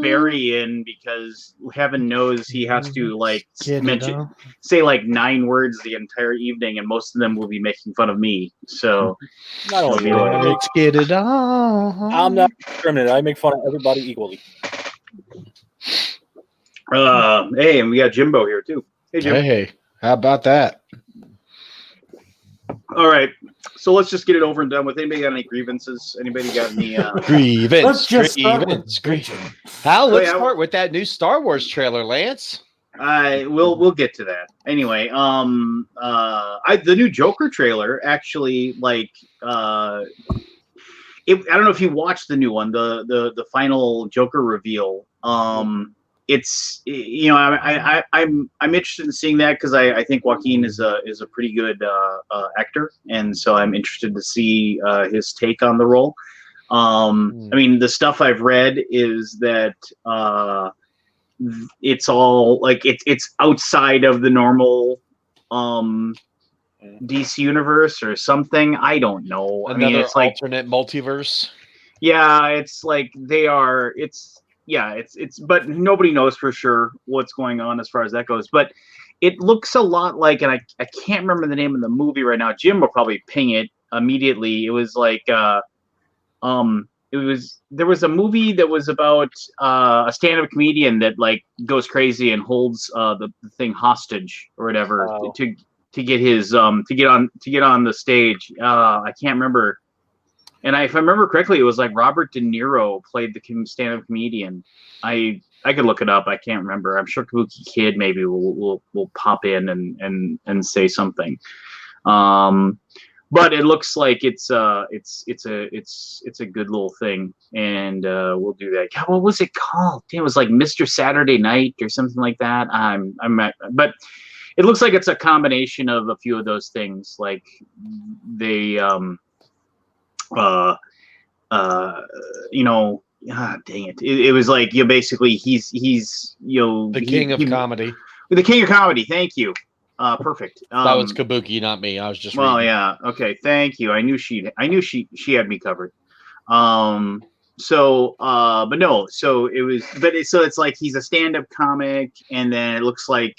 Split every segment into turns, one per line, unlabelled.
Barry in because heaven knows he has to say like 9 words the entire evening, and most of them will be making fun of me. So
let's get it on.
I'm not discriminating. I make fun of everybody equally.
Hey, and we got Jimbo here too. Hey, Jim.
Hey, how about that?
All right, so let's just get it over and done with. Anybody got any grievances? Anybody got any
grievance?
Grievance.
Hal, let's start with that new Star Wars trailer, Lance.
We'll get to that. Anyway, the new Joker trailer actually I don't know if you watched the new one, the final Joker reveal. It's I'm interested in seeing that because I think Joaquin is a pretty good actor, and so I'm interested to see his take on the role. I mean, the stuff I've read is that it's all like it's outside of the normal DC universe or something. I don't know.
Another
I mean, it's like
alternate multiverse.
Yeah, it's like they are. It's but nobody knows for sure what's going on as far as that goes. But it looks a lot like, and I can't remember the name of the movie right now. Jim will probably ping it immediately. It was like there was a movie that was about a stand-up comedian that like goes crazy and holds the thing hostage or whatever to get his to get on the stage. I can't remember. And if I remember correctly, it was like Robert De Niro played the stand-up comedian. I could look it up. I can't remember. I'm sure Kabuki Kid maybe will pop in and say something. But it looks like it's a good little thing, and we'll do that. God, what was it called? It was like Mr. Saturday Night or something like that. But it looks like it's a combination of a few of those things. Like they dang it. It was like basically he's
the king of comedy.
The king of comedy. Thank you. Perfect.
That was Kabuki, not me. I was just reading.
Yeah. Okay. Thank you. I knew she had me covered. But no. So it was. So it's like he's a stand-up comic, and then it looks like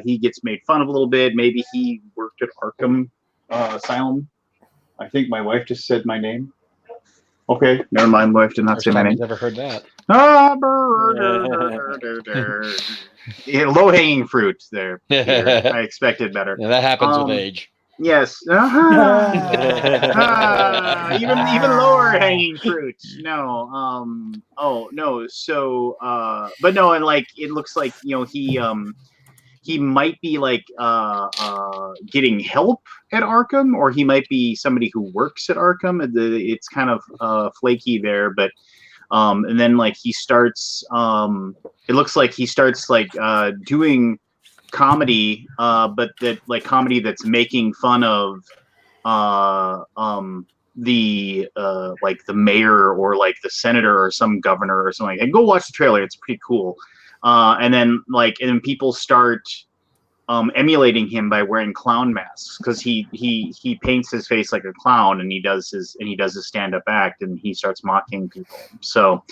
he gets made fun of a little bit. Maybe he worked at Arkham Asylum. I think my wife just said my name. Okay, never mind. My wife did not say my name.
Never heard that.
Low-hanging fruit there. I expected better.
Yeah, that happens with age.
Yes. Even lower hanging fruit. No. Oh no. So. But no, and like it looks like he might be like getting help at Arkham, or he might be somebody who works at Arkham. It's kind of flaky there, but and then like he starts. It looks like he starts like doing comedy, but that like comedy that's making fun of the like the mayor or like the senator or some governor or something. And go watch the trailer; it's pretty cool. And then people start emulating him by wearing clown masks because he paints his face like a clown and he does his stand-up act and he starts mocking people. So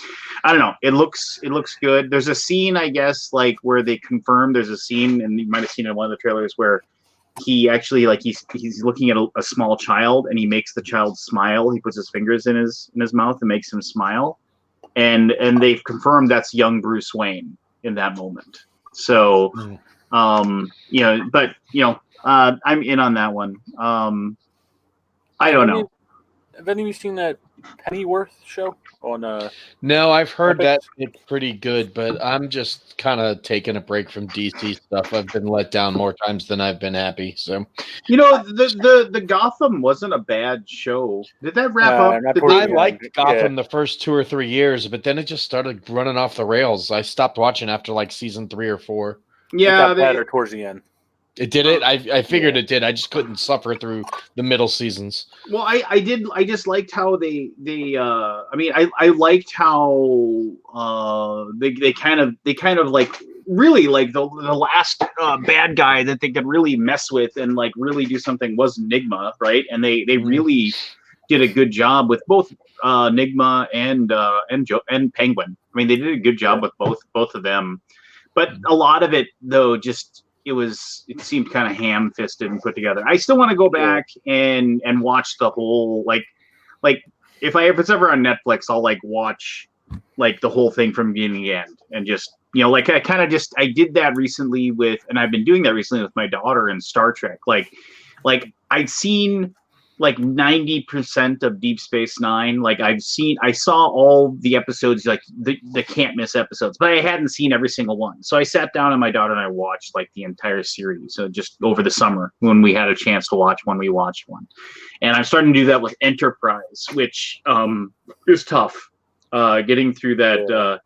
I don't know. It looks good. There's a scene, I guess, like where they confirm there's a scene, and you might have seen it in one of the trailers where he actually like he's looking at a small child and he makes the child smile. He puts his fingers in his mouth and makes him smile. And they've confirmed that's young Bruce Wayne in that moment. So, I'm in on that one. I don't know.
Have any of you seen that Pennyworth show on?
No, I've heard that it's pretty good, but I'm just kind of taking a break from DC stuff. I've been let down more times than I've been happy. So,
the Gotham wasn't a bad show. Did that wrap up?
I liked Gotham the first 2 or 3 years, but then it just started running off the rails. I stopped watching after like season 3 or 4.
Yeah,
it got better towards the end.
It did it. I figured it did. I just couldn't suffer through the middle seasons.
Well, I did. I just liked how they. I liked how they kind of like really like the last bad guy that they could really mess with and like really do something was Enigma, right? And they really did a good job with both Nigma and Penguin. I mean, they did a good job with both of them. But a lot of it, though, just it seemed kind of ham-fisted and put together. I still want to go back and watch the whole like if it's ever on Netflix, I'll like watch like the whole thing from beginning to end and just like I did that recently and I've been doing that recently with my daughter in Star Trek. Like I'd seen like 90% of Deep Space Nine. Like I saw all the episodes, like the can't miss episodes, but I hadn't seen every single one. So I sat down and my daughter and I watched like the entire series. So just over the summer when we had a chance to watch one, we watched one. And I'm starting to do that with Enterprise, which is tough. Getting through that,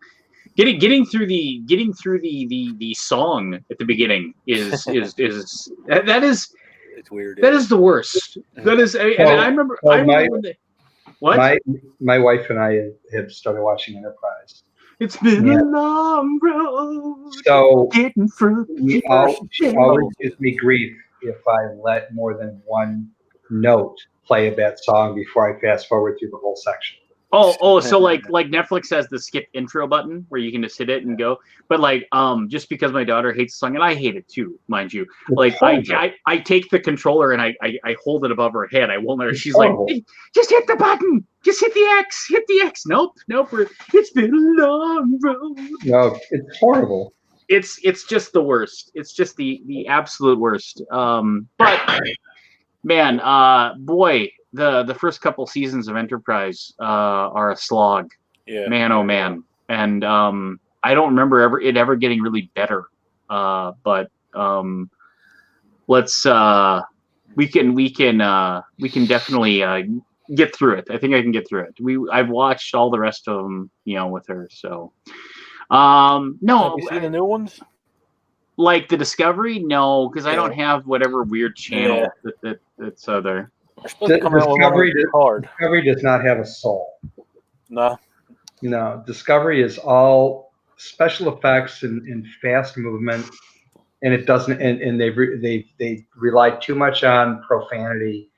getting through the song at the beginning is that is.
It's weird.
That is the worst. That is. I remember. What?
My wife and I have started watching Enterprise.
It's been a long road.
So
getting through.
She always gives me grief if I let more than one note play of that song before I fast forward through the whole section.
So like Netflix has the skip intro button where you can just hit it and go. But like just because my daughter hates the song and I hate it too, mind you. Like I take the controller and I hold it above her head. I won't let her. She's like, hey, just hit the button. Just hit the X. Hit the X. Nope. It's been a long road.
No, it's horrible.
It's just the worst. It's just the absolute worst. But man, boy. The first couple seasons of Enterprise are a slog. Yeah. Man, oh man. And I don't remember it ever getting really better. But let's we can definitely get through it. I think I can get through it. I've watched all the rest of them, with her. So no.
Have you seen the new ones?
Like the Discovery? No, because I don't have whatever weird channel that's other.
Discovery does not have a soul.
No.
Discovery is all special effects and fast movement, and it doesn't. And they rely too much on profanity.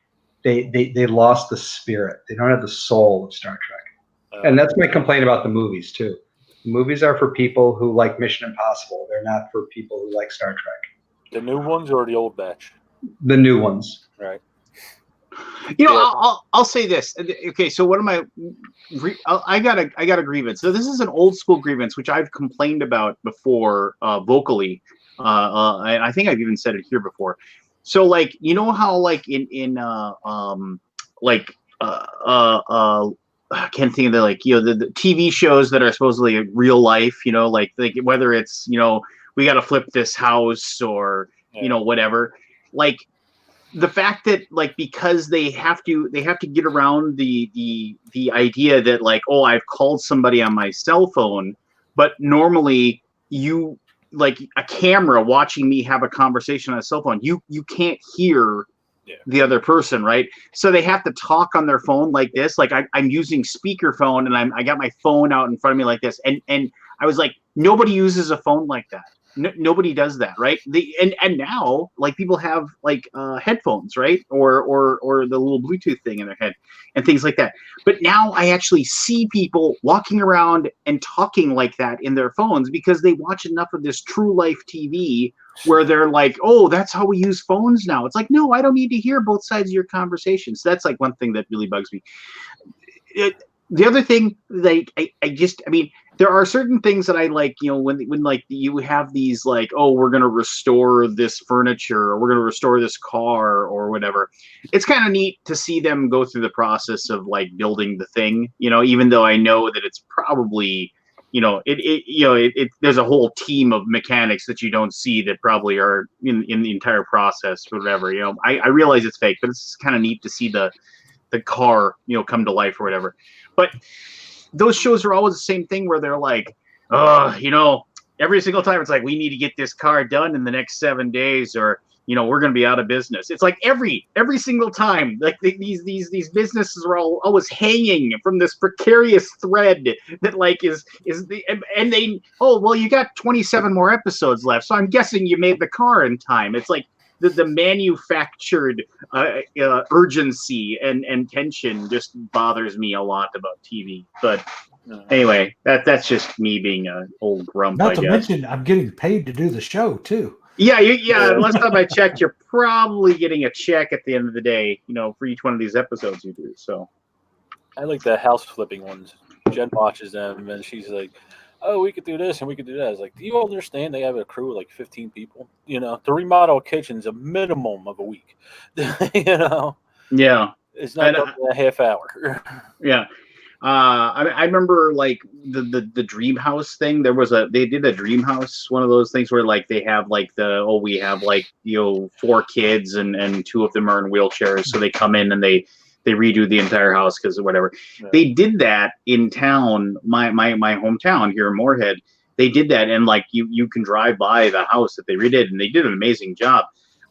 They lost the spirit. They don't have the soul of Star Trek, and that's my complaint about the movies too. The movies are for people who like Mission Impossible. They're not for people who like Star Trek.
The new ones or the old batch?
The new ones.
Right.
I'll say this. Okay, so what am I got a grievance. So this is an old school grievance which I've complained about before vocally. And I think I've even said it here before. So like how like in I can't think of the the TV shows that are supposedly real life, like whether it's we got to flip this house or whatever, like the fact that because they have to get around the idea that I've called somebody on my cell phone, but normally you a camera watching me have a conversation on a cell phone, you can't hear the other person, right? So they have to talk on their phone like this. I'm using speakerphone and I got my phone out in front of me like this, and I was like, nobody uses a phone like that. Nobody does that, right? And now people have headphones, right, or the little Bluetooth thing in their head and things like that. But now I actually see people walking around and talking like that in their phones because they watch enough of this true life TV where they're like, oh, that's how we use phones now. It's like, no, I don't need to hear both sides of your conversation. So that's one thing that really bugs me. The other thing, there are certain things that I like, when you have these oh, we're going to restore this furniture or we're going to restore this car or whatever. It's kind of neat to see them go through the process of building the thing, even though I know that it's probably, there's a whole team of mechanics that you don't see that probably are in the entire process or whatever. I realize it's fake, but it's kind of neat to see the car, come to life or whatever. But those shows are always the same thing where they're every single time it's we need to get this car done in the next 7 days or, we're going to be out of business. It's every single time, these businesses are always hanging from this precarious thread that and they, oh, well, you got 27 more episodes left. So I'm guessing you made the car in time. It's the manufactured urgency and tension just bothers me a lot about TV. But anyway, that's just me being an old grump.
Not
I
to
guess.
mention, I'm getting paid to do the show too.
Yeah. Last time I checked, you're probably getting a check at the end of the day, for each one of these episodes you do. So
I like the house flipping ones. Jen watches them, and she's like, "Oh, we could do this and we could do that." I was like, "Do you understand? They have a crew of like 15 people. To remodel a kitchen's a minimum of a week.
Yeah,
it's not done in a half hour."
Yeah. I remember like the dream house thing. They did a dream house, one of those things where like they have like we have like 4 kids and 2 of them are in wheelchairs, so they come in and they redo the entire house because of whatever. Yeah. They did that in town, my hometown here in Moorhead. They did that, and like you can drive by the house that they redid, and they did an amazing job.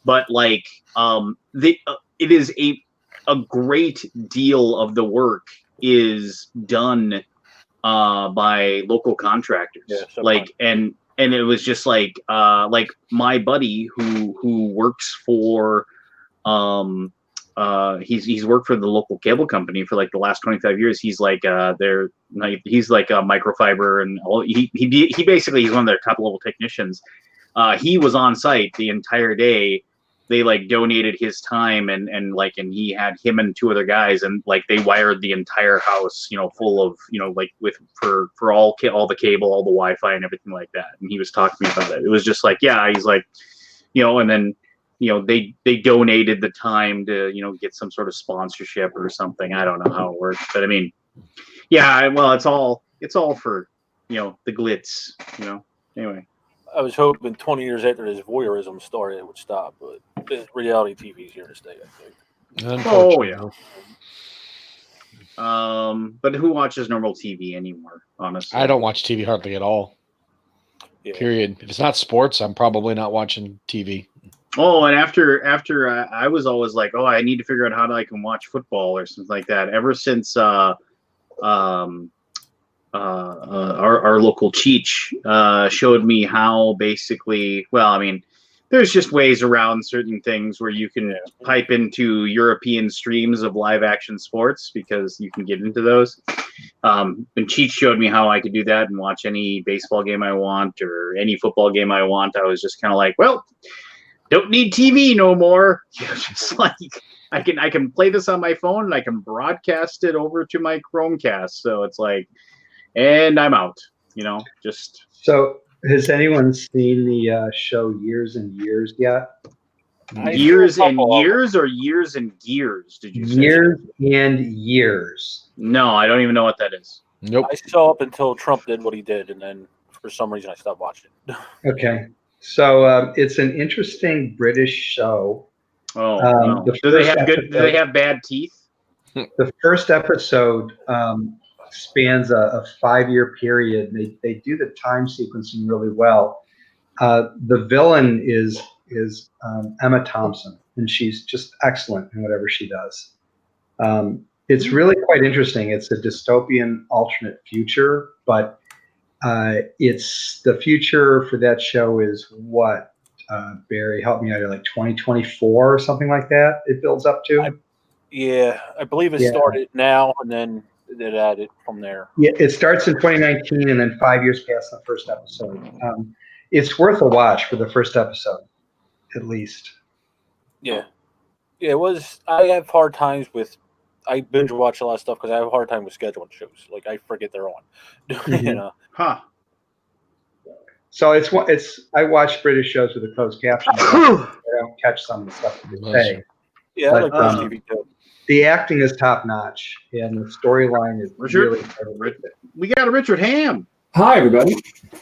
But like it is a great deal of the work is done by local contractors. Yeah, and it was just like my buddy who works for he's worked for the local cable company for like the last 25 years. He's like he's like a microfiber and he basically he's one of their top level technicians. He was on site the entire day. They like donated his time and he had him and 2 other guys and like they wired the entire house, full of, like for all the cable, all the Wi-Fi and everything like that. And he was talking to me about it. It was just like, yeah, he's like, and then, they donated the time to, get some sort of sponsorship or something. I don't know how it works, but I mean, yeah, well, it's all for, the glitz, anyway.
I was hoping 20 years after this voyeurism story it would stop, but reality TV is here to stay, I think.
Oh yeah. But who watches normal TV anymore? Honestly,
I don't watch TV hardly at all. Yeah. Period. If it's not sports, I'm probably not watching TV.
Oh, and after I was always like, oh, I need to figure out how I can watch football or something like that. Ever since our local Cheech showed me how basically, well, I mean, there's just ways around certain things where you can pipe into European streams of live action sports because you can get into those. And Cheech showed me how I could do that and watch any baseball game I want or any football game I want. I was just kind of like, well, don't need TV no more. Just like I can play this on my phone and I can broadcast it over to my Chromecast. So it's like, and I'm out, just.
So has anyone seen the show Years and Years yet?
Years and Years or Years and Gears? Did you say?
Years and Years.
No, I don't even know what that is.
Nope.
I saw up until Trump did what he did, and then for some reason I stopped watching.
Okay. So it's an interesting British show.
Oh, no. Do they have bad teeth?
The first episode spans a 5-year period. They do the time sequencing really well. The villain is Emma Thompson, and she's just excellent in whatever she does. It's really quite interesting. It's a dystopian alternate future, but it's the future for that show is what, Barry, help me out here, like 2024 or something like that it builds up to?
I believe it started now and then it added from there.
Yeah, it starts in 2019 and then 5 years past the first episode. It's worth a watch for the first episode, at least.
Yeah, it was. I have hard times with. I binge watch a lot of stuff because I have a hard time with scheduling shows. Like I forget they're on.
Mm-hmm.
Huh.
So it's. I watch British shows with a closed caption. I don't catch some of the stuff that they say.
Yeah, I like TV too.
The acting is top notch, and the storyline is really.
We got a Richard Ham.
Hi, everybody.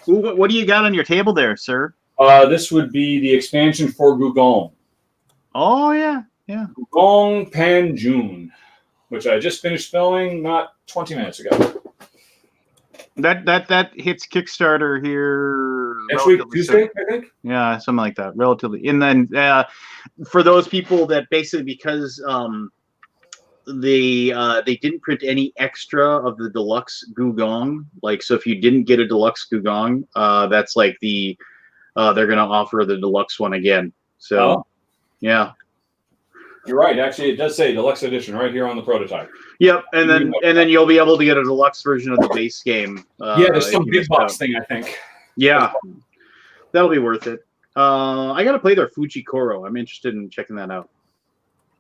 What do you got on your table there, sir?
This would be the expansion for Gugong.
Oh yeah.
Gugong Panjun, which I just finished filming not 20 minutes ago.
That hits Kickstarter here
next week, Tuesday, I think.
Yeah, something like that. Relatively, and then for those people that basically because they didn't print any extra of the deluxe Gugong. Like, so if you didn't get a deluxe Gugong, that's like they're gonna offer the deluxe one again. So Yeah.
You're right. Actually, it does say deluxe edition right here on the prototype.
Yep, and then you'll be able to get a deluxe version of the base game.
Yeah, there's some
if you
big
missed
box
out.
thing, I think.
Yeah, that'll be worth it. I got to play their Fujikoro. I'm interested in checking that out.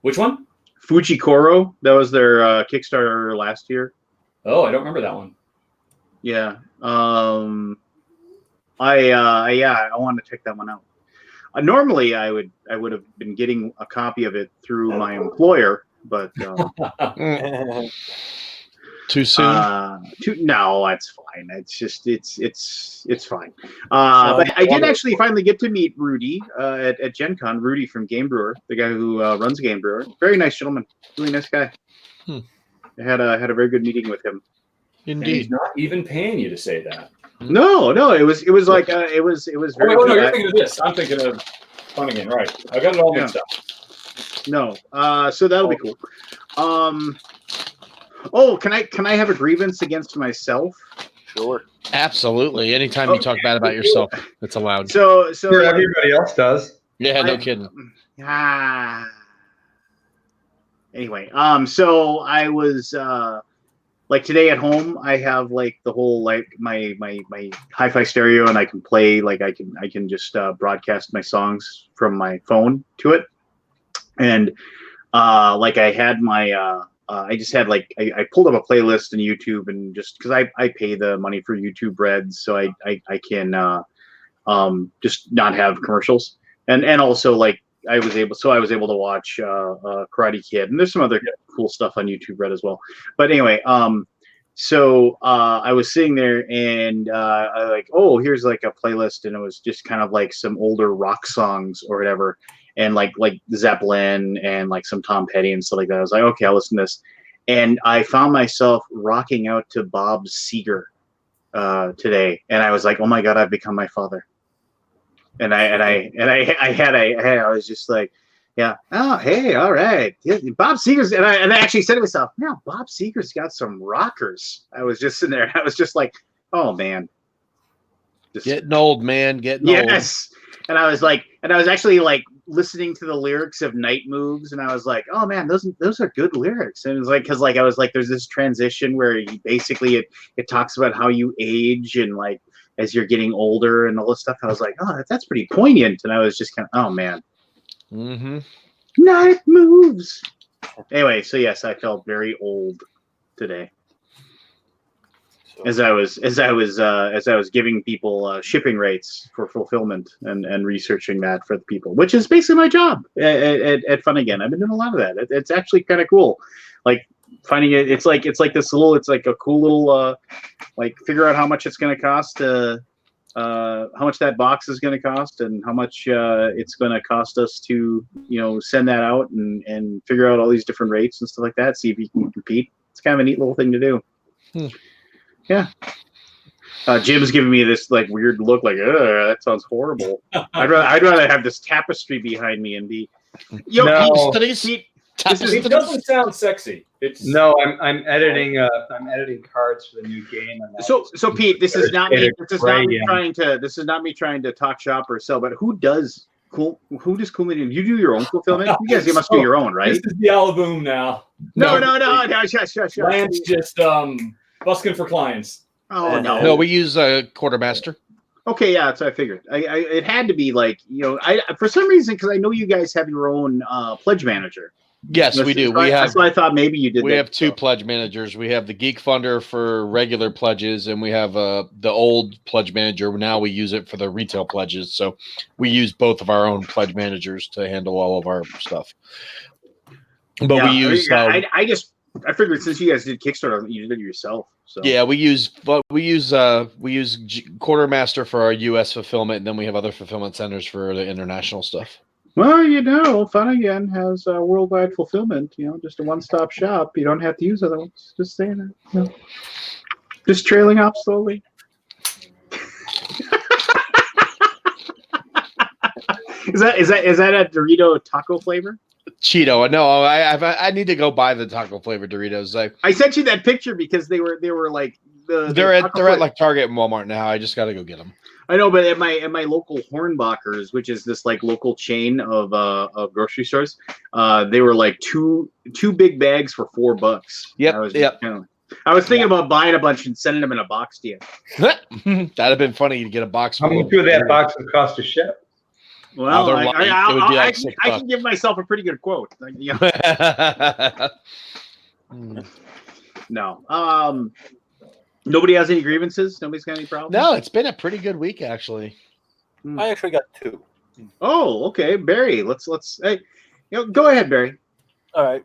Which one?
Fujikoro. That was their Kickstarter last year.
Oh, I don't remember that one.
Yeah. I want to check that one out. Normally, I would have been getting a copy of it through my employer, but
Too soon.
no, it's fine. It's just it's fine. But I did actually finally get to meet Rudy at Gen Con. Rudy from Game Brewer, the guy who runs Game Brewer. Very nice gentleman, really nice guy. I had a very good meeting with him.
And
Indeed.
he's not even paying you to say that.
No, it was like it was very.
Oh, no,
good.
you're thinking of this. I'm thinking of Fun Again, right? I got it all mixed up.
No, so that'll be cool. Oh, can I have a grievance against myself?
Sure.
Absolutely. Anytime you talk bad about yourself, it's allowed.
So
Sure, everybody else does.
Yeah, no kidding.
Anyway, so I was like today at home, I have like the whole like my hi-fi stereo, and I can play like I can just broadcast my songs from my phone to it, and like I had my I just had like I pulled up a playlist in YouTube, and just because I pay the money for YouTube Reds, so I can just not have commercials, and also like I was able to watch Karate Kid, and there's some other cool stuff on YouTube Red as well. But anyway, so I was sitting there, and I like, oh, here's like a playlist, and it was just kind of like some older rock songs or whatever, and like Zeppelin and like some Tom Petty and stuff like that. I was like, okay, I'll listen to this, and I found myself rocking out to Bob Seger today, and I was like, oh my god, I've become my father. And I was just like, yeah, oh hey, all right, yeah, Bob Seger's, and I actually said to myself, yeah, Bob Seger's got some rockers. I was just sitting there, I was just like, oh man,
Getting old, man, getting old.
Yes. And I was actually like listening to the lyrics of Night Moves, and I was like, oh man, those are good lyrics. And it was like, because like I was like, there's this transition where basically it talks about how you age and like as you're getting older and all this stuff. I was like, oh, that's pretty poignant. And I was just kind of, oh man.
Mm-hmm.
Night Moves. Anyway, so yes, I felt very old today. As I was giving people shipping rates for fulfillment and researching that for the people, which is basically my job at Fun Again. I've been doing a lot of that. It's actually kind of cool, like finding it. It's like a cool little like figure out how much it's going to cost, how much that box is going to cost, and how much it's going to cost us to send that out and figure out all these different rates and stuff like that. See if you can compete. It's kind of a neat little thing to do. Yeah. Jim's giving me this like weird look, like, that sounds horrible. I'd rather have this tapestry behind me and be.
No.
Pete,
It doesn't sound sexy.
No, I'm editing. I'm editing cards for the new game.
So Pete, this is not me trying to talk shop or sell, but who does Cool Media? You do your own fulfillment? You guys must do your own, right?
This is the Alaboom now.
No, shush.
Lance just busking for clients.
Oh no.
No, we use Quartermaster.
Okay, yeah, that's what I figured. It had to be like I for some reason, because I know you guys have your own pledge manager.
Yes, we do.
That's why I thought maybe you did.
We have two pledge managers. We have the Geek Funder for regular pledges, and we have the old pledge manager. Now we use it for the retail pledges. So we use both of our own pledge managers to handle all of our stuff. But we use.
I figured since you guys did Kickstarter, you did it yourself. So
yeah, we use Quartermaster for our U.S. fulfillment, and then we have other fulfillment centers for the international stuff.
Well, Fun Again has worldwide fulfillment. Just a one-stop shop. You don't have to use other ones. Just saying that. Just trailing off slowly. Is that a Dorito taco flavor?
Cheeto. No, I need to go buy the taco flavored Doritos.
I sent you that picture because they were like
They're at like Target and Walmart now. I just got to go get them.
I know, but at my local Hornbachers, which is this like local chain of grocery stores, they were like two big bags for $4.
Yep.
I was thinking about buying a bunch and sending them in a box to you.
That'd have been funny to get a box.
How much would that box would cost to ship?
Well, I
$6.
can give myself a pretty good quote. No. Nobody has any grievances? Nobody's got any problems?
No, it's been a pretty good week, actually.
I actually got 2.
Oh, okay. Barry, let's hey, go ahead, Barry.
All right.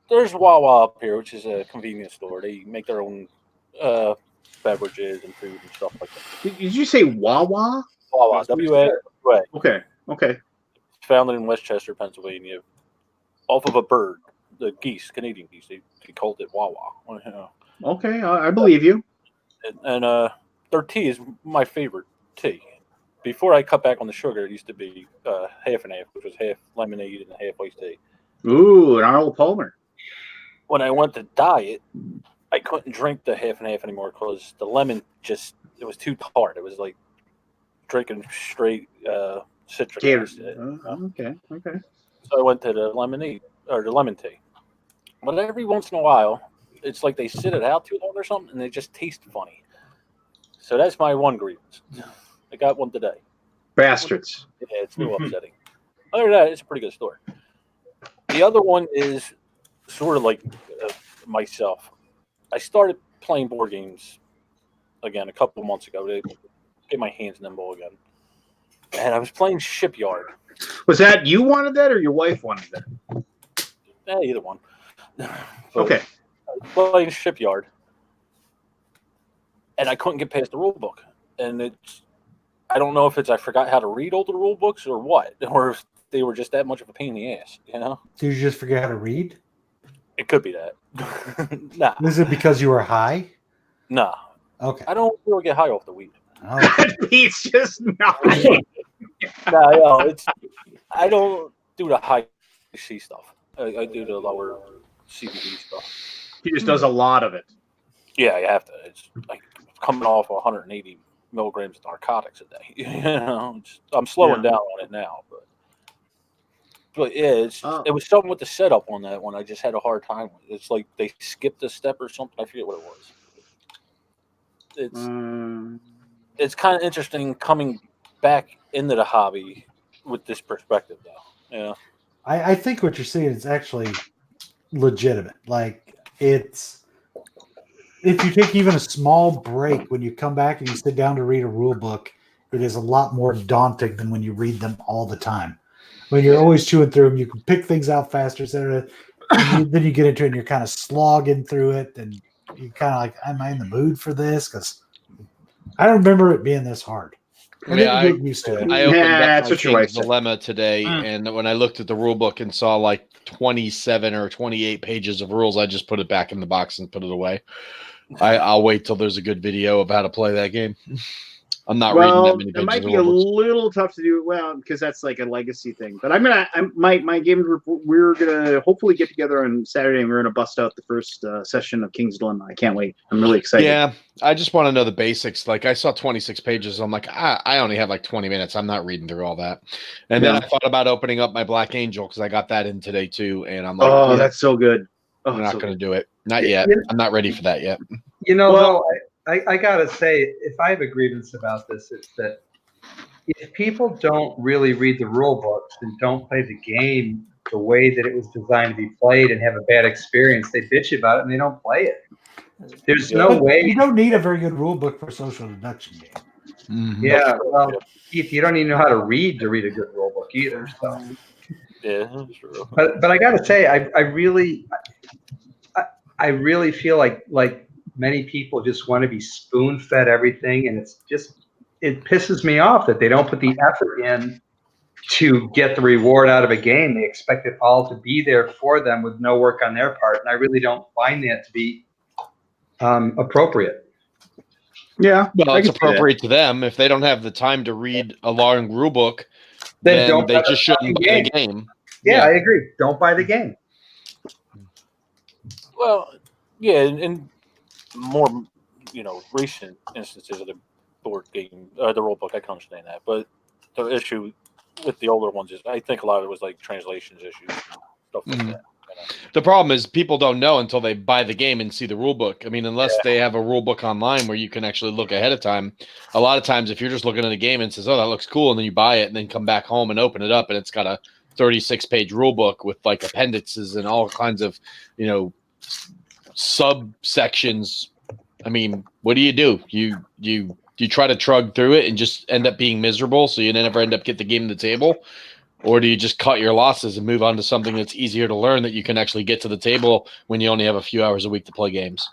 There's Wawa up here, which is a convenience store. They make their own beverages and food and stuff like that.
Did you say Wawa?
Wawa, W-A.
Okay.
It's founded in Westchester, Pennsylvania, off of a bird, the geese, Canadian geese. They called it Wawa.
Okay, I believe you.
And their tea is my favorite tea. Before I cut back on the sugar, it used to be half and half, which was half lemonade and half iced tea.
Ooh, an Arnold Palmer.
When I went to diet, I couldn't drink the half and half anymore because the lemon it was too tart. It was like drinking straight citric acid.
Okay.
So I went to the lemonade or the lemon tea. But every once in a while, it's like they sit it out too long or something, and they just taste funny. So that's my one grievance. I got one today.
Bastards.
Yeah, it's a little upsetting. Other than that, it's a pretty good story. The other one is sort of like myself. I started playing board games again a couple of months ago to get my hands nimble again. And I was playing Shipyard.
Was that you wanted that or your wife wanted that?
Either one.
Okay.
Playing Shipyard, and I couldn't get past the rule book. And I don't know if I forgot how to read all the rule books or what, or if they were just that much of a pain in the ass,
Did you just forget how to read?
It could be that. Nah.
Is it because you were high?
Nah.
Okay.
I don't really get high off the weed.
Oh.
He's just not.
I don't do the high C stuff. I do the lower CBD stuff.
He just does a lot of it.
Yeah, you have to. It's like coming off 180 milligrams of narcotics a day. I'm slowing down on it now, but yeah, it was something with the setup on that one. I just had a hard time with. It's like they skipped a step or something. I forget what it was. It's kind of interesting coming back into the hobby with this perspective, though. Yeah,
I think what you're seeing is actually legitimate. Like, it's if you take even a small break when you come back and you sit down to read a rule book, it is a lot more daunting than when you read them all the time. When you're always chewing through them, you can pick things out faster, etc. Then you get into it and you're kind of slogging through it, and you're kind of like, am I in the mood for this? Because I don't remember it being this hard. I get used to it.
I opened
That's
up
what your wife
King's
said.
Dilemma today, and when I looked at the rule book and saw like 27 or 28 pages of rules, I just put it back in the box and put it away. I'll wait till there's a good video of how to play that game. I'm not reading that many pages.
It might be a little tough to do because that's like a legacy thing. But my game group, we're gonna hopefully get together on Saturday and we're gonna bust out the first session of King's Dilemma. I can't wait. I'm really excited.
Yeah, I just want to know the basics. Like I saw 26 pages. I'm like, I only have like 20 minutes. I'm not reading through all that. And then I thought about opening up my Black Angel because I got that in today too. And I'm like,
that's so good.
I'm not going to do it. Not yet. I'm not ready for that yet.
I gotta say, if I have a grievance about this, it's that if people don't really read the rule books and don't play the game the way that it was designed to be played and have a bad experience, they bitch about it and they don't play it. There's no way.
You don't need a very good rule book for a social deduction game.
Mm-hmm.
Yeah, well, Keith, you don't even know how to read a good rule book either. So.
Yeah, that's true.
But I gotta say, I really feel like many people just want to be spoon-fed everything, and it pisses me off that they don't put the effort in to get the reward out of a game. They expect it all to be there for them with no work on their part, and I really don't find that to be appropriate.
Yeah,
well, it's appropriate to them. If they don't have the time to read a long rule book, then they just shouldn't buy the game.
Yeah, I agree. Don't buy the game.
Well, yeah, and more recent instances of the board game, the rule book. I can understand that, but the issue with the older ones is I think a lot of it was like translations issues and stuff like that.
The problem is people don't know until they buy the game and see the rule book. I mean, unless they have a rule book online where you can actually look ahead of time. A lot of times, if you're just looking at a game and says, "Oh, that looks cool," and then you buy it and then come back home and open it up and it's got a 36-page rule book with like appendices and all kinds of, subsections. I mean, what do? You try to trug through it and just end up being miserable, so you never end up get the game to the table. Or do you just cut your losses and move on to something that's easier to learn that you can actually get to the table when you only have a few hours a week to play games?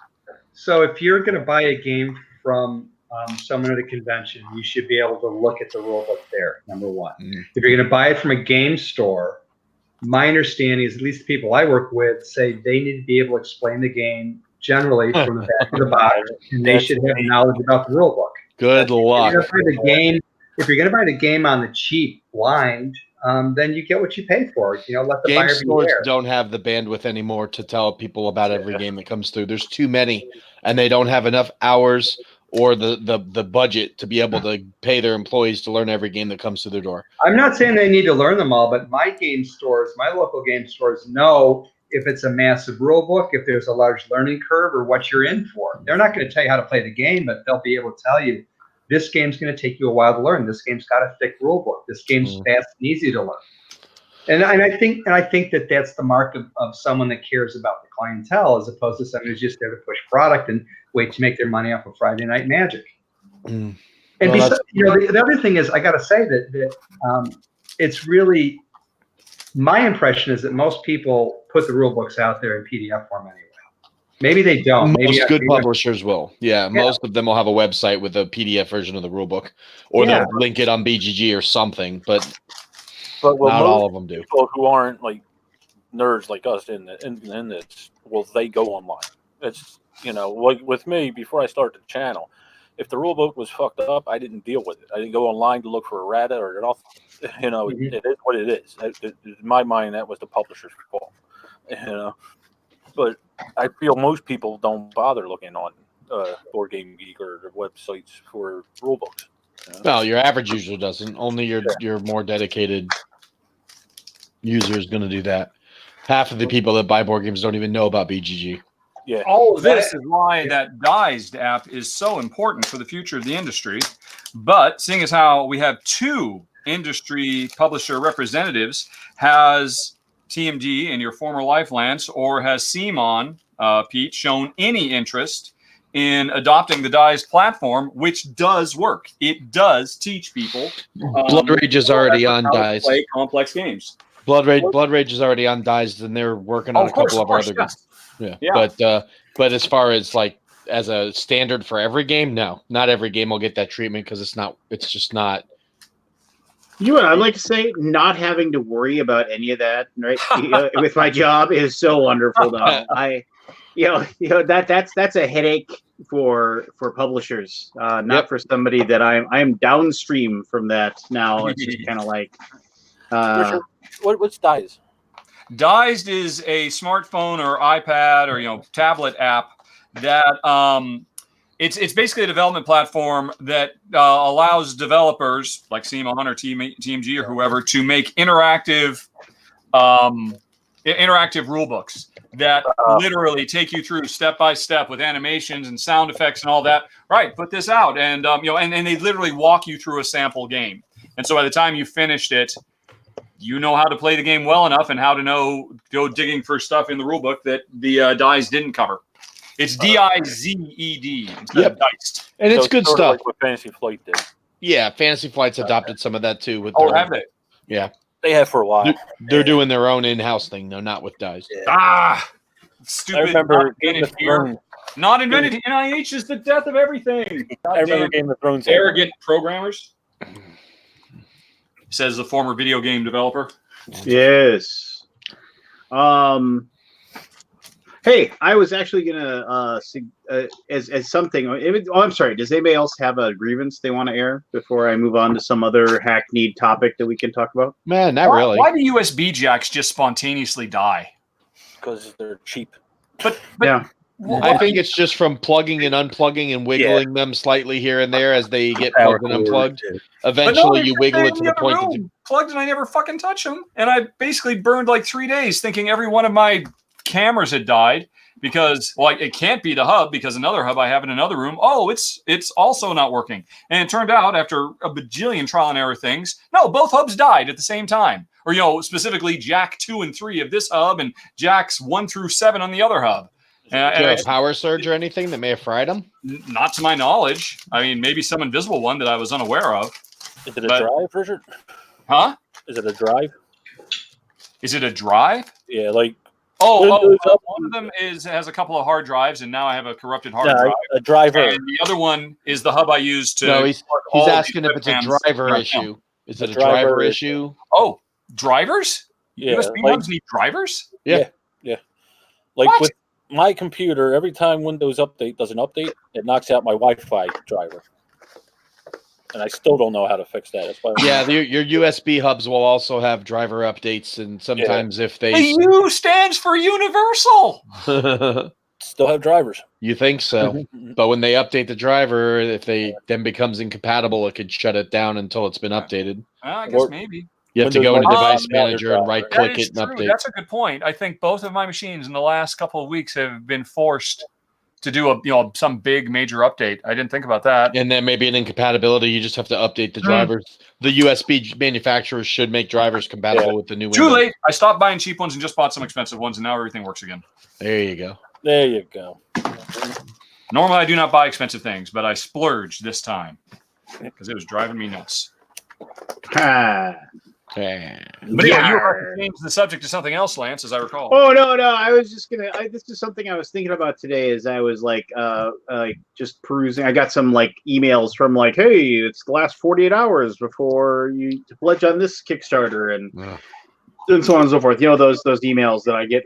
So if you're going to buy a game from someone at a convention, you should be able to look at the rule book there, number one. If you're going to buy it from a game store, my understanding is at least the people I work with say they need to be able to explain the game generally from the back to the bottom, and they should have knowledge about the rule book.
Good luck.
If you're going to buy the game on the cheap, blind, then you get what you pay for. Let the
Game
buyer
stores
beware.
don't have the bandwidth anymore to tell people about every game that comes through. There's too many, and they don't have enough hours or the budget to be able to pay their employees to learn every game that comes through their door.
I'm not saying they need to learn them all, but my local game stores know if it's a massive rule book, if there's a large learning curve, or what you're in for. They're not going to tell you how to play the game, but they'll be able to tell you this game's going to take you a while to learn. This game's got a thick rule book. This game's fast and easy to learn. And I think that that's the mark of someone that cares about the clientele, as opposed to someone who's just there to push product and wait to make their money off of Friday Night Magic. And the other thing is, I got to say that it's really, my impression is that most people put the rule books out there in PDF form anyway. Maybe they don't.
Most good publishers will. Yeah, most of them will have a website with a PDF version of the rule book, or they'll link it on BGG or something. But not all of them do.
People who aren't like nerds like us in this, they go online. It's like with me, before I start the channel, if the rule book was fucked up, I didn't deal with it. I didn't go online to look for errata or it off. It is what it is. In my mind, that was the publisher's fault. But I feel most people don't bother looking on Board Game Geek or their websites for rule books.
Well, your average user doesn't. Only your more dedicated user is going to do that. Half of the people that buy board games don't even know about BGG.
Yeah.
All of this is why that Dized app is so important for the future of the industry. But seeing as how we have two industry publisher representatives, has TMD and your former Lifelance, or has CMON, Pete, shown any interest in adopting the Dized platform, which does work? It does teach people.
Blood Rage is already on Dized.
Play complex games.
Blood Rage is already on Dized, and they're working on a couple of other games. Yeah. But as far as like as a standard for every game, no, not every game will get that treatment because it's just not.
You know what I'd like to say? Not having to worry about any of that, right? With my job is so wonderful now. That's a headache for publishers, not for somebody that I'm downstream from that now. It's just kind of like
what's Dized?
Dized is a smartphone or iPad or tablet app that it's basically a development platform that allows developers like CMON or TMG or whoever to make interactive rule books that literally take you through step by step with animations and sound effects and all that. Right, put this out, and and they literally walk you through a sample game. And so by the time you finished it, you know how to play the game well enough and how to go digging for stuff in the rule book that the Dized didn't cover. It's D-I-Z-E-D instead of Diced.
And it's good stuff.
Like what Fantasy Flight did.
Yeah, Fantasy Flight's adopted some of that too.
Have they?
Yeah.
They have for a while.
They're doing their own in-house thing, though, not with Dized.
Yeah. Stupid.
I remember
not invented here. Not invented. NIH is the death of everything.
I remember Game of Thrones.
Arrogant programmers. Says the former video game developer.
Yes. Hey, I was actually gonna as something. I'm sorry. Does anybody else have a grievance they want to air before I move on to some other hackneyed topic that we can talk about?
Man, not really.
Why do USB jacks just spontaneously die?
Because they're cheap.
But
yeah.
I think it's just from plugging and unplugging and wiggling them slightly here and there as they get plugged and unplugged. Eventually, you wiggle it to the point that
plugged, and I never fucking touch them. And I basically burned like 3 days thinking every one of my cameras had died because, well, it can't be the hub because another hub I have in another room. Oh, it's also not working. And it turned out after a bajillion trial and error things, no, both hubs died at the same time. Or, specifically Jack 2 and 3 of this hub and Jacks 1 through 7 on the other hub.
And a power surge or anything that may have fried them?
Not to my knowledge. I mean, maybe some invisible one that I was unaware of.
Is it a drive, Richard?
Huh?
Is it a drive?
Is it a drive?
Yeah, like.
One of them has a couple of hard drives, and now I have a corrupted hard drive.
A driver.
And the other one is the hub I use to.
No, he's asking if it's a driver issue. Is it a driver issue?
Oh, drivers?
Yeah.
USB hubs need drivers?
Yeah.
Like
what?
With my computer, every time Windows Update does an update, it knocks out my Wi-Fi driver. And I still don't know how to fix that. That's why
your USB hubs will also have driver updates, and sometimes if they...
The U stands for universal!
still have drivers.
You think so? But when they update the driver, if they then becomes incompatible, it could shut it down until it's been updated.
I guess maybe.
You have to go into Device Manager and right-click it and update.
That's a good point. I think both of my machines in the last couple of weeks have been forced to do some big major update. I didn't think about that.
And then maybe an incompatibility. You just have to update the drivers. The USB manufacturers should make drivers compatible with the new
Too late. I stopped buying cheap ones and just bought some expensive ones, and now everything works again.
There you go.
There you go.
Normally, I do not buy expensive things, but I splurged this time because it was driving me nuts. But anyway, you were about to change the subject to something else, Lance, as I recall.
Oh no! I was just gonna. This is something I was thinking about today. As I was just perusing, I got some emails from hey, it's the last 48 hours before you pledge on this Kickstarter and so on and so forth. Those emails that I get.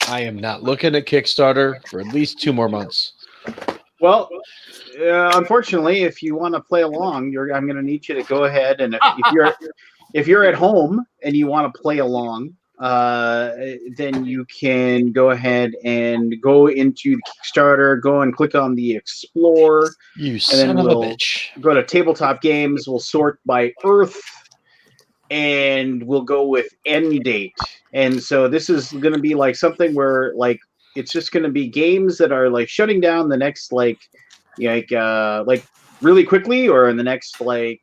I am not looking at Kickstarter for at least 2 more months.
Well, unfortunately, if you want to play along, I'm going to need you to go ahead and if you're at home and you want to play along, then you can go ahead and go into the Kickstarter, go and click on the Explore.
You son of a bitch.
Go to Tabletop Games. We'll sort by Earth, and we'll go with end date. And so this is going to be something where it's just going to be games that are shutting down the next really quickly, or in the next 3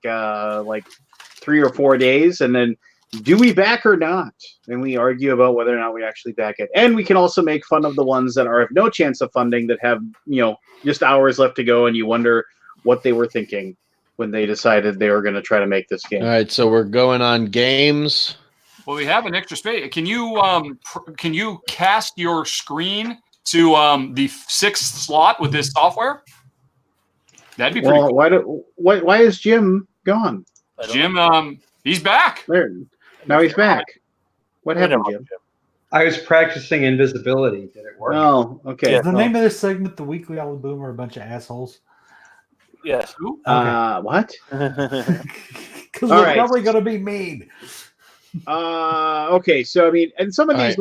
or 4 days, and then do we back or not? And we argue about whether or not we actually back it. And we can also make fun of the ones that have no chance of funding, that have just hours left to go, and you wonder what they were thinking when they decided they were going to try to make this game.
All right, so we're going on games.
Well, we have an extra space. Can you cast your screen to the 6th slot with this software? That'd be pretty cool.
Why is Jim gone?
Jim, he's back.
There. Now he's back. What happened, Jim?
I was practicing invisibility. Did it work?
Oh, okay.
Is the name of this segment the Weekly Alaboom or a bunch of assholes?
Yes.
What?
Because we're probably going to be mean.
Okay, so and some of these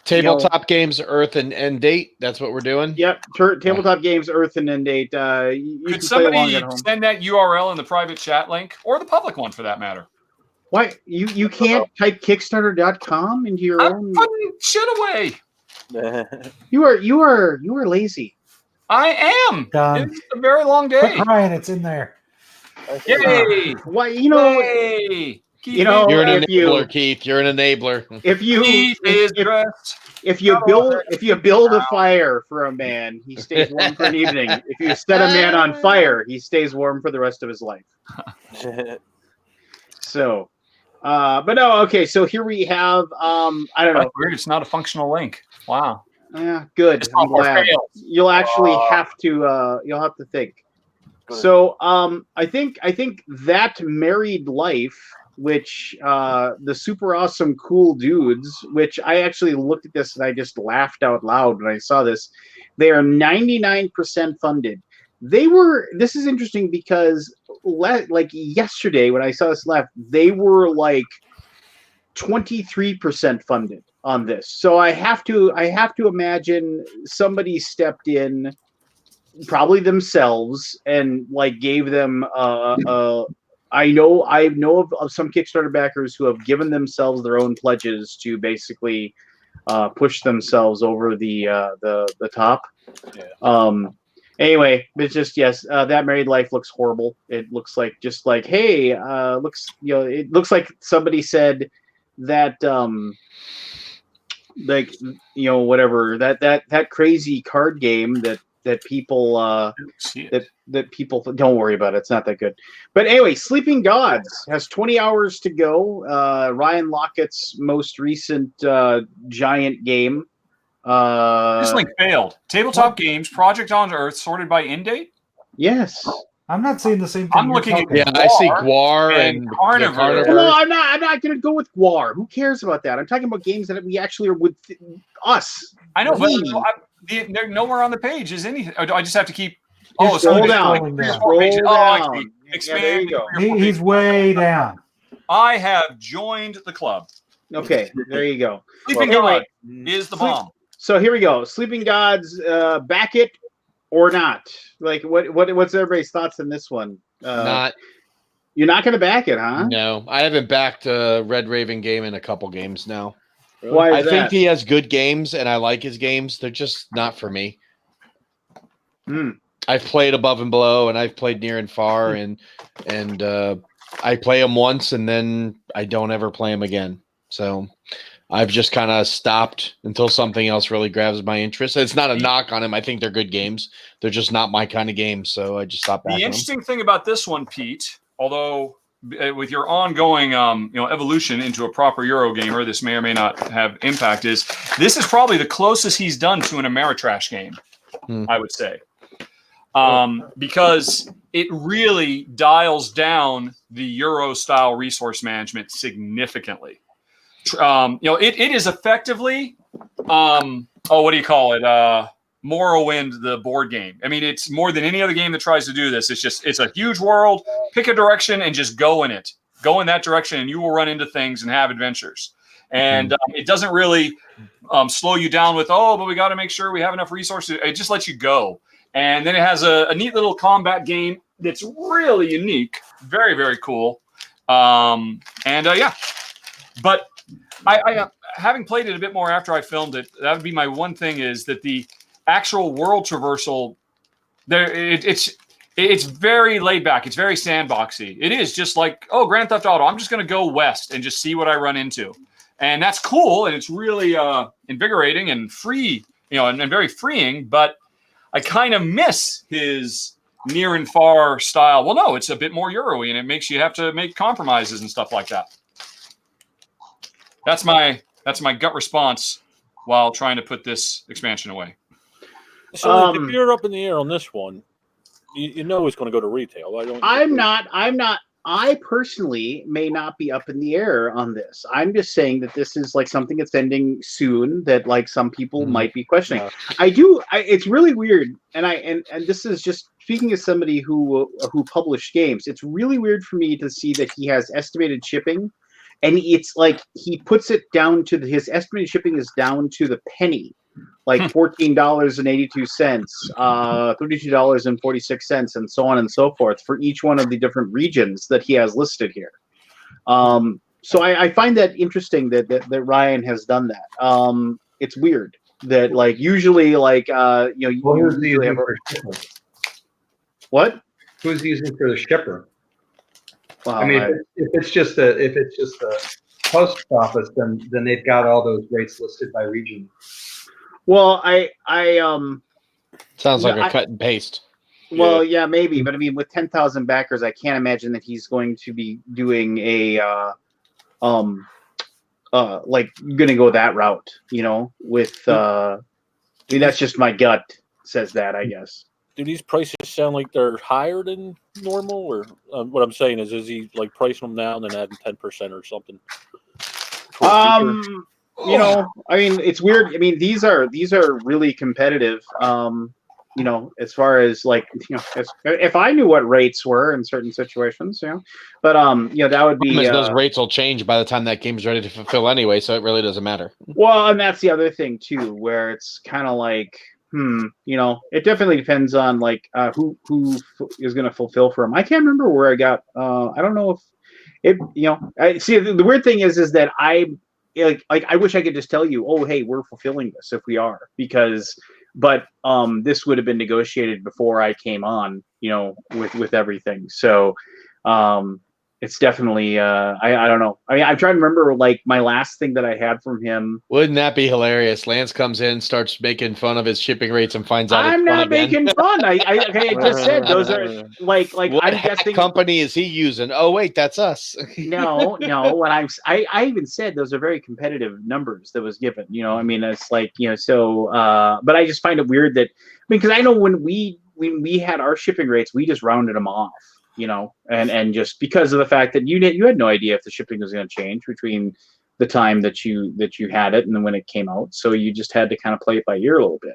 Tabletop Games, Earth, and End Date. That's what we're doing.
Yep. Tabletop Games, Earth, and End Date.
Could somebody send that URL in the private chat link, or the public one for that matter?
Why you can't type Kickstarter.com into your own?
I'm putting shit away.
You are lazy.
I am. It's a very long day.
Quit crying, it's in there.
Yay!
Why?
Yay!
You're an enabler, Keith. You're an enabler.
If you build a fire for a man, he stays warm for an evening. If you set a man on fire, he stays warm for the rest of his life. So, but no, okay. So here we have, I don't know.
That's weird. It's not a functional link. Wow.
Yeah, good. I'm glad. You'll actually have to. You'll have to think. Good. So, I think that Married Life, which the Super Awesome Cool Dudes, which I actually looked at this and I just laughed out loud when I saw this. They are 99% funded. This is interesting because yesterday when I saw this they were 23% funded. on this. So I have to imagine somebody stepped in, probably themselves, and like gave them I know of some Kickstarter backers who have given themselves their own pledges to basically push themselves over the top.
Yeah.
Anyway, it's just that married life looks horrible. It looks like just like, hey, it looks like somebody said that like, whatever, that crazy card game that people that people don't worry about it. It's not that good. But anyway, Sleeping Gods has 20 hours to go. Ryan Lockett's most recent giant game.
This link failed. Tabletop games, Project on Earth, sorted by end date.
Yes.
I'm not seeing the same thing.
I'm looking at
Yeah, I see Guar and
Carnivore.
Carnivore.
Well, no, I'm not going to go with Guar. Who cares about that? I'm talking about games that we actually are with us.
I know, but
Me.
they're nowhere on the page. Is anything? Or do I just have to keep?
You're
Scroll
so
down.
scrolling
three or
down.
four pages.
Scroll
Oh, I
down.
see.
Yeah,
Expand.
there you go.
3 or 4
He's
pages.
way down.
I have joined the club.
Okay, there you go.
Sleeping
Anyway,
God is the bomb.
So here we go. Sleeping Gods, back it or not? Like, what's everybody's thoughts on this one?
Not.
You're not going to back it, huh?
No, I haven't backed a Red Raven game in a couple games now.
Why is
I think
that?
he has good games, and I like his games. They're just not for me. I've played Above and Below, and I've played Near and Far, and I play them once, and then I don't ever play them again. So I've just kind of stopped until something else really grabs my interest. It's not a knock on them. I think they're good games. They're just not my kind of games, so I just stopped backing
The
them.
interesting thing about this one, Pete, although with your ongoing evolution into a proper Euro gamer, this may or may not have impact, is this is probably the closest he's done to an Ameritrash game, I would say. Because it really dials down the Euro style resource management significantly. It is effectively, what do you call it? Morrowind, the board game. I mean, it's more than any other game that tries to do this. It's a huge world. Pick a direction and just go in it. Go in that direction, and you will run into things and have adventures. And it doesn't really slow you down with, but we got to make sure we have enough resources. It just lets you go. And then it has a neat little combat game that's really unique. Very, very cool. But I having played it a bit more after I filmed it, that would be my one thing, is that the actual world traversal there, it's very laid back. It's very sandboxy. It is just like, Grand Theft Auto. I'm just going to go west and just see what I run into. And that's cool. And it's really invigorating and free, and very freeing. But I kind of miss his Near and Far style. Well, no, it's a bit more Euro-y, and it makes you have to make compromises and stuff like that. That's my gut response while trying to put this expansion away.
So if you're up in the air on this one, you know it's going to go to retail.
I'm not. I personally may not be up in the air on this. I'm just saying that this is like something that's ending soon that like some people might be questioning. Yeah. It's really weird, and this is just speaking as somebody who published games. It's really weird for me to see that he has estimated shipping, and it's like he puts it down to his estimated shipping is down to the penny. Like $14.82, $32.46, and so on and so forth for each one of the different regions that he has listed here. So I find that interesting that Ryan has done that. It's weird that like usually like
who's using for shipper?
What?
Who's using for the shipper?
Well,
I mean, if it's just a post office, then they've got all those rates listed by region.
Well,
sounds like a cut and paste.
Well, yeah, maybe, but I mean, with 10,000 backers, I can't imagine that he's going to be doing like going to go that route. With I mean, that's just my gut says that, I guess.
Do these prices sound like they're higher than normal, or what I'm saying is he like pricing them down and adding 10% or something?
I mean, it's weird. I mean, these are really competitive. as far as like, if I knew what rates were in certain situations, but that would be
those rates will change by the time that game's ready to fulfill anyway, so it really doesn't matter.
Well, and that's the other thing too, where it's kind of like, it definitely depends on like who is going to fulfill for him. I can't remember where I got. I don't know if it. I see. The weird thing is that I I wish I could just tell you, oh, hey, we're fulfilling this if we are, but this would have been negotiated before I came on, with everything. So it's definitely I don't know. I mean, I'm trying to remember like my last thing that I had from him.
Wouldn't that be hilarious? Lance comes in, starts making fun of his shipping rates, and finds out
I'm not making fun. I just said those are like
what
I'm guessing.
Company is he using? Oh wait, that's us.
No. When I even said those are very competitive numbers that was given. I mean, it's like so. But I just find it weird that because I know when we had our shipping rates, we just rounded them off. And just because of the fact that you had no idea if the shipping was going to change between the time that you had it and then when it came out, so you just had to kind of play it by ear a little bit.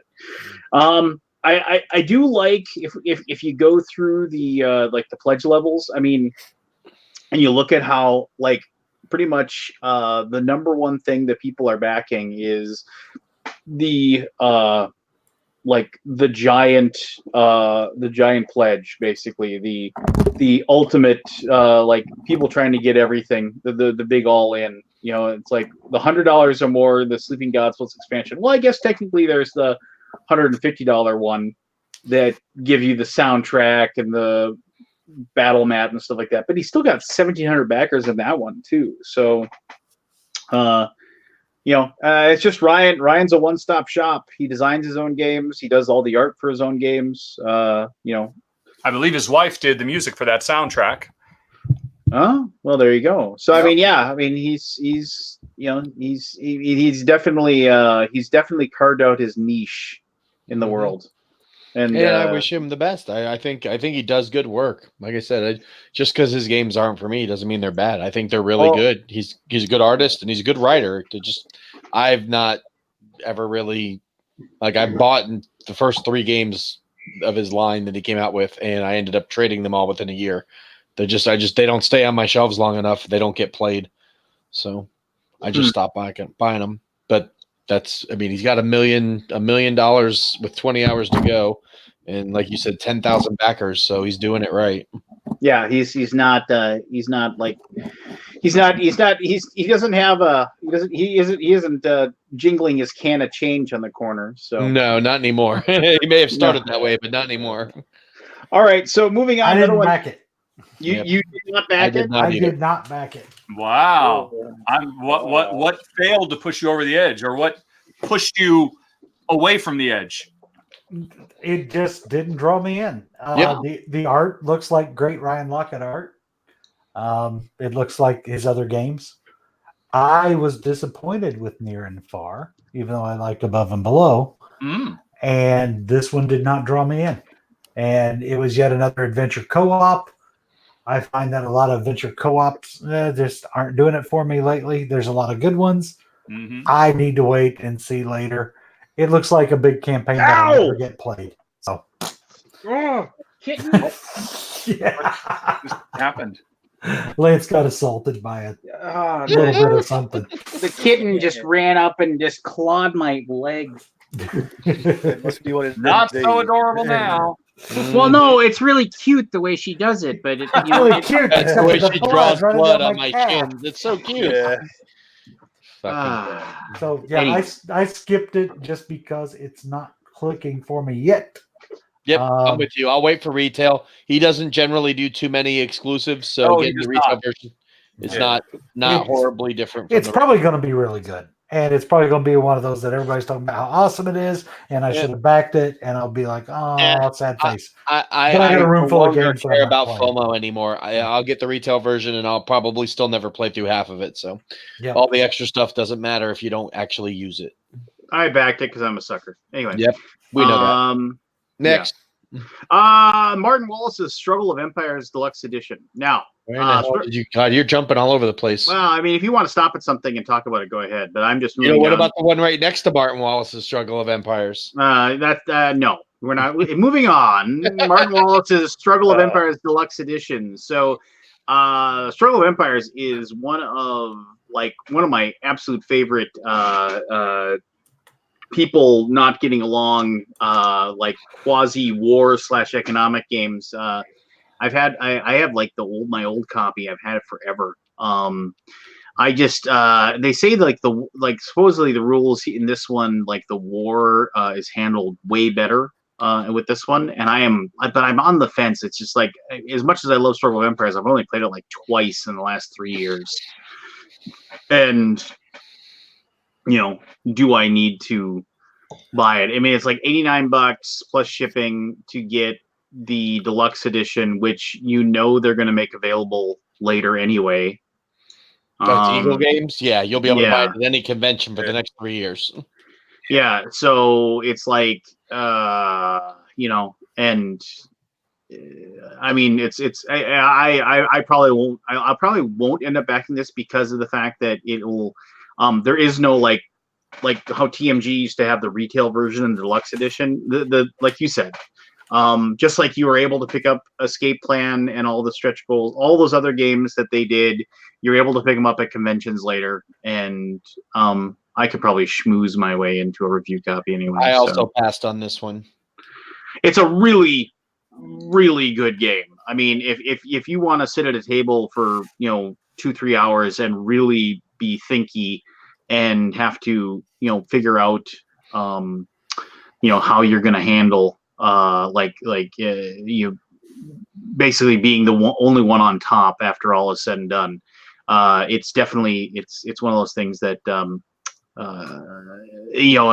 I do like if you go through the like the pledge levels, I mean, and you look at how like pretty much the number one thing that people are backing is the like the giant pledge, basically the ultimate like people trying to get everything, the big all in. It's like the $100 or more, the Sleeping Gods plus expansion. Well, I guess technically there's the $150 one that give you the soundtrack and the battle mat and stuff like that. But he's still got 1,700 backers in that one too. So it's just Ryan. Ryan's a one-stop shop. He designs his own games. He does all the art for his own games. I
believe his wife did the music for that soundtrack.
Oh, well, there you go. So I mean, he's definitely carved out his niche in the world. And
I wish him the best. I think he does good work. Like I said, just because his games aren't for me doesn't mean they're bad. I think they're really good. He's a good artist and he's a good writer. I've not ever really I bought the first 3 games of his line that he came out with, and I ended up trading them all within a year. They don't stay on my shelves long enough. They don't get played, so I just stopped buying them. But he's got $1 million with 20 hours to go, and like you said, 10,000 backers. So he's doing it right.
Yeah, he isn't jingling his can of change on the corner. So
no, not anymore. He may have started that way, but not anymore.
All right, so moving on.
I didn't back it.
You did not back it?
I did not back it.
Wow. What failed to push you over the edge, or what pushed you away from the edge?
It just didn't draw me in. The art looks like great Ryan Lockett art. It looks like his other games. I was disappointed with Near and Far, even though I liked Above and Below. And this one did not draw me in. And it was yet another adventure co-op. I find that a lot of adventure co-ops just aren't doing it for me lately. There's a lot of good ones. I need to wait and see later. It looks like a big campaign that will never get played. So,
kitten.
Yeah, just happened.
Lance got assaulted by a little bit of something.
The kitten just ran up and just clawed my leg.
That must be what it's
not so adorable now.
Well, no, it's really cute the way she does it, but it's
really cute.
That's the way she draws blood on my chin. It's so cute.
Yeah.
So yeah, I skipped it just because it's not clicking for me yet.
Yep, I'm with you. I'll wait for retail. He doesn't generally do too many exclusives, so getting the retail version is not horribly different.
It's probably going to be really good, and it's probably going to be one of those that everybody's talking about how awesome it is, and I should have backed it, and I'll be like, oh, sad face.
I
got a room full of games.
Care about FOMO anymore. I'll get the retail version, and I'll probably still never play through half of it. So all the extra stuff doesn't matter if you don't actually use it.
I backed it because I'm a sucker. Anyway.
Yep, we know that. Next.
Martin Wallace's Struggle of Empires Deluxe Edition. Now,
God, you're jumping all over the place.
Well, I mean, if you want to stop at something and talk about it, go ahead. But I'm just
what about the one right next to Martin Wallace's Struggle of Empires?
No. we're not moving on. Martin Wallace's Struggle of Empires Deluxe Edition. So, Struggle of Empires is one of my absolute favorite people not getting along, like quasi war / economic games. I have like my old copy. I've had it forever. I just they say supposedly the rules in this one, like the war is handled way better with this one, and but I'm on the fence. It's just like, as much as I love Struggle of Empires, I've only played it like twice in the last 3 years, and do I need to buy it? I mean, it's like $89 plus shipping to get the deluxe edition, which they're going to make available later anyway.
That's Eagle Games. Yeah, you'll be able to buy it
Yeah.
at any convention for the next 3 years.
Yeah, so it's like, and I mean, I probably won't. I probably won't end up backing this because of the fact that it'll. There is no like how TMG used to have the retail version and the deluxe edition. The like you said, just like you were able to pick up Escape Plan and all the stretch goals, all those other games that they did, you're able to pick them up at conventions later. And I could probably schmooze my way into a review copy anyway.
I also passed on this one.
It's a really, really good game. I mean, if you want to sit at a table for 2-3 hours and really be thinky and have to figure out how you're going to handle you basically being the only one on top after all is said and done, it's definitely it's one of those things that I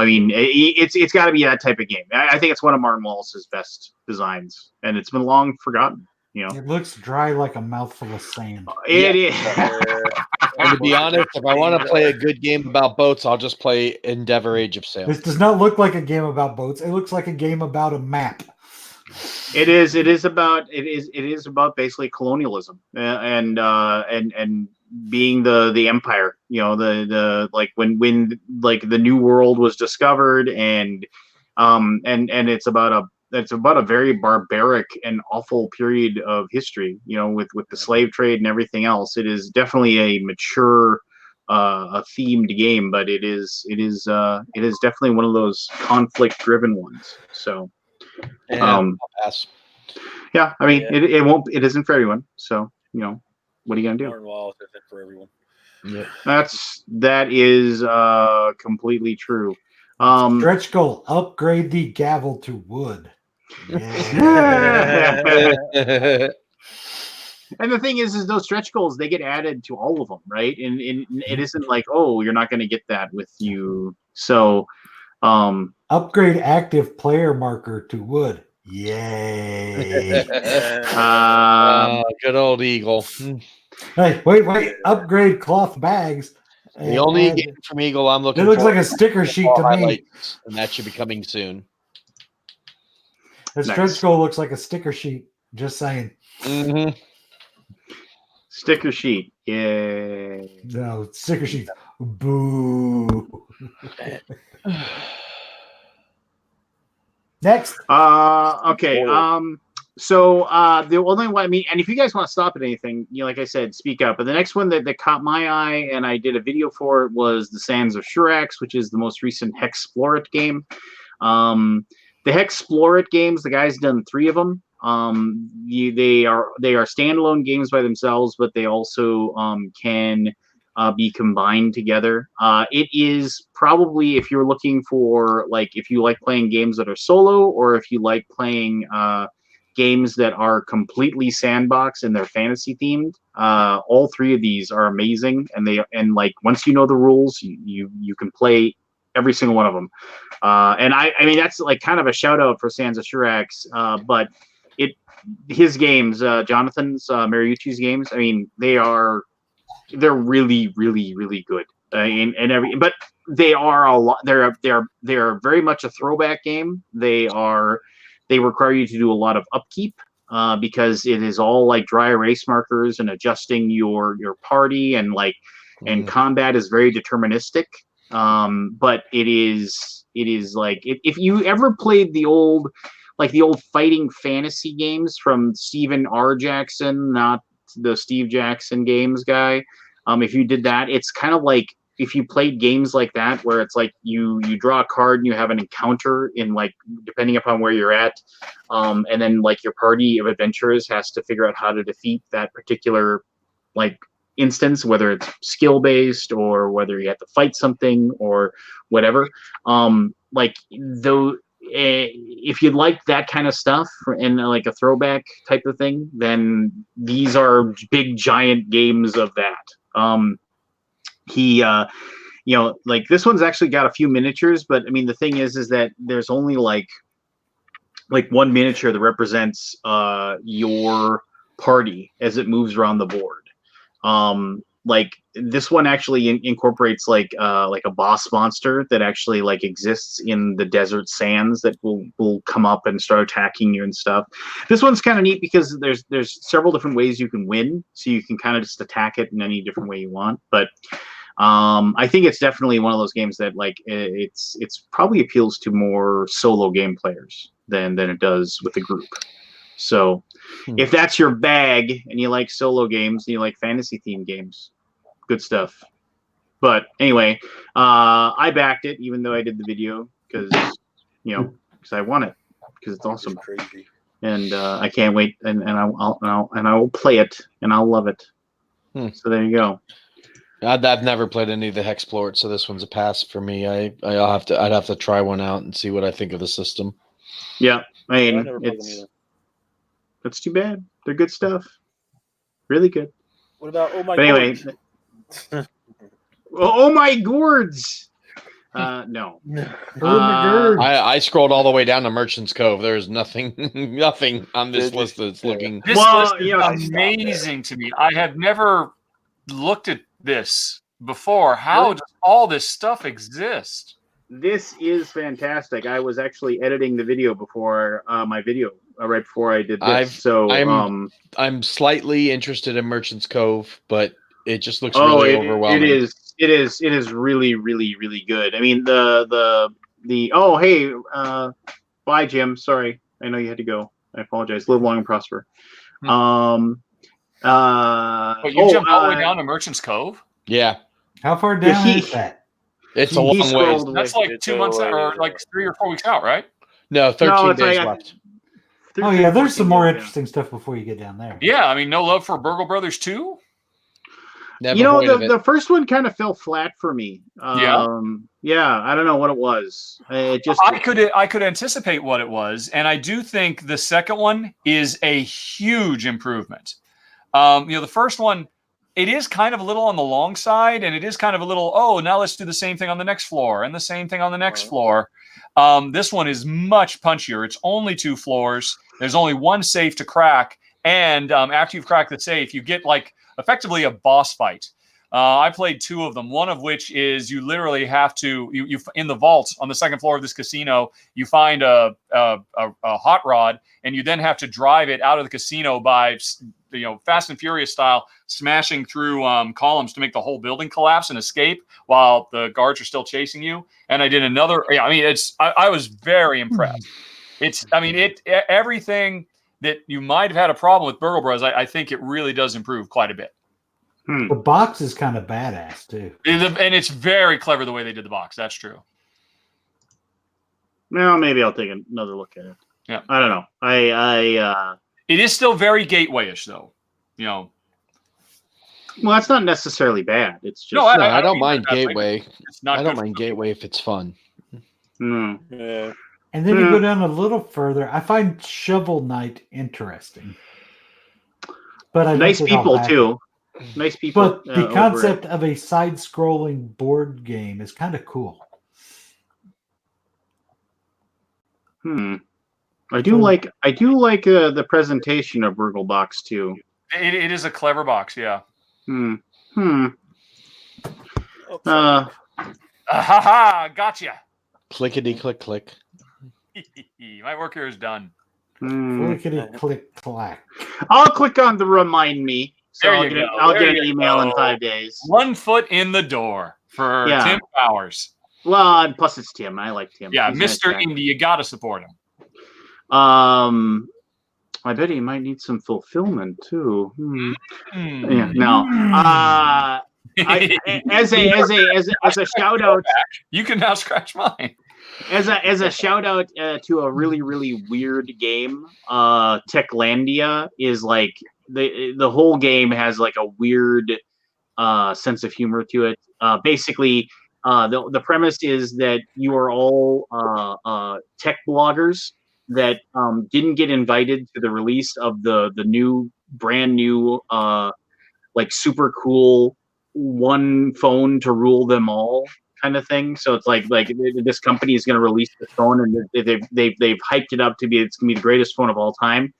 mean, it's got to be that type of game. I think it's one of Martin Wallace's best designs, and it's been long forgotten.
It looks dry like a mouthful of sand.
It is.
And to be honest, if I want to play a good game about boats, I'll just play Endeavor Age of Sail.
This does not look like a game about boats. It looks like a game about a map.
It is about basically colonialism and being the empire. The like when like the New World was discovered, and it's about a very barbaric and awful period of history. With the slave trade and everything else. It is definitely a mature, a themed game, but it is definitely one of those conflict-driven ones. So,
I'll pass.
Yeah, I mean, it isn't for everyone. So, what are you gonna do?
Martin Wallace isn't for everyone.
Yeah.
That is completely true.
Stretch goal: upgrade the gavel to wood.
Yeah. And the thing is those stretch goals, they get added to all of them, right? And it isn't like, oh, you're not going to get that with you. So,
upgrade active player marker to wood. Yay!
Good old Eagle.
Hey, wait! Upgrade cloth bags.
The only game from Eagle I'm looking
it
for.
looks like a sticker sheet to me.
And that should be coming soon.
The stretch goal looks like a sticker sheet. Just saying.
Mm-hmm.
Sticker sheet. Yay.
No, sticker sheet. Boo. Next.
Okay. So the only one, I mean, and if you guys want to stop at anything, like I said, speak up. But the next one that caught my eye, and I did a video for it, was the Sands of Shurax, which is the most recent Hexplorit game. The Hexplorit games, the guy's done 3 of them. They are standalone games by themselves, but they also can be combined together. It is probably, if you're looking for, like, if you like playing games that are solo, or if you like playing games that are completely sandbox and they're fantasy themed, all 3 of these are amazing. And like, once you know the rules, you can play every single one of them. And I mean, that's like kind of a shout out for Sands of Shurax, but his games, Jonathan's Mariucci's games, I mean, they're really, really, really good. But they are a lot. They're very much a throwback game. They require you to do a lot of upkeep because it is all like dry erase markers and adjusting your party, and combat is very deterministic. But it is it is like if you ever played the old fighting fantasy games from Stephen R. Jackson, not the Steve Jackson games guy. If you did that, it's kind of like if you played games like that where it's like you draw a card and you have an encounter in like depending upon where you're at, and then like your party of adventurers has to figure out how to defeat that particular like instance, whether it's skill based or whether you have to fight something or whatever. Like though. If you'd like that kind of stuff and like a throwback type of thing, then these are big giant games of that. Like this one's actually got a few miniatures, but I mean the thing is that there's only like one miniature that represents your party as it moves around the board. Like this one actually incorporates like a boss monster that actually like exists in the desert sands that will come up and start attacking you and stuff. This one's kind of neat because there's several different ways you can win, so you can kind of just attack it in any different way you want. But I think it's definitely one of those games that like it's probably appeals to more solo game players than it does with a group. So if that's your bag and you like solo games and you like fantasy themed games, good stuff. But anyway, I backed it even though I did the video because I want it because it's awesome.
Crazy.
And I can't wait and I will play it and I'll love it. So there you go.
I've never played any of the Hexplorers, so this one's a pass for me. I'd have to try one out and see what I think of the system.
Yeah, I mean
never played them either.
That's too bad. They're good stuff. Really good.
What about
But anyway, oh my gourds. No.
I scrolled all the way down to Merchant's Cove. There's nothing on this list that's looking.
This list is amazing to me. I have never looked at this before. How does all this stuff exist?
This is fantastic. I was actually editing the video before my video right before I did this.
I'm slightly interested in Merchant's Cove, but it just looks really overwhelming.
It is really, really, really good. I mean bye Jim. Sorry. I know you had to go. I apologize. Live long and prosper.
But you jumped all the way down to Merchant's Cove?
Yeah.
How far down is that?
It's a long way.
That's like 2 months or like 3 or 4 weeks out, right?
No, 13 days left.
Oh yeah, there's some more interesting stuff before you get down there.
Yeah, I mean, no love for Burgle Brothers 2?
The first one kind of fell flat for me.
Yeah,
I don't know what it was.
I could anticipate what it was, and I do think the second one is a huge improvement. The first one, it is kind of a little on the long side, and it is kind of a little, now let's do the same thing on the next floor and the same thing on the next floor. This one is much punchier. It's only 2 floors. There's only one safe to crack, and after you've cracked the safe, you get like effectively a boss fight. I played 2 of them. One of which is you literally have to you in the vault on the second floor of this casino. You find a hot rod, and you then have to drive it out of the casino by Fast and Furious style, smashing through columns to make the whole building collapse and escape while the guards are still chasing you. And I did another. I was very impressed. Everything that you might have had a problem with Burgle Bros, I think it really does improve quite a bit.
The box is kind of badass too,
and it's very clever the way they did the box. That's true.
Well, maybe I'll take another look at it.
Yeah,
I don't know.
It is still very gateway-ish, though.
Well, that's not necessarily bad. It's just
I don't mind gateway. I don't mind gateway if it's fun.
Yeah. And then you go down a little further. I find Shovel Knight interesting, but
nice people too. Nice people.
But the concept of a side-scrolling board game is kind of cool.
I do like the presentation of Burglebox too.
It is a clever box, yeah. Gotcha.
Clickety click click.
My work here is done.
Clickety click clack.
I'll click on the remind me. So
There
I'll get an email in 5 days.
1 foot in the door for Tim Powers.
Well, and plus it's Tim. I like Tim.
Yeah,
He's a nice
Mr.
guy.
Indie, you gotta support him.
I bet he might need some fulfillment too.
Hmm.
Yeah, no. As a shout out,
You can now scratch mine.
as a shout out to a really really weird game. Techlandia is like the whole game has like a weird sense of humor to it. Basically, the premise is that you are all tech bloggers that didn't get invited to the release of the brand new like super cool one phone to rule them all kind of thing. So it's like this company is going to release the phone, and they've hyped it up to be it's going to be the greatest phone of all time.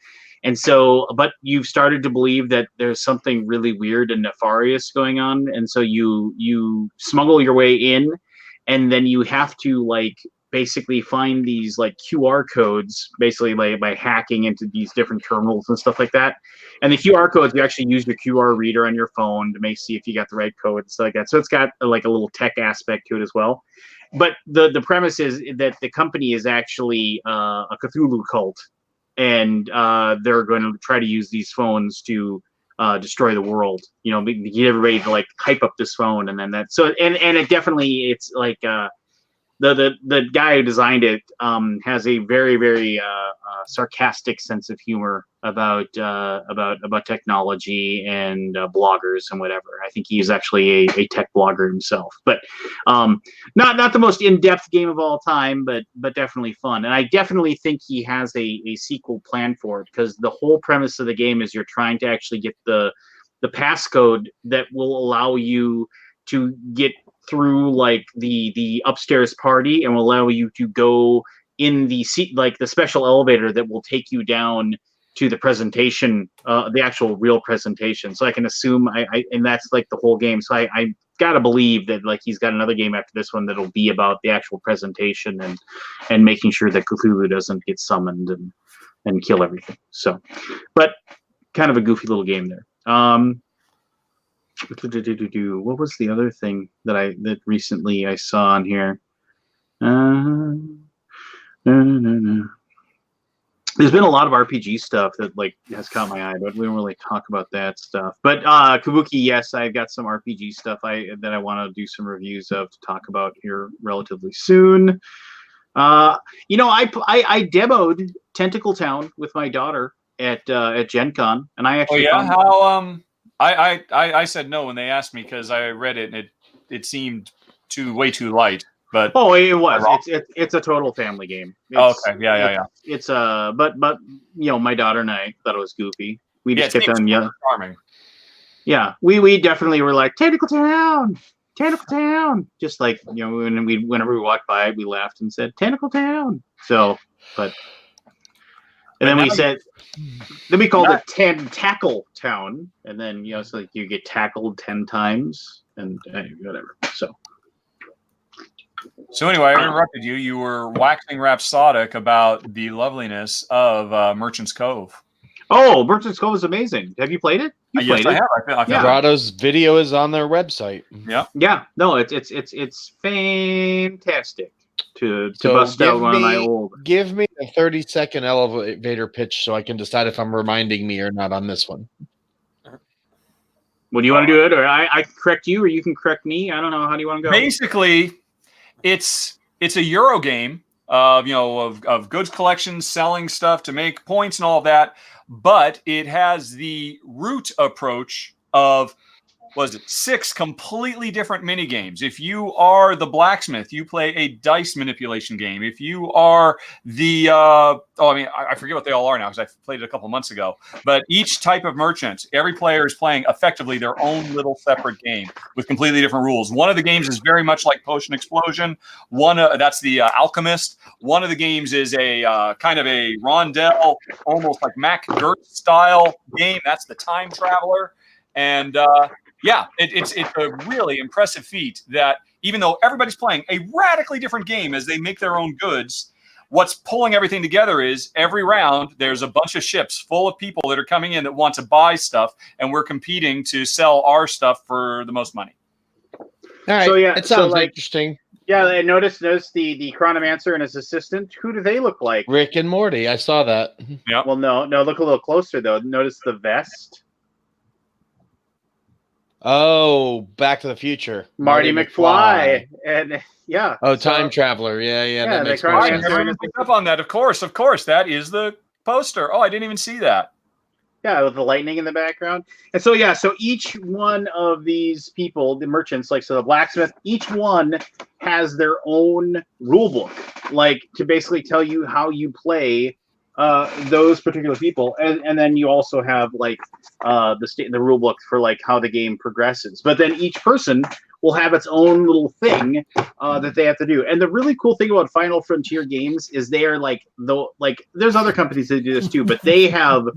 And so, but you've started to believe that there's something really weird and nefarious going on, and so you smuggle your way in, and then you have to like basically find these like QR codes, basically by hacking into these different terminals and stuff like that. And the QR codes, you actually use your QR reader on your phone to see if you got the right code and stuff like that. So it's got like a little tech aspect to it as well. But the premise is that the company is actually a Cthulhu cult, and they're going to try to use these phones to destroy the world. You know, get everybody to like hype up this phone, and then that. So and it definitely it's like. The guy who designed it has a very very sarcastic sense of humor about technology and bloggers and whatever. I think he's actually a tech blogger himself, but not the most in-depth game of all time, but definitely fun. And I definitely think he has a sequel planned for it, because the whole premise of the game is you're trying to actually get the passcode that will allow you to get through like the upstairs party, and will allow you to go in the seat, like the special elevator that will take you down to the presentation, the actual real presentation. So I can assume and that's like the whole game. So I gotta believe that like he's got another game after this one that'll be about the actual presentation and making sure that Cthulhu doesn't get summoned and kill everything. So, but kind of a goofy little game there. What was the other thing that recently I saw on here? No. There's been a lot of RPG stuff that like has caught my eye, but we don't really talk about that stuff. But Kabuki, yes, I've got some RPG stuff that I want to do some reviews of to talk about here relatively soon. I demoed Tentacle Town with my daughter at Gen Con, and I actually
how I said no when they asked me, because I read it and it seemed way too light. But
it was. It's a total family game.
Okay, yeah.
It's but my daughter and I thought it was goofy. We just kept on yelling.
Charming.
Yeah, we definitely were like Tentacle Town, just like whenever we walked by, we laughed and said Tentacle Town. So, and then we said. Then we called it Tackle Town, and then so like you get tackled 10 times, and whatever.
So anyway, I interrupted you. You were waxing rhapsodic about the loveliness of Merchant's Cove.
Oh, Merchant's Cove is amazing. Have you played it?
Yes, I have. I feel
Grotto's video is on their website.
Yeah.
Yeah. No, it's fantastic. To bust out one of my old.
Give me a 30-second elevator pitch so I can decide if I'm reminding me or not on this one.
Well, do you want to do it, or I correct you, or you can correct me? I don't know. How do you want to go?
Basically, it's a Euro game of goods collections, selling stuff to make points and all of that, but it has the root approach of 6 completely different mini games. If you are the blacksmith, you play a dice manipulation game. If you are the I forget what they all are now because I played it a couple months ago. But each type of merchant, every player is playing effectively their own little separate game with completely different rules. One of the games is very much like Potion Explosion. That's the Alchemist. One of the games is a kind of a rondel, almost like Mac Gert style game. That's the Time Traveler. And it's a really impressive feat that even though everybody's playing a radically different game as they make their own goods, what's pulling everything together is every round there's a bunch of ships full of people that are coming in that want to buy stuff, and we're competing to sell our stuff for the most money.
All right.
So,
it sounds interesting.
Yeah, and notice the Chronomancer and his assistant. Who do they look like?
Rick and Morty. I saw that.
Yep.
Well, no, look a little closer though. Notice the vest.
Oh, Back to the Future.
Marty McFly. And yeah.
Oh,
so-
Time Traveler. Yeah, that
they
makes
cry
more
I
answer
sense.
never
and
even picked up on that. Of course. That is the poster. Oh, I didn't even see that.
Yeah, with the lightning in the background. And so, yeah, so each one of these people, the merchants, like, so the blacksmith, each one has their own rule book, like, to basically tell you how you play those particular people. And then you also have, like, the rule book for, like, how the game progresses. But then each person will have its own little thing that they have to do. And the really cool thing about Final Frontier games is they are, like, there's other companies that do this too, but they have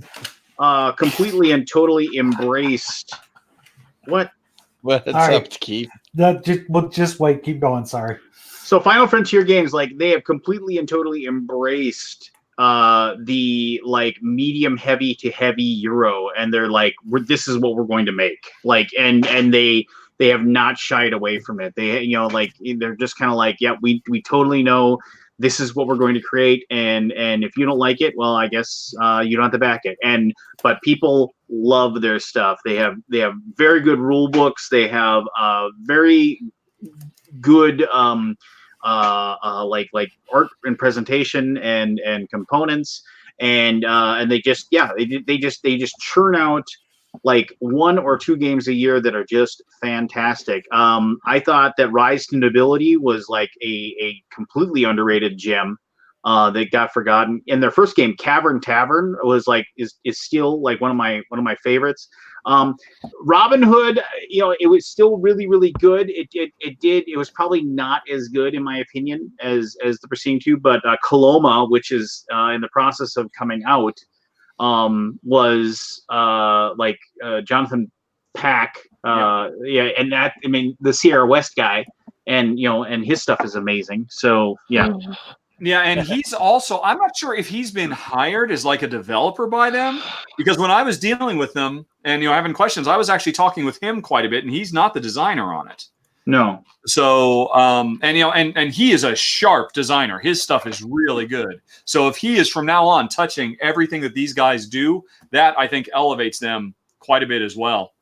completely and totally embraced what?
What's
right.
up, Keith?
Just wait. Keep going. Sorry.
So Final Frontier games, like, they have completely and totally embraced the, like, medium heavy to heavy Euro, and they're like, this is what we're going to make. Like, and they have not shied away from it. They, you know, like, they're just kind of like, yeah, we totally know this is what we're going to create, and if you don't like it, well, I guess you don't have to back it. But people love their stuff. They have very good rule books. They have very good like art and presentation and components, and they just churn out like 1 or 2 games a year that are just fantastic. I thought that Rise to Nobility was like a completely underrated gem that got forgotten. In their first game, Cavern Tavern was like is still like one of my favorites. Robin Hood, you know, it was still really, really good. It was probably not as good in my opinion as the preceding two, but Coloma, which is in the process of coming out, was like Jonathan Pack, yeah, and that, I mean, the Sierra West guy, and you know, and his stuff is amazing. So yeah.
Yeah, and he's also, I'm not sure if he's been hired as like a developer by them, because when I was dealing with them and, you know, having questions, I was actually talking with him quite a bit, and he's not the designer on it.
No.
So, and you know, and he is a sharp designer. His stuff is really good. So if he is from now on touching everything that these guys do, that I think elevates them quite a bit as well.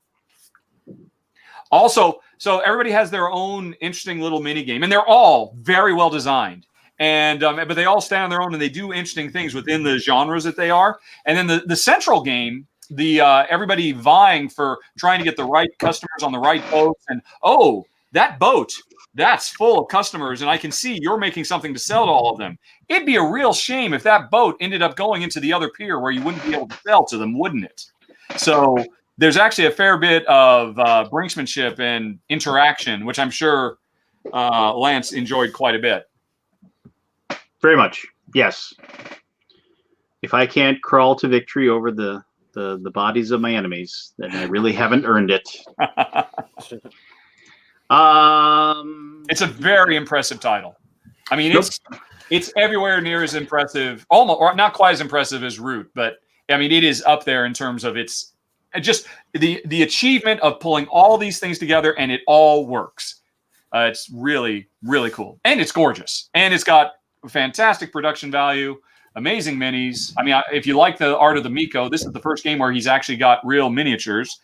Also, so everybody has their own interesting little mini game, and they're all very well designed. And but they all stand on their own, and they do interesting things within the genres that they are. And then the central game, the everybody vying for trying to get the right customers on the right boats, and oh, that boat, that's full of customers, and I can see you're making something to sell to all of them. It'd be a real shame if that boat ended up going into the other pier where you wouldn't be able to sell to them, wouldn't it? So there's actually a fair bit of brinksmanship and interaction, which I'm sure Lance enjoyed quite a bit.
Very much, yes. If I can't crawl to victory over the bodies of my enemies, then I really haven't earned it.
It's a very impressive title. I mean, it's everywhere near as impressive, almost, or not quite as impressive as Root, but I mean, it is up there in terms of its just the achievement of pulling all these things together, and it all works. It's really, really cool, and it's gorgeous, and it's got fantastic production value, amazing minis. I mean, if you like the art of the Miko, this is the first game where he's actually got real miniatures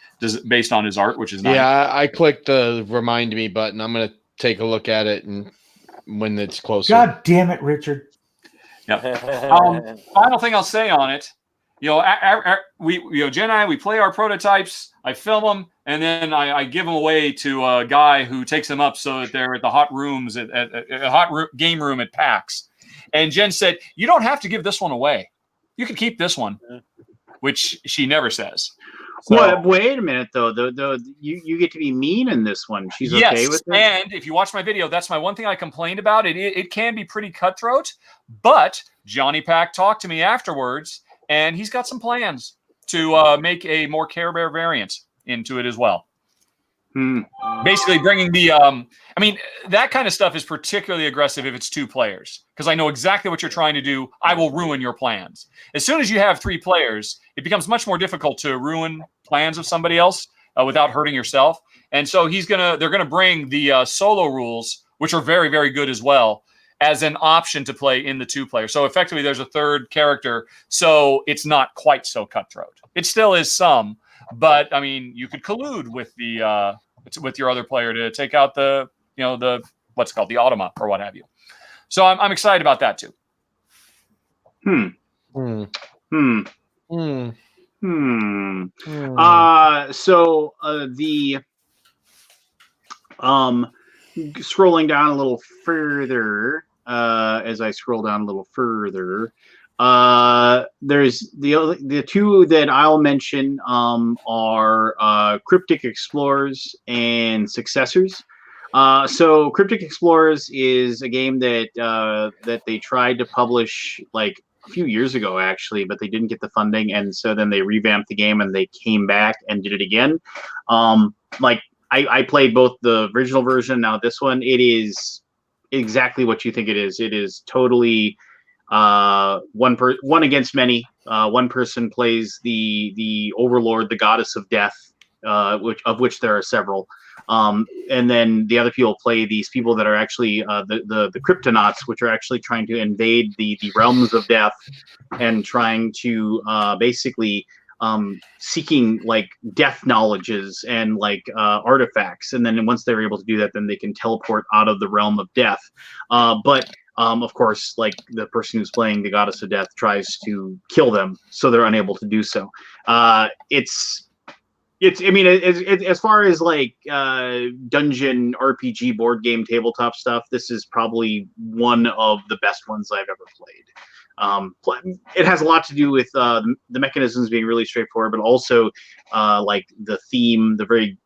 based on his art, which is nice.
Yeah, I clicked the remind me button. I'm going to take a look at it and when it's closer.
God damn it, Richard.
Yeah. Final thing I'll say on it, you know, Jen and I, we play our prototypes, I film them, and then I give them away to a guy who takes them up so that they're at the hot rooms at a game room at PAX. And Jen said, "You don't have to give this one away. You can keep this one," which she never says. So,
well, wait a minute, though. You get to be mean in this one. She's okay with it?
And if you watch my video, that's my one thing I complained about. It can be pretty cutthroat, but Johnny Pack talked to me afterwards, and he's got some plans to make a more Care Bear variant into it as well. Basically bringing the I mean, that kind of stuff is particularly aggressive if it's 2 players, because I know exactly what you're trying to do. I will ruin your plans. As soon as you have 3 players, it becomes much more difficult to ruin plans of somebody else without hurting yourself. And so they're gonna bring the solo rules, which are very, very good as well, as an option to play in the 2-player. So effectively, there's a third character, so it's not quite so cutthroat. It still is some, but I mean, you could collude with the with your other player to take out the what's it called, the automa or what have you. So I'm excited about that too.
So the scrolling down a little further, as I scroll down a little further, there's the two that I'll mention are Cryptic Explorers and Successors. So Cryptic Explorers is a game that that they tried to publish like a few years ago, actually, but they didn't get the funding, and so then they revamped the game and they came back and did it again. I played both the original version, now this one. It is exactly what you think it is. It is totally one against many. One person plays the overlord, the goddess of death, which there are several. And then the other people play these people that are actually the Kryptonauts, which are actually trying to invade the realms of death and trying to basically seeking like death knowledges and like artifacts. And then once they're able to do that, then they can teleport out of the realm of death. But of course, like the person who's playing the goddess of death tries to kill them, so they're unable to do so. I mean, as far as like dungeon RPG board game tabletop stuff, this is probably one of the best ones I've ever played. It has a lot to do with the mechanisms being really straightforward, but also like the theme, the very,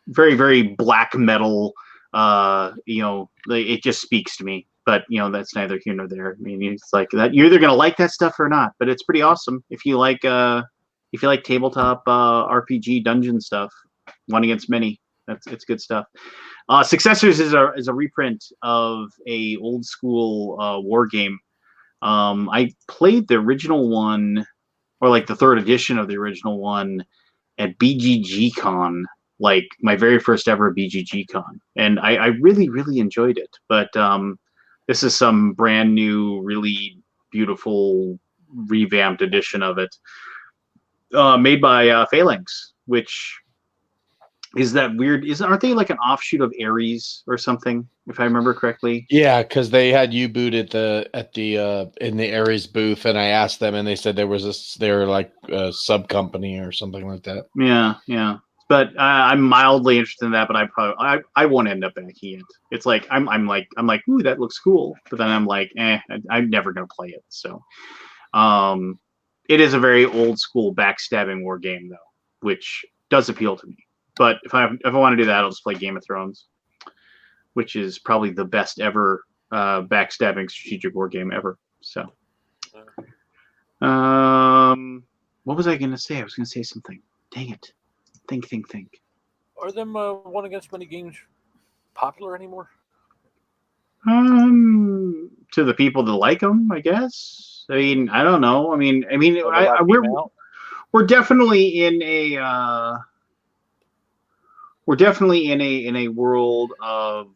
very, very black metal. It just speaks to me. But that's neither here nor there. I mean, it's like that. You're either gonna like that stuff or not. But it's pretty awesome if you like tabletop RPG dungeon stuff, one against many. It's good stuff. Successors is a reprint of a old school war game. I played the original one, or like the third edition of the original one, at BGG Con, like my very first ever BGG Con, and I really, really enjoyed it. But this is some brand new, really beautiful, revamped edition of it. Made by Phalanx, which is that weird? Aren't they like an offshoot of Ares or something, if I remember correctly?
Yeah, because they had you boot in the Ares booth, and I asked them, and they said they're like a sub company or something like that.
Yeah. But I'm mildly interested in that, but I won't end up backing it. It's like I'm like, ooh, that looks cool, but then I'm like, I'm never gonna play it. So, it is a very old school backstabbing war game, though, which does appeal to me. But if I want to do that, I'll just play Game of Thrones, which is probably the best ever backstabbing strategic war game ever. So, what was I going to say? I was going to say something. Dang it! Think.
Are them one against many games popular anymore?
To the people that like them, I guess. I mean, I don't know. I mean, we're definitely in a world of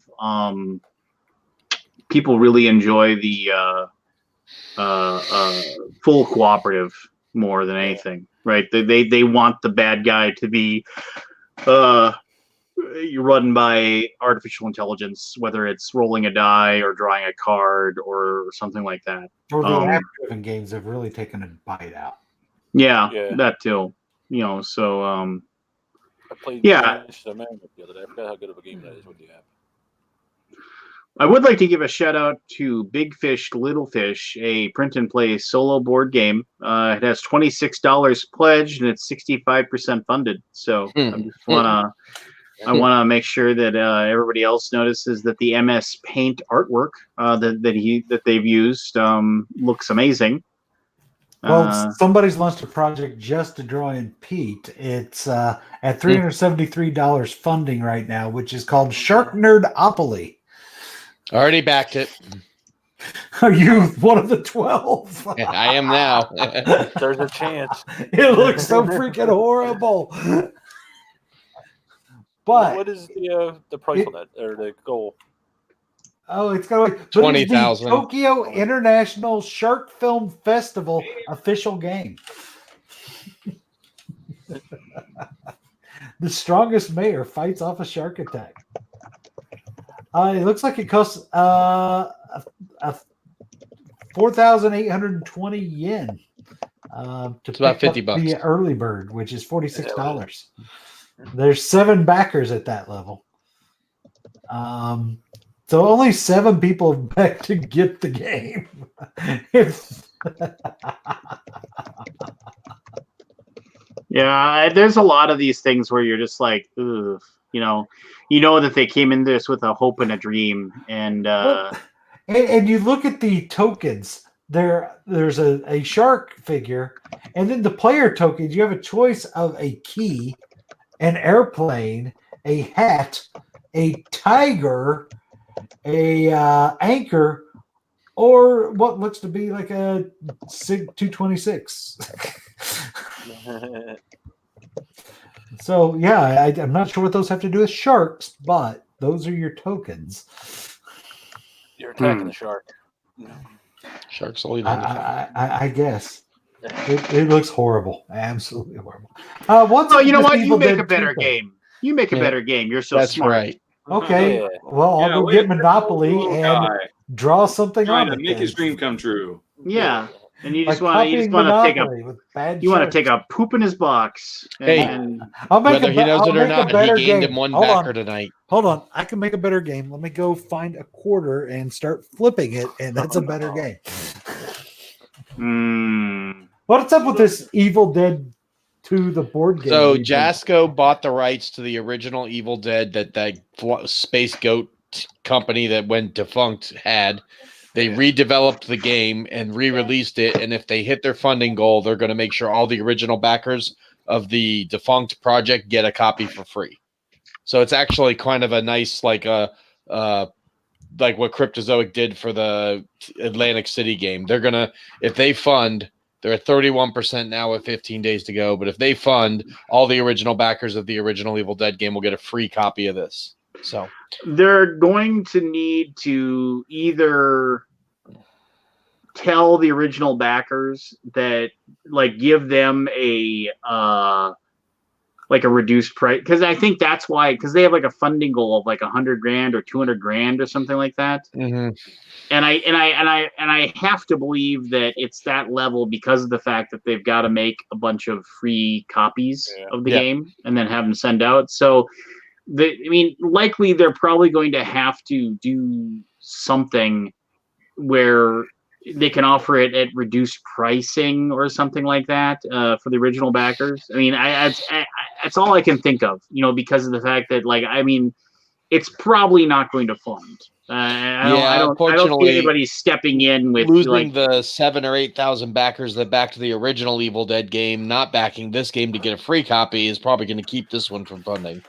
people really enjoy the full cooperative more than anything, right? They want the bad guy to be run by artificial intelligence, whether it's rolling a die or drawing a card or something like that.
Or the app-driven games have really taken a bite out.
Yeah, that too. So
I played the other day. I forgot how good of a game that is with the app.
I would like to give a shout out to Big Fish, Little Fish, a print and play solo board game. It has $26 pledged and it's 65% funded. So I want to make sure that everybody else notices that the MS Paint artwork that they've used looks amazing.
Well, somebody's launched a project just to draw in Pete. It's at $373 funding right now, which is called Shark Nerdopoly.
Already backed it.
Are you one of the 12?
I am now.
There's a chance.
It looks so freaking horrible. But
what is the price on that, or the goal?
Oh, it's got to be
20,000.
Tokyo International Shark Film Festival official game. The strongest mayor fights off a shark attack. It looks like it costs 4,820 yen to
It's about
pick up
$50.
the early bird, which is $46. There's 7 backers at that level. So only 7 people have backed to get the game.
Yeah, there's a lot of these things where you're just like, ugh, you know that they came in this with a hope and a dream, and
and you look at the tokens. There's a shark figure, and then the player tokens. You have a choice of a key, an airplane, a hat, a tiger, a anchor, or what looks to be like a SIG 226. So yeah, I'm not sure what those have to do with sharks, but those are your tokens.
You're attacking the shark.
Sharks will eat anything.
I guess it looks horrible, absolutely horrible.
you know what? You make a better game. You make a better game. You're so
That's
smart.
right.
Okay,
Yeah.
well, I'll go
look
get
at that
Monopoly
little
and
guy
draw something
trying
on
to
it.
make
then.
his dream come true.
Yeah, and you just
Like
want to
copying
take a
Monopoly with bad
you want to
sharks.
take a poop in his box.
Hey.
And
I'll make
Whether he knows
I'll
it or
make a
not, he
better
gained
game.
him one
Hold
backer
on.
tonight.
Hold on, I can make a better game. Let me go find a quarter and start flipping it, and that's a better game. What's up with this Evil Dead 2, the board game?
So
reboot?
Jasco bought the rights to the original Evil Dead that Space Goat company that went defunct had. They redeveloped the game and re-released it, and if they hit their funding goal, they're going to make sure all the original backers of the defunct project get a copy for free. So it's actually kind of a nice like what Cryptozoic did for the Atlantic City game. They're gonna, if they fund, they're at 31% now with 15 days to go. But if they fund, all the original backers of the original Evil Dead game will get a free copy of this. So
they're going to need to either tell the original backers that, like, give them a reduced price, because I think that's why, because they have like a funding goal of like $100,000 or $200,000 or something like that.
mm-hmm.
And I have to believe that it's that level because of the fact that they've got to make a bunch of free copies of the game and then have them send out. So likely they're probably going to have to do something where they can offer it at reduced pricing or something like that for the original backers. I mean, that's all I can think of, because of the fact that, like, I mean, it's probably not going to fund. I don't see anybody stepping in with
losing the 7,000 or 8,000 backers that backed the original Evil Dead game, not backing this game to get a free copy is probably going to keep this one from funding.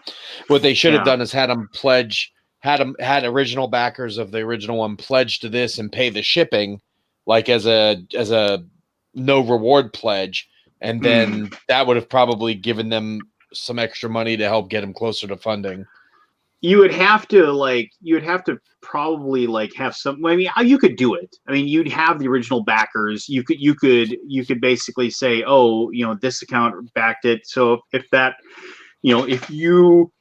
What they should have done is had them pledge, had original backers of the original one pledge to this and pay the shipping, like as a no reward pledge, and then that would have probably given them some extra money to help get them closer to funding.
You would have to probably like have some. I mean, you could do it. I mean, you'd have the original backers. You could basically say, oh, this account backed it. So if that, if you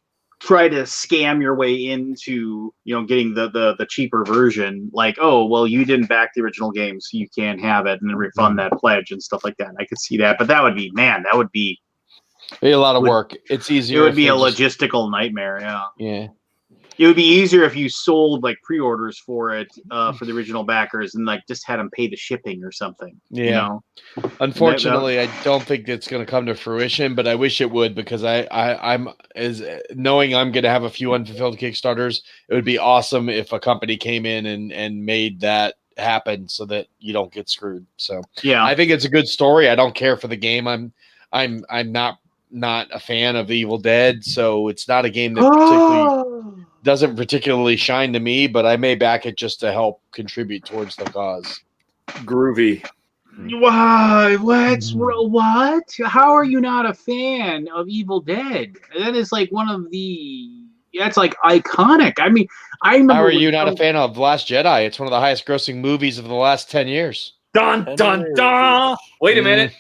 try to scam your way into, getting the cheaper version, like, oh, well, you didn't back the original game, so you can't have it, and then refund that pledge and stuff like that. I could see that, but that would be
a lot of work. It's easier.
It would be a logistical nightmare.
Yeah.
It would be easier if you sold like pre-orders for it for the original backers and like just had them pay the shipping or something.
Yeah. Unfortunately, I don't think it's going to come to fruition, but I wish it would, because I'm knowing I'm going to have a few unfulfilled Kickstarters. It would be awesome if a company came in and made that happen so that you don't get screwed. So yeah, I think it's a good story. I don't care for the game. I'm not a fan of Evil Dead, so it's not a game that doesn't particularly shine to me, but I may back it just to help contribute towards the cause.
Groovy.
Why? What? How are you not a fan of Evil Dead? That is like one of the yeah, it's like iconic. I mean, I remember.
How are
when
you not a
some-
fan of Last Jedi? It's one of the highest grossing movies of the last 10 years.
Dun
10
dun
years.
dun. Wait a minute.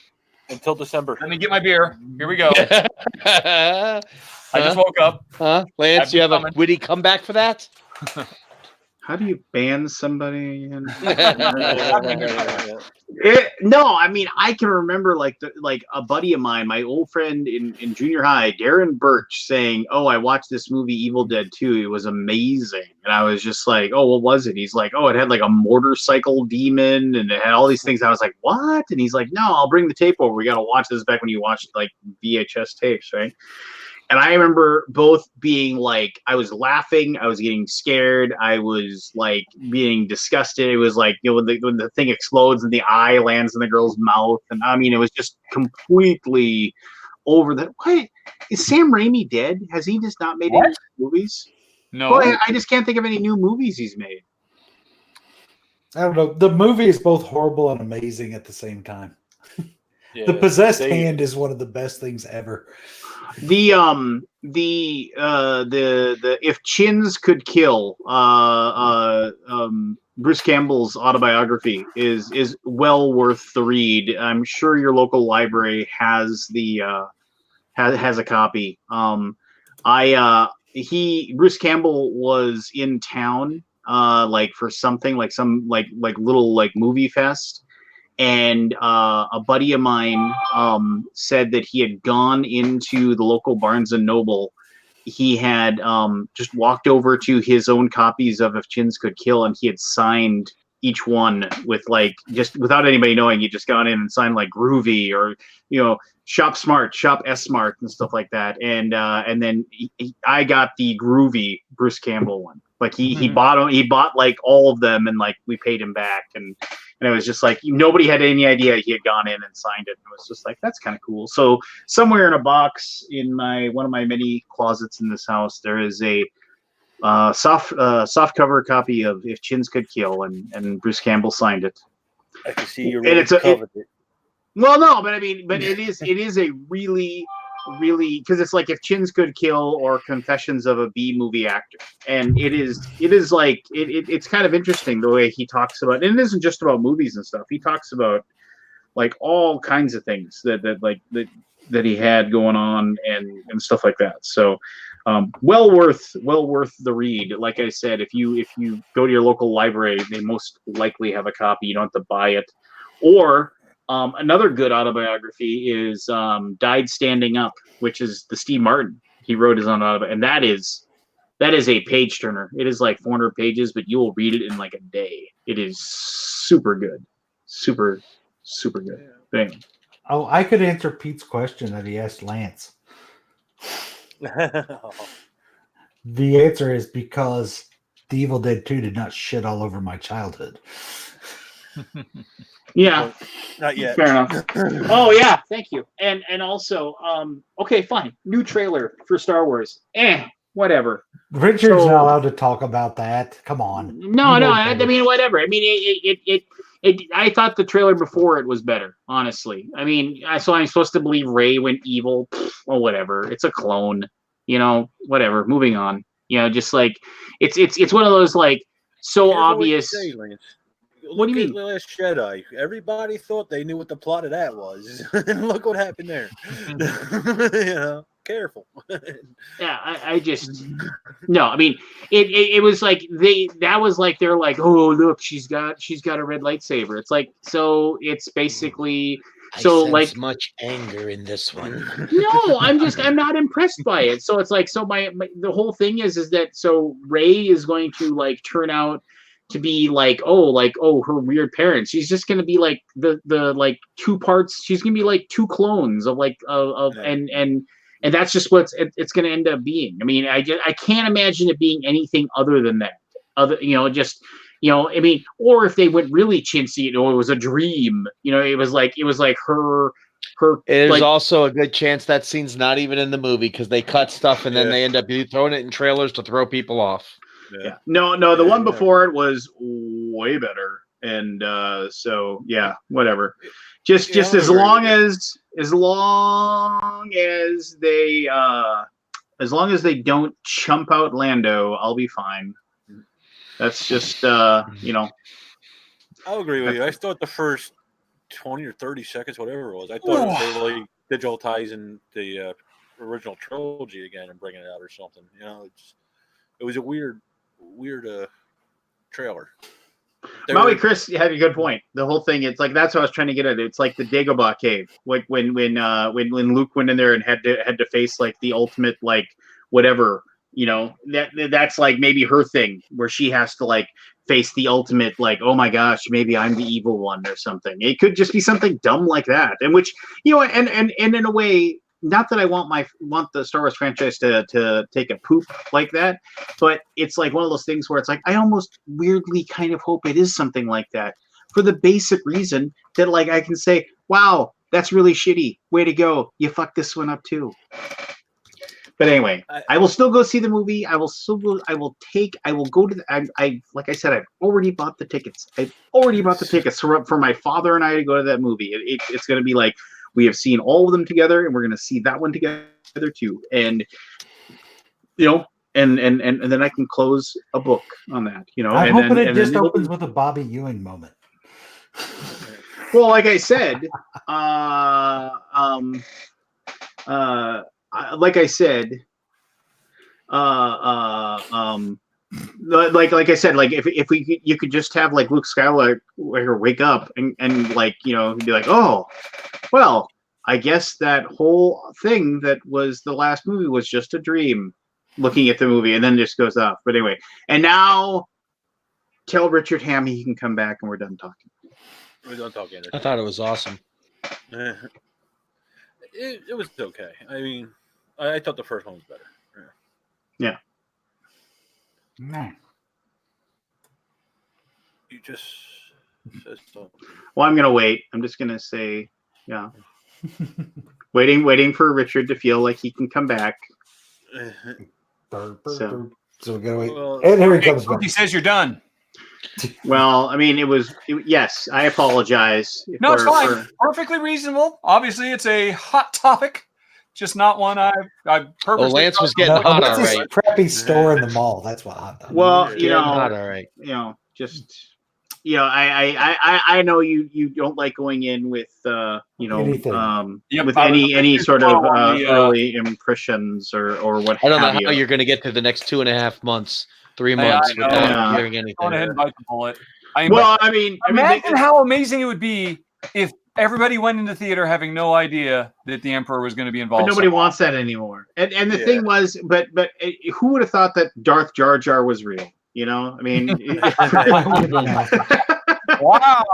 Until December.
Let me get my beer. Here we go.
Huh?
I just woke up.
Lance,
I've
you
been
have
coming.
a witty comeback for that?
How do you ban somebody? And
Yeah.
no, I mean I can remember like a buddy of mine, my old friend in junior high, Darren Birch, saying, "Oh, I watched this movie Evil Dead 2. It was amazing." And I was just like, "Oh, what was it?" He's like, "Oh, it had like a motorcycle demon and it had all these things." I was like, "What?" And he's like, "No, I'll bring the tape over. We got to watch this." Back when you watched like VHS tapes, right? And I remember both being like, I was laughing, I was getting scared, I was like being disgusted. It was like, you know, when the thing explodes and the eye lands in the girl's mouth. And I mean, it was just completely over the. What? Is Sam Raimi dead? Has he just not made any movies?
No.
Well, I just can't think of any new movies he's made.
I don't know. The movie is both horrible and amazing at the same time.
Yeah,
The Possessed
they-
Hand is one of the best things ever.
The If Chins Could Kill, Bruce Campbell's autobiography is well worth the read. I'm sure your local library has the has a copy. Bruce Campbell was in town like for something like some like little like movie fest. And a buddy of mine said that he had gone into the local Barnes and Noble. He had just walked over to his own copies of If Chins Could Kill, and he had signed each one with like just without anybody knowing. He just gone in and signed like Groovy or Shop Smart, Shop S Smart, and stuff like that. And then I got the Groovy Bruce Campbell one. Like he bought like all of them, and like we paid him back, and it was just like nobody had any idea he had gone in and signed it. And it was just like, that's kind of cool. So somewhere in a box in one of my many closets in this house, there is a soft cover copy of If Chins Could Kill, and Bruce Campbell signed it.
I can see you
And
really
it's a-
covered it.
Well, no, but I mean, but it is a really because it's like If Chins Could Kill or Confessions of a B movie actor, and it is like it's kind of interesting the way he talks about, and it isn't just about movies and stuff. He talks about like all kinds of things that he had going on and stuff like that. So well worth the read. Like I said, if you go to your local library, they most likely have a copy. You don't have to buy it. Or another good autobiography is Died Standing Up, which is the Steve Martin. He wrote his own autobiography, and that is a page turner. It is like 400 pages, but you will read it in like a day. It is super good, super good thing.
Oh, I could answer Pete's question that he asked Lance. The answer is because The Evil Dead 2 did not shit all over my childhood.
Yeah,
Not yet.
fair enough. Oh yeah, thank you. And also, okay, fine. New trailer for Star Wars. Whatever.
Richard's
So-
not allowed to talk about that. Come on.
No,
You know
I
better.
mean, whatever. I mean, I thought the trailer before it was better, honestly. I mean, so I'm supposed to believe Rey went evil, or whatever. It's a clone, whatever. Moving on. Just like it's one of those like so
Careful what you
obvious.
say, Lance.
What do you
Look
mean?
at The Last Jedi. Everybody thought they knew what the plot of that was. And look what happened there. Careful.
Yeah, I just no. I mean, it was like they're like, oh look, she's got a red lightsaber. It's like, so it's basically so like
much anger in this one.
no, I'm not impressed by it. So it's like, so my the whole thing is that so Rey is going to like turn out to be like her weird parents. She's just gonna be like the like two parts. She's gonna be like two clones of like of and that's just what it's gonna end up being. I mean, I can't imagine it being anything other than that. I mean, or if they went really chintzy, or it was a dream. It was like her.
There's
like,
also a good chance that scene's not even in the movie because they cut stuff and then
Yeah.
they end up throwing it in trailers to throw people off.
Yeah. No, the one before it was way better. And so yeah, whatever. Just as long as they as long as they don't chump out Lando, I'll be fine. That's just you know.
I'll agree with you. I thought the first 20 or 30 seconds, whatever it was, I thought it was totally digitalizing the original trilogy again and bringing it out or something. You know, it was a weird trailer.
Maui Chris had a good point. The whole thing, it's like that's what I was trying to get at. It's like the Dagobah cave. Like when Luke went in there and had to face like the ultimate like whatever, you know, that's like maybe her thing where she has to like face the ultimate like, oh my gosh, maybe I'm the evil one or something. It could just be something dumb like that. And which, you know, and in a way, not that I want the Star Wars franchise to take a poop like that, but it's like one of those things where it's like I almost weirdly kind of hope it is something like that for the basic reason that like I can say, wow, that's really shitty. Way to go. You fucked this one up too. But anyway, I will still go see the movie. I will go to the, I like I said, I've already bought the tickets. I've already bought the tickets for my father and I to go to that movie. It's going to be like, we have seen all of them together and we're going to see that one together too. And, you know, and then I can close a book on that, you know.
I'm
and
hoping
then,
it just opens with a Bobby Ewing moment.
Well, like I said, like I said, like I said, like if you could just have like Luke Skywalker wake up and like, you know, be like, oh, well, I guess that whole thing that was the last movie was just a dream. Looking at the movie and then just goes off. But anyway, and now tell Richard Hamm he can come back and we're done talking.
We're done talking.
I thought it was awesome.
It was okay. I mean, I thought the first one was better.
Yeah.
Man.
You just said so.
Well, I'm gonna wait. I'm just gonna say, yeah. waiting for Richard to feel like he can come back.
So we gotta wait.
Well,
And here he comes back.
He says you're done.
Well, I mean, yes, I apologize.
No, it's fine. Perfectly reasonable. Obviously, it's a hot topic, just not one I purposely.
Oh, Lance was getting
No,
hot,
that's
all
this
right.
crappy store in the mall. That's what hot dog.
Well, you know,
Hot, all right.
you know, just you know, I know you don't like going in with you know
Anything.
Yep,
with
I was
any sort of
on the,
early impressions or what
I don't know
have
how
you.
you're going to get to the next 2.5 months, 3
I
months
know.
without
Yeah.
hearing
Go
anything.
ahead and bite the bullet.
Well, I mean,
Imagine how amazing it would be if everybody went into theater having no idea that the Emperor was going to be involved.
but nobody wants that anymore. And the thing was, but who would have thought that Darth Jar Jar was real? You know, I mean,
Wow,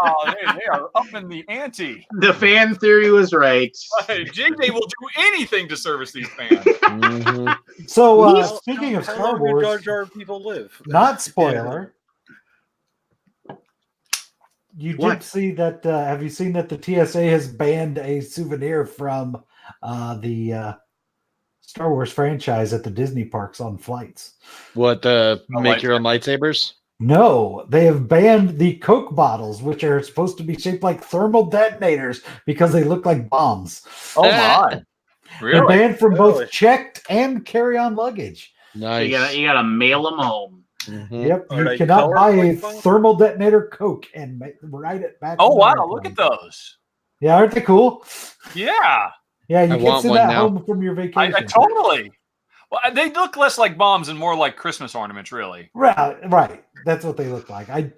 they are up in the ante.
the fan theory was right.
JJ will do anything to service these fans.
Mhm.
So speaking of
How
Star
long do Jar
Wars,
Jar people live?
not spoiler. You
What?
did see that? Have you seen that the TSA has banned a souvenir from the Star Wars franchise at the Disney parks on flights?
What, make your own lightsabers?
No, they have banned the Coke bottles, which are supposed to be shaped like thermal detonators because they look like bombs.
Oh my!
They're
Really?
banned from
Really?
both checked and carry-on luggage.
Nice.
You gotta mail them home.
Mhm.
Yep,
Are
you
they
cannot
colored
buy a
like bombs?
thermal detonator Coke and write it back.
Oh
on the
wow!
airplane.
Look at those.
Yeah, aren't they cool?
Yeah,
Yeah, you
I
can
want
send
one
that
now.
home from your
I
vacation.
totally. Well, they look less like bombs and more like Christmas ornaments, really.
Right. That's what they look like. I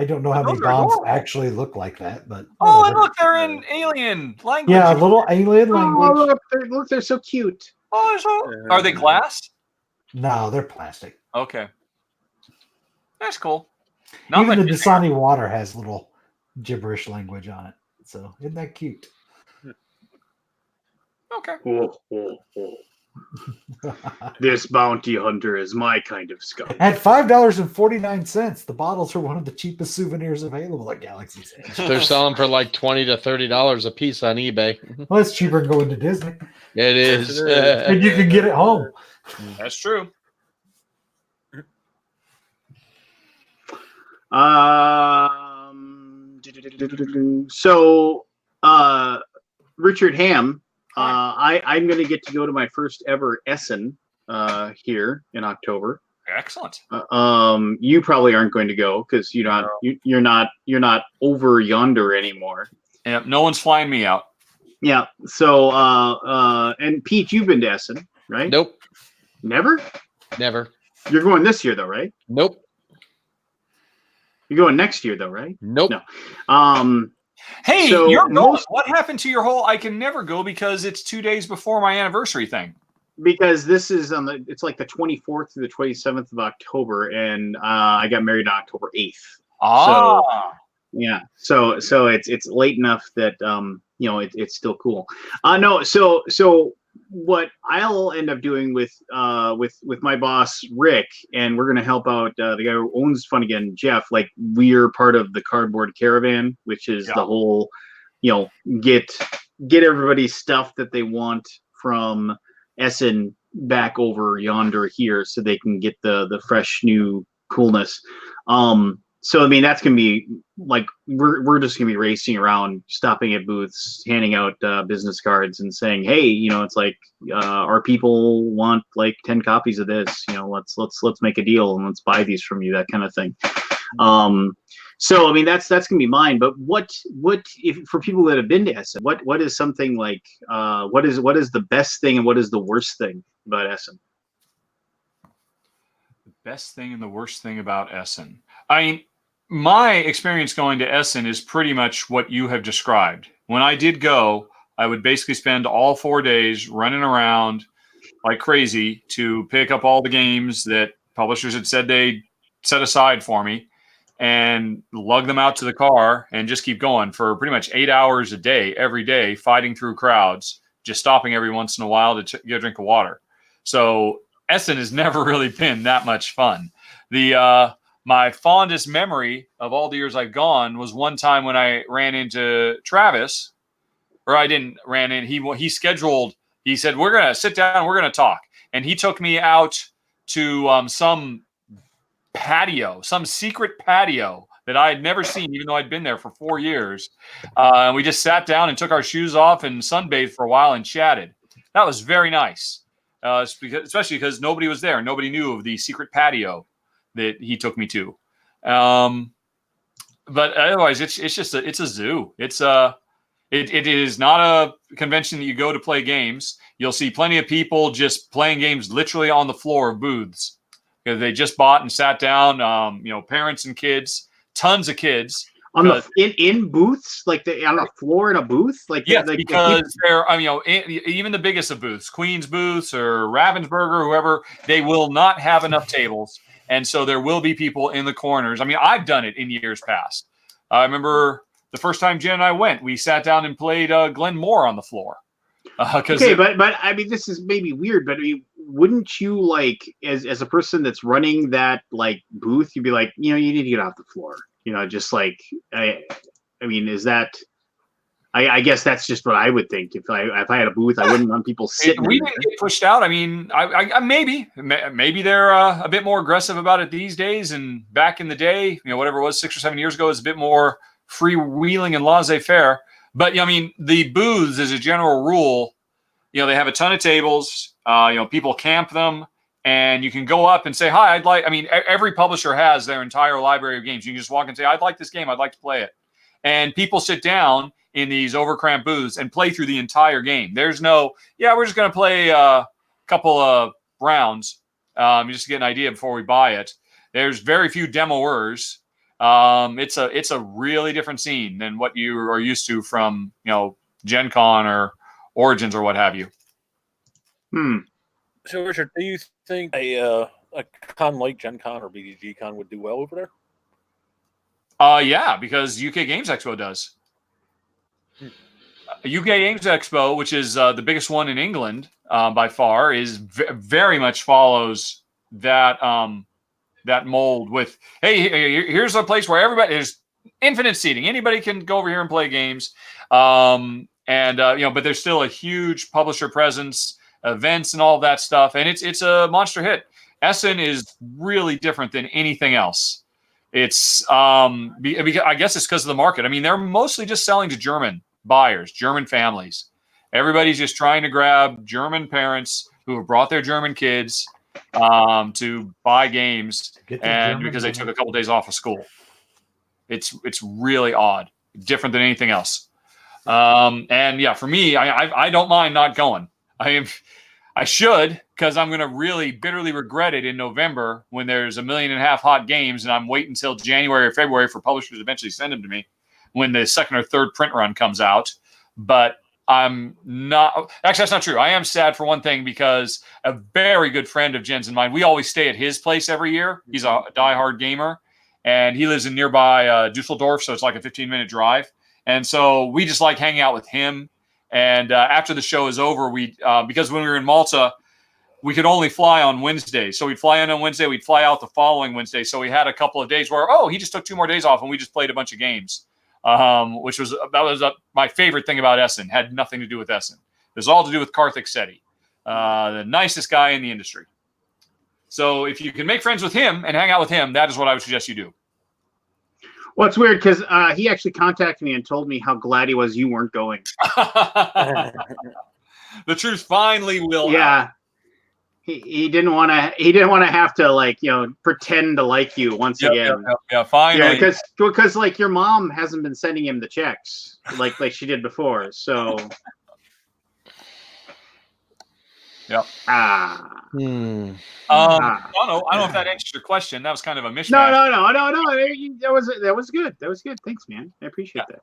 don't know how many
Those are
bombs
adorable.
actually look like that, but
Oh, and
whatever.
look, they're in alien language.
Yeah, a little alien
Oh,
language.
look, they're so cute.
Are they glass?
No, they're plastic.
Okay, that's cool.
Even the
like-
Dasani water has little gibberish language on it. So isn't that cute?
Okay.
This bounty hunter is my kind of scout.
At $5.49, the bottles are one of the cheapest souvenirs available at Galaxy's Edge.
They're selling for like $20 to $30 a piece on eBay.
Well, it's cheaper than going to Disney.
It is.
it is.
And you can get it home.
That's true.
So, Richard Hamm, I'm going to get to go to my first ever Essen here in October.
Excellent.
You probably aren't going to go because you're not over yonder anymore.
Yeah, no one's flying me out.
Yeah. So and Pete, you've been to Essen, right?
Nope.
Never?
Never.
You're going this year though, right?
Nope.
You're going next year though, right?
Nope.
No.
Hey,
So
you're going. What happened to your whole I can never go because it's 2 days before my anniversary thing?
Because this is it's like the 24th through the 27th of October, and I got married on October 8th.
Ah.
So, yeah. So it's late enough that it's still cool. No. So what I'll end up doing with my boss Rick, and we're gonna help out the guy who owns Fun Again, Jeff. Like, we're part of the Cardboard Caravan, which is the whole, get everybody's stuff that they want from Essen back over yonder here, so they can get the fresh new coolness. So I mean, that's gonna be like we're just gonna be racing around, stopping at booths, handing out business cards, and saying, hey, it's like our people want like 10 copies of this. Let's make a deal and let's buy these from you, that kind of thing. So I mean, that's gonna be mine. But what if for people that have been to Essen, what is something like what is the best thing and what is the worst thing about Essen?
The best thing and the worst thing about Essen. I mean, my experience going to Essen is pretty much what you have described. When I did go, I would basically spend all 4 days running around like crazy to pick up all the games that publishers had said they'd set aside for me, and lug them out to the car and just keep going for pretty much 8 hours a day, every day, fighting through crowds, just stopping every once in a while to get a drink of water. So Essen has never really been that much fun. My fondest memory of all the years I've gone was one time when I ran into Travis, or I didn't ran in. He scheduled. He said, we're gonna sit down, we're gonna talk, and he took me out to some patio, some secret patio that I had never seen, even though I'd been there for 4 years. And we just sat down and took our shoes off and sunbathed for a while and chatted. That was very nice, especially because nobody was there. Nobody knew of the secret patio that he took me to. But otherwise, it's just it's a zoo. It is not a convention that you go to play games. You'll see plenty of people just playing games literally on the floor of booths because they just bought and sat down. Parents and kids, tons of kids.
On in booths, like on a floor in a booth,
because they're even the biggest of booths, Queen's booths or Ravensburger, whoever, they will not have enough tables, and so there will be people in the corners. I mean, I've done it in years past. I remember the first time Jen and I went, we sat down and played Glen Moore on the floor.
But I mean, this is maybe weird, but I mean, wouldn't you, like, as a person that's running that like booth, you'd be like, you need to get off the floor. Just like, I mean, is that? I guess that's just what I would think. If I had a booth, I wouldn't want people sitting.
We didn't get pushed out. I mean, I maybe they're a bit more aggressive about it these days. And back in the day, whatever it was, 6 or 7 years ago, is a bit more freewheeling and laissez-faire. But I mean, the booths, as a general rule, they have a ton of tables. People camp them. And you can go up and say, hi, every publisher has their entire library of games. You can just walk and say, I'd like this game. I'd like to play it. And people sit down in these overcramped booths and play through the entire game. There's no, we're just going to play a couple of rounds just to get an idea before we buy it. There's very few demoers. It's a really different scene than what you are used to from, Gen Con or Origins or what have you.
So, Richard, do you think a con like Gen Con or BGG Con would do well over there?
Yeah, because UK Games Expo does. UK Games Expo, which is the biggest one in England by far, is very much follows that that mold with, hey, here's a place where there's infinite seating. Anybody can go over here and play games. But there's still a huge publisher presence, events and all that stuff, and it's a monster hit. Essen is really different than anything else. It's I guess it's because of the market. I mean, they're mostly just selling to German buyers, German families. Everybody's just trying to grab German parents who have brought their German kids to buy games,
Get the
and
German
because they
money.
took a couple days off of school. It's really odd, different than anything else. And yeah, for me, I don't mind not going. I should, because I'm going to really bitterly regret it in November when there's 1.5 million hot games, and I'm waiting until January or February for publishers to eventually send them to me when the second or third print run comes out. But I'm not. Actually, that's not true. I am sad for one thing, because a very good friend of Jen's and mine, we always stay at his place every year. He's a diehard gamer, and he lives in nearby Dusseldorf, so it's like a 15-minute drive. And so we just like hanging out with him. And after the show is over, because when we were in Malta, we could only fly on Wednesday. So we'd fly in on Wednesday, we'd fly out the following Wednesday. So we had a couple of days where, he just took 2 more days off, and we just played a bunch of games, which was my favorite thing about Essen. Had nothing to do with Essen. It was all to do with Karthik Sethi, the nicest guy in the industry. So if you can make friends with him and hang out with him, that is what I would suggest you do.
Well, it's weird because he actually contacted me and told me how glad he was you weren't going.
The truth finally will out.
He didn't want to. He didn't want to have to pretend to like you once again.
Yeah, finally.
Yeah, because like your mom hasn't been sending him the checks like she did before. So.
Yep.
I
don't know if that answers your question. That was kind of a mishmash.
No. That was good. That was good. Thanks, man. I appreciate that.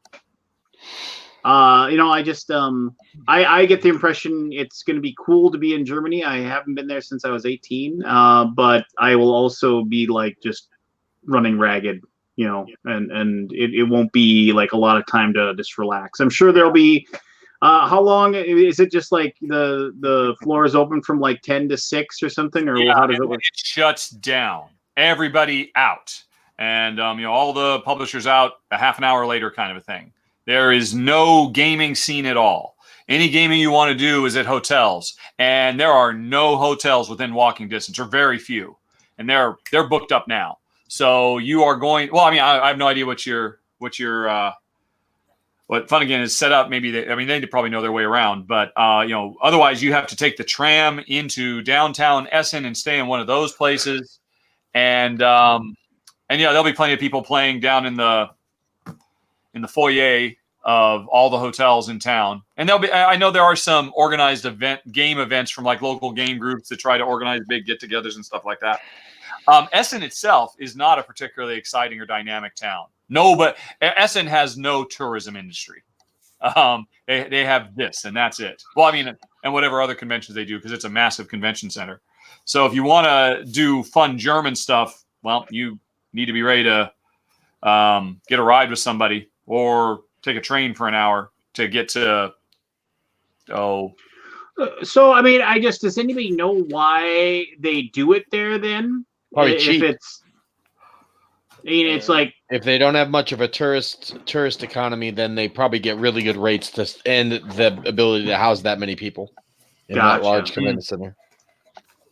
I just I get the impression it's going to be cool to be in Germany. I haven't been there since I was 18, but I will also be just running ragged, and it won't be like a lot of time to just relax. I'm sure there'll be. How long is it? Just like the floor is open from 10 to 6 or something, or how does it work?
It shuts down. Everybody out, and all the publishers out a half an hour later, kind of a thing. There is no gaming scene at all. Any gaming you want to do is at hotels, and there are no hotels within walking distance, or very few, and they're booked up now. So you are going. Well, I have no idea what Fun Again is set up. Maybe they probably know their way around, but otherwise you have to take the tram into downtown Essen and stay in one of those places, and there'll be plenty of people playing down in the foyer of all the hotels in town, and I know there are some organized game events from local game groups that try to organize big get-togethers and stuff like that. Essen itself is not a particularly exciting or dynamic town. No, but Essen has no tourism industry. They have this, and that's it. Well, and whatever other conventions they do, because it's a massive convention center. So if you want to do fun German stuff, well, you need to be ready to get a ride with somebody or take a train for an hour to get to. So
does anybody know why they do it there then?
Probably cheap.
It's like
if they don't have much of a tourist economy, then they probably get really good rates and the ability to house that many people in that large convention center.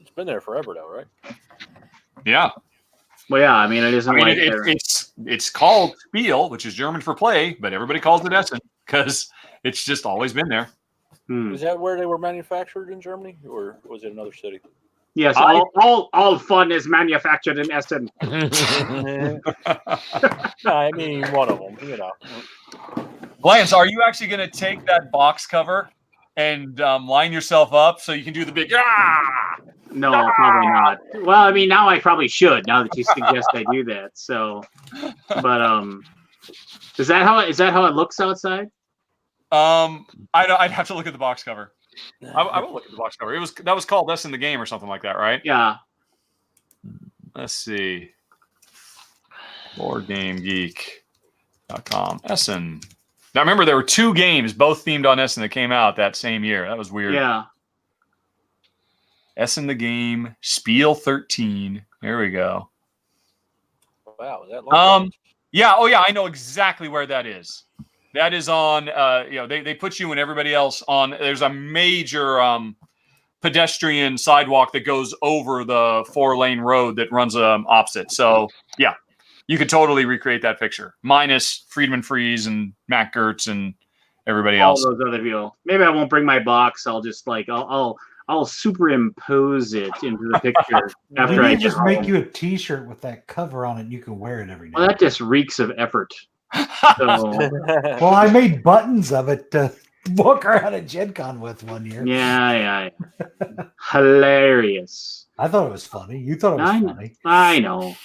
It's been there forever, though, right?
Yeah.
Well, yeah. It isn't
it's called Spiel, which is German for play, but everybody calls it Essen because it's just always been there.
Is that where they were manufactured in Germany, or was it another city?
Yes, all fun is manufactured in Essen.
No, one of them,
Lance, are you actually going to take that box cover and line yourself up so you can do the big
No, probably not. Well, now I probably should, now that you suggest I do that. So, but is that how it looks outside?
I'd have to look at the box cover. I will look at the box cover. That was called Essen the Game or something like that, right?
Yeah.
Let's see. BoardGameGeek.com. Essen. Now remember, there were 2 games, both themed on Essen, that came out that same year. That was weird.
Yeah.
Essen the Game, Spiel 13. There we go.
Wow, is that long?
Yeah. Oh, yeah. I know exactly where that is. That is on, they put you and everybody else on. There's a major pedestrian sidewalk that goes over the 4-lane road that runs opposite. So, yeah, you could totally recreate that picture, minus Friedman Freeze and Matt Gertz and everybody else.
All those other people. Maybe I won't bring my box. I'll just I'll I'll superimpose it into the picture
We
after I
need to
get
just make
home.
you a T-shirt with that cover on it. And you can wear it every day.
Well, that just reeks of effort. So
Well, I made buttons of it to walk around at Gen Con with one year.
yeah. Hilarious.
I thought it was funny. You thought it was funny.
I know.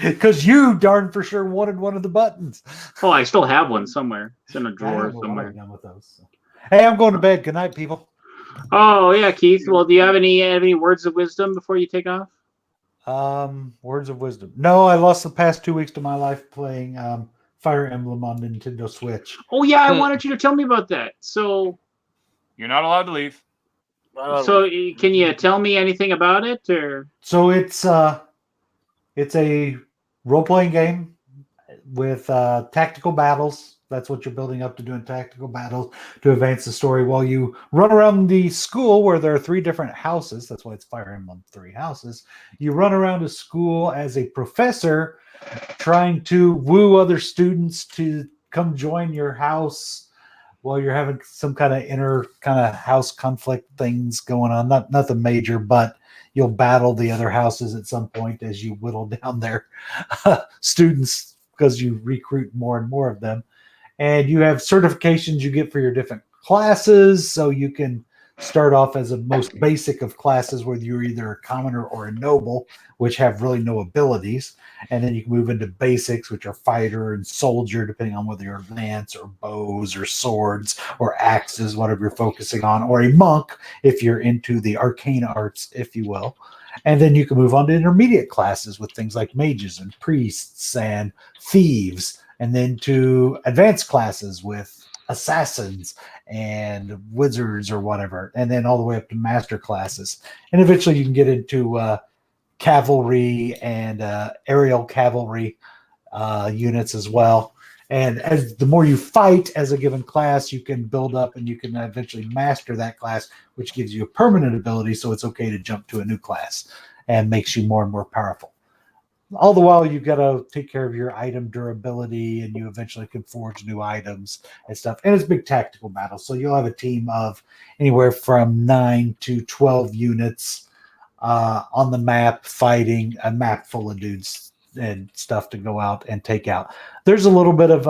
Because you darn for sure wanted one of the buttons.
Oh, I still have one somewhere. It's in a
I
drawer
don't know what
somewhere.
I've done with those. So. Hey, I'm going to bed. Good night, people.
Oh yeah, Keith. Well, do you have any words of wisdom before you take off?
Words of wisdom. No, I lost the past 2 weeks to my life playing Fire Emblem on Nintendo Switch.
Oh yeah, I wanted you to tell me about that. So
You're not allowed to leave.
can you tell me anything about it, or?
So it's a role-playing game with tactical battles. That's what you're building up to, doing tactical battles to advance the story while you run around the school where there are 3 different houses. That's why it's Fire Emblem 3 houses. You run around a school as a professor trying to woo other students to come join your house while you're having some kind of inner kind of house conflict things going on. Nothing major, but you'll battle the other houses at some point as you whittle down their students because you recruit more and more of them. And you have certifications you get for your different classes, so you can start off as a most basic of classes, whether you're either a commoner or a noble, which have really no abilities. And then you can move into basics, which are fighter and soldier, depending on whether you're lance or bows or swords or axes, whatever you're focusing on, or a monk if you're into the arcane arts, if you will. And then you can move on to intermediate classes with things like mages and priests and thieves, and then to advanced classes with assassins and wizards or whatever, and then all the way up to master classes. And eventually you can get into cavalry and aerial cavalry units as well. And as the more you fight as a given class, you can build up and you can eventually master that class, which gives you a permanent ability. So it's okay to jump to a new class and makes you more and more powerful. All the while, you've got to take care of your item durability, and you eventually can forge new items and stuff. And it's big tactical battles. So you'll have a team of anywhere from 9 to 12 units on the map fighting a map full of dudes and stuff to go out and take out. There's a little bit of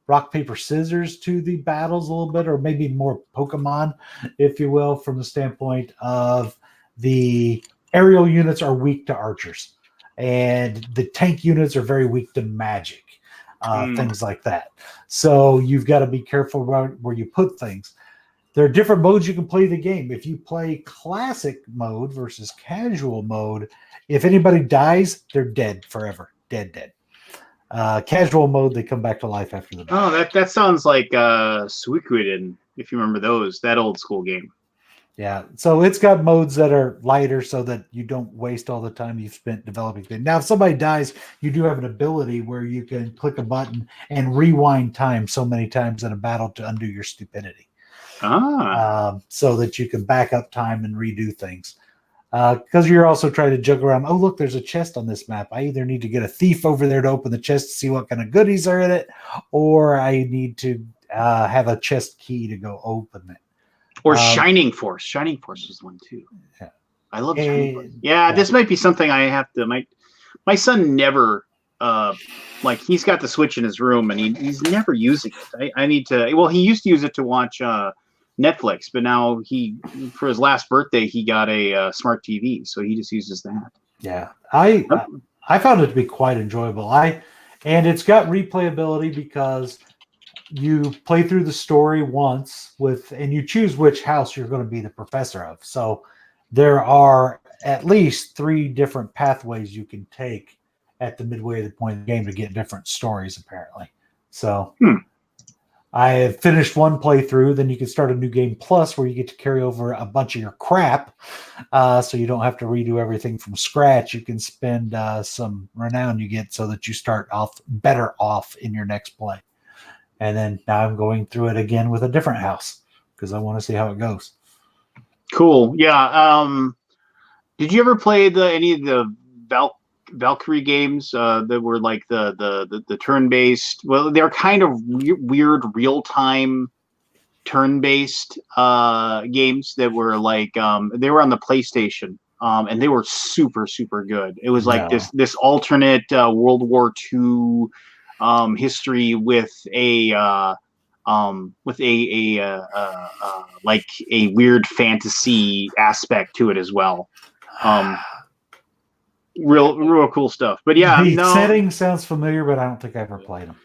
rock, paper, scissors to the battles a little bit, or maybe more Pokemon, if you will, from the standpoint of the aerial units are weak to archers. And the tank units are very weak to magic, things like that. So you've got to be careful about where you put things. There are different modes you can play the game. If you play classic mode versus casual mode, if anybody dies, they're dead forever. Dead. Casual mode, they come back to life after the battle.
Oh, that sounds like Suikoden, if you remember that old school game.
Yeah, so it's got modes that are lighter so that you don't waste all the time you've spent developing things. Now, if somebody dies, you do have an ability where you can click a button and rewind time so many times in a battle to undo your stupidity. So that you can back up time and redo things. Because you're also trying to juggle around, oh, look, there's a chest on this map. I either need to get a thief over there to open the chest to see what kind of goodies are in it, or I need to have a chest key to go open it.
Or Shining Force. Shining Force was one too.
Yeah.
I love Shining Force. Yeah, this might be something I have to. My son never he's got the Switch in his room and he's never using it. I need to. Well, he used to use it to watch Netflix, but now for his last birthday he got a smart TV, so he just uses that.
Yeah, I found it to be quite enjoyable. And it's got replayability because you play through the story once and you choose which house you're going to be the professor of. So there are at least 3 different pathways you can take at the midway of the point of the game to get different stories, apparently. So I have finished one playthrough. Then you can start a new game plus where you get to carry over a bunch of your crap. So you don't have to redo everything from scratch. You can spend some renown you get so that you start off better off in your next play. And then now I'm going through it again with a different house because I want to see how it goes.
Cool. Yeah. Did you ever play any of the Valkyrie games that were like the turn-based? Well, they're kind of weird real-time turn-based games that were like they were on the PlayStation, and they were super super good. It was like this alternate World War II history with a like a weird fantasy aspect to it as well. Real cool stuff. But yeah,
the
no,
setting sounds familiar, but I don't think I ever played them.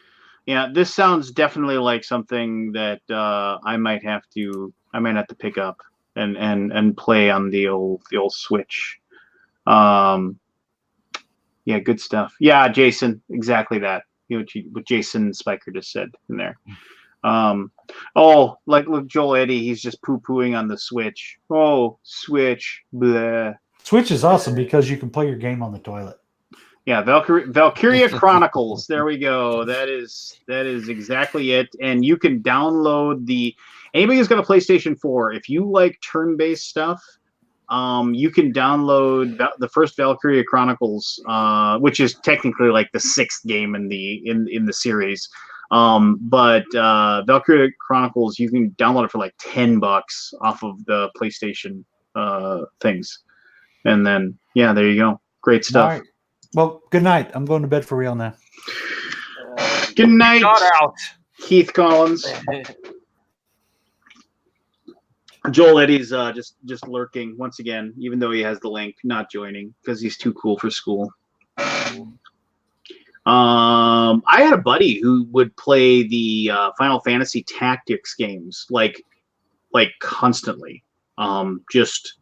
yeah, this sounds definitely like something that I might have to pick up and play on the old Switch. Yeah, good stuff. Yeah, Jason, exactly that. You know what Jason Spiker just said in there. Oh, like look, Joel Eddy, he's just poo-pooing on the Switch. Oh, Switch, bleh.
Switch is awesome because you can play your game on the toilet.
Yeah, Valkyria Chronicles. There we go. That is exactly it. And you can download anybody who's got a PlayStation 4. If you like turn-based stuff, you can download the first Valkyria Chronicles, which is technically like the 6th game in the series. But Valkyria Chronicles, you can download it for like $10 off of the PlayStation things. And then yeah, there you go. Great stuff.
All right. Well, good night. I'm going to bed for real now.
Good night,
Shout out.
Keith Collins. Joel Eddy's just lurking once again, even though he has the link, not joining because he's too cool for school. I had a buddy who would play the Final Fantasy Tactics games like constantly. Just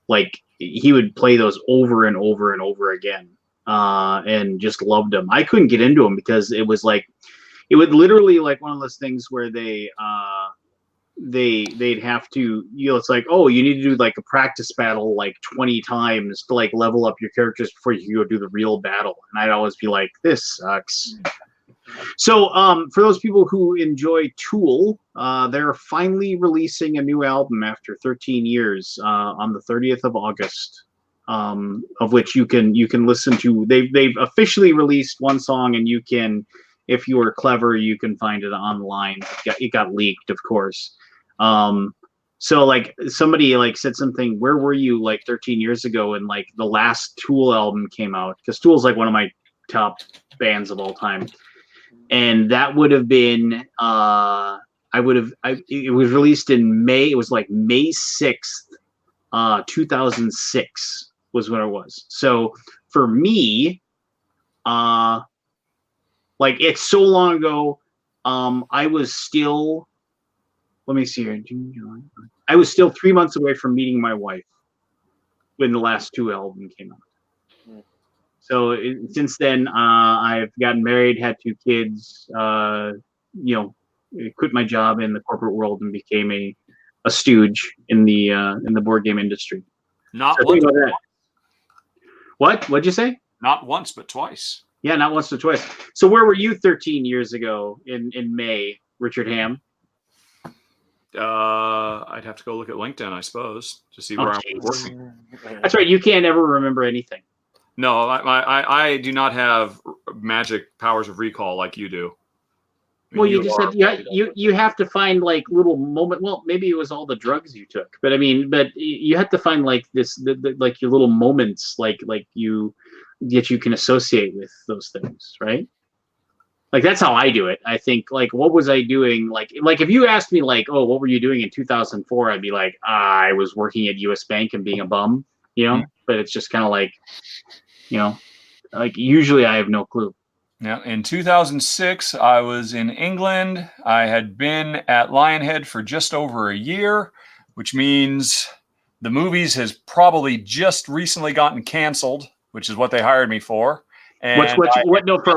like he would play those over and over and over again. And just loved them. I couldn't get into them because it was like, it would literally like one of those things where they'd have to, it's like, oh, you need to do like a practice battle like 20 times to like level up your characters before you go do the real battle. And I'd always be like, this sucks. So for those people who enjoy Tool, they're finally releasing a new album after 13 years on the 30th of August. Of which you can listen to. They've officially released one song, and you can, if you are clever, you can find it online. It got leaked, of course. So like somebody like said something. Where were you like 13 years ago? And like the last Tool album came out, because Tool is like one of my top bands of all time, and that would have been it was released in May. It was like May 6th, 2006. Was what it was. So for me, like it's so long ago. I was still, let me see here. June, July. I was still 3 months away from meeting my wife when the last two album came out. So since then, I've gotten married, had two kids. Quit my job in the corporate world and became a stooge in the board game industry.
Not
so
once.
What'd you say?
Not once, but twice.
Yeah, not once but twice. So where were you 13 years ago in May, Richard Ham?
I'd have to go look at LinkedIn, I suppose, to see where I'm working.
That's right. You can't ever remember anything.
No, I do not have magic powers of recall like you do.
Well, you just said you have to find like little moment. Well, maybe it was all the drugs you took, but you have to find like like your little moments, like you that you can associate with those things, right? Like that's how I do it. I think like, what was I doing? Like if you asked me like, oh, what were you doing in 2004? I'd be like, I was working at U.S. Bank and being a bum, Mm-hmm. But it's just kind of like, like usually I have no clue.
Yeah, in 2006, I was in England. I had been at Lionhead for just over a year, which means the movies has probably just recently gotten canceled, which is what they hired me for. And
for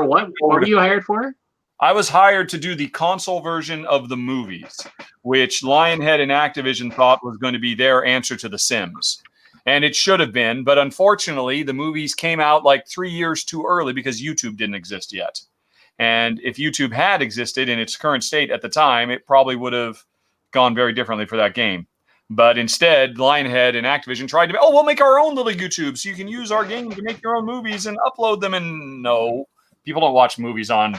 what? What were you hired for?
I was hired to do the console version of the movies, which Lionhead and Activision thought was going to be their answer to The Sims. And it should have been, but unfortunately, the movies came out like 3 years too early because YouTube didn't exist yet. And if YouTube had existed in its current state at the time, it probably would have gone very differently for that game. But instead, Lionhead and Activision tried to, we'll make our own little YouTube so you can use our game to make your own movies and upload them. And no, people don't watch movies on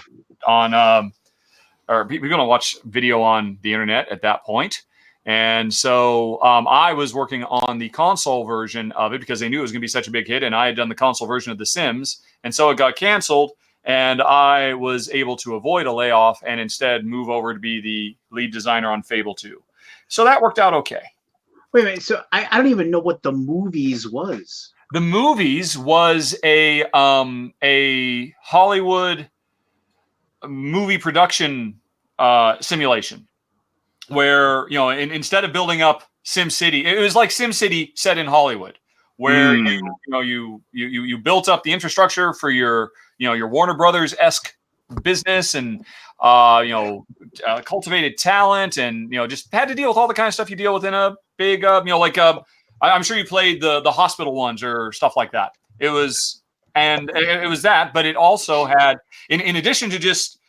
or people going to watch video on the internet at that point. And so I was working on the console version of it because they knew it was going to be such a big hit, and I had done the console version of The Sims, and so it got canceled, and I was able to avoid a layoff and instead move over to be the lead designer on Fable 2. So that worked out okay.
Wait a minute. So I don't even know what the movies was.
The movies was a Hollywood movie production simulation where, you know, instead of building up SimCity, it was like SimCity set in Hollywood, where you built up the infrastructure for your Warner Brothers-esque business, and cultivated talent, and just had to deal with all the kind of stuff you deal with in a big I'm sure you played the hospital ones or stuff like that. It was that, but it also had, in addition to just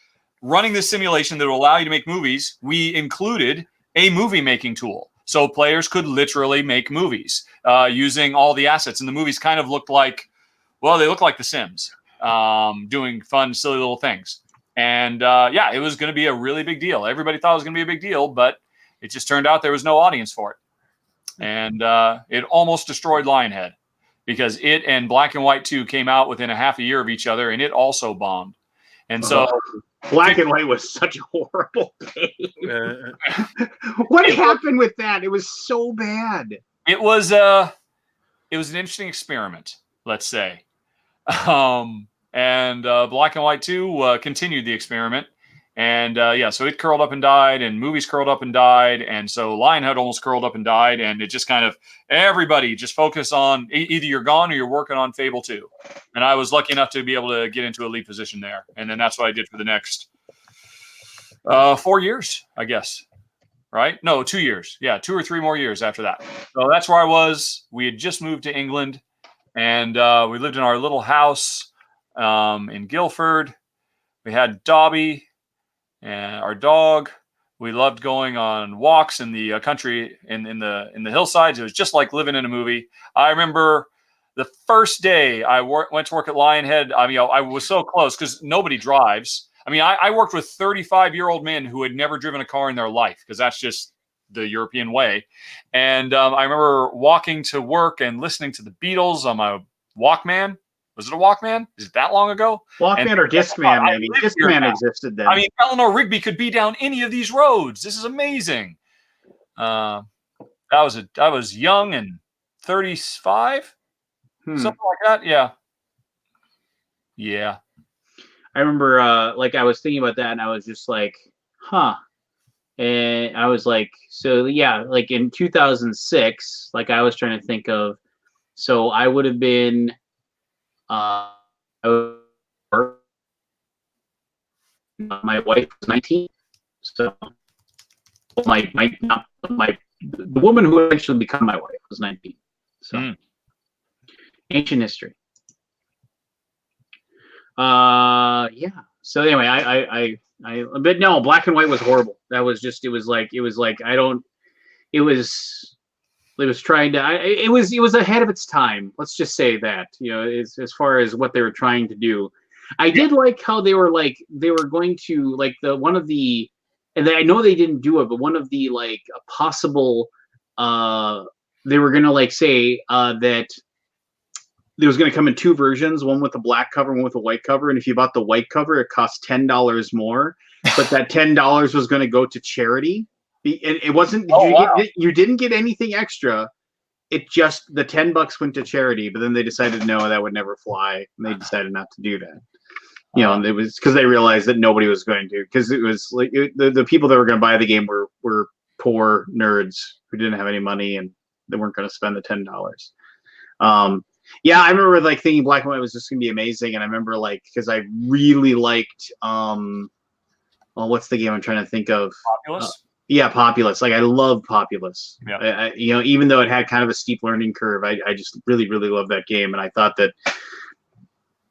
running this simulation that will allow you to make movies, we included a movie making tool. So players could literally make movies using all the assets. And the movies kind of looked like, they look like The Sims, doing fun, silly little things. And it was going to be a really big deal. Everybody thought it was going to be a big deal, but it just turned out there was no audience for it. And it almost destroyed Lionhead, because it and Black and White 2 came out within a half a year of each other, and it also bombed. And so
Black and White was such a horrible game. What happened with that? It was so bad.
It was an interesting experiment, let's say. And Black and White 2 continued the experiment. And so it curled up and died, and movies curled up and died. And so Lionhead almost curled up and died. And it just kind of, everybody just focus on either you're gone or you're working on Fable 2. And I was lucky enough to be able to get into a lead position there. And then that's what I did for the next 4 years, I guess. Right? No, 2 years. Yeah, 2 or 3 more years after that. So that's where I was. We had just moved to England, and we lived in our little house in Guildford. We had Dobby and our dog. We loved going on walks in the country, in the hillsides. It was just like living in a movie. I remember the first day I went to work at Lionhead. I mean, I was so close because nobody drives. I mean, I worked with 35-year-old men who had never driven a car in their life, because that's just the European way. And I remember walking to work and listening to the Beatles on my Walkman. Was it a Walkman? Is it that long ago?
Walkman or Discman, maybe. Discman existed then.
I mean, Eleanor Rigby could be down any of these roads. This is amazing. I was young and 35, something like that. Yeah. Yeah.
I remember, I was thinking about that, and I was just like, huh. And I was like, so yeah, like in 2006, like I was trying to think of, so I would have been, my wife was 19, so the woman who eventually became my wife was 19. So ancient history. Yeah. So anyway, but no, Black and White was horrible. That was just, it was ahead of its time. Let's just say that, as far as what they were trying to do. I did like how they were going to, like, and I know they didn't do it, but one of the, like, possible, they were going to, say that there was going to come in 2 versions, one with a black cover, one with a white cover. And if you bought the white cover, it cost $10 more, but that $10 was going to go to charity. And it wasn't, you didn't get anything extra. It just, the $10 went to charity, but then they decided, no, that would never fly. And they decided not to do that. And it was because they realized that nobody was going to, because it was like the people that were going to buy the game were poor nerds who didn't have any money, and they weren't going to spend the $10. Yeah, I remember thinking Black and White was just gonna be amazing, and I remember because I really liked what's the game I'm trying to think of?
Populous.
Yeah, Populous. Like, I love Populous.
Yeah.
Even though it had kind of a steep learning curve, I just really, really loved that game, and I thought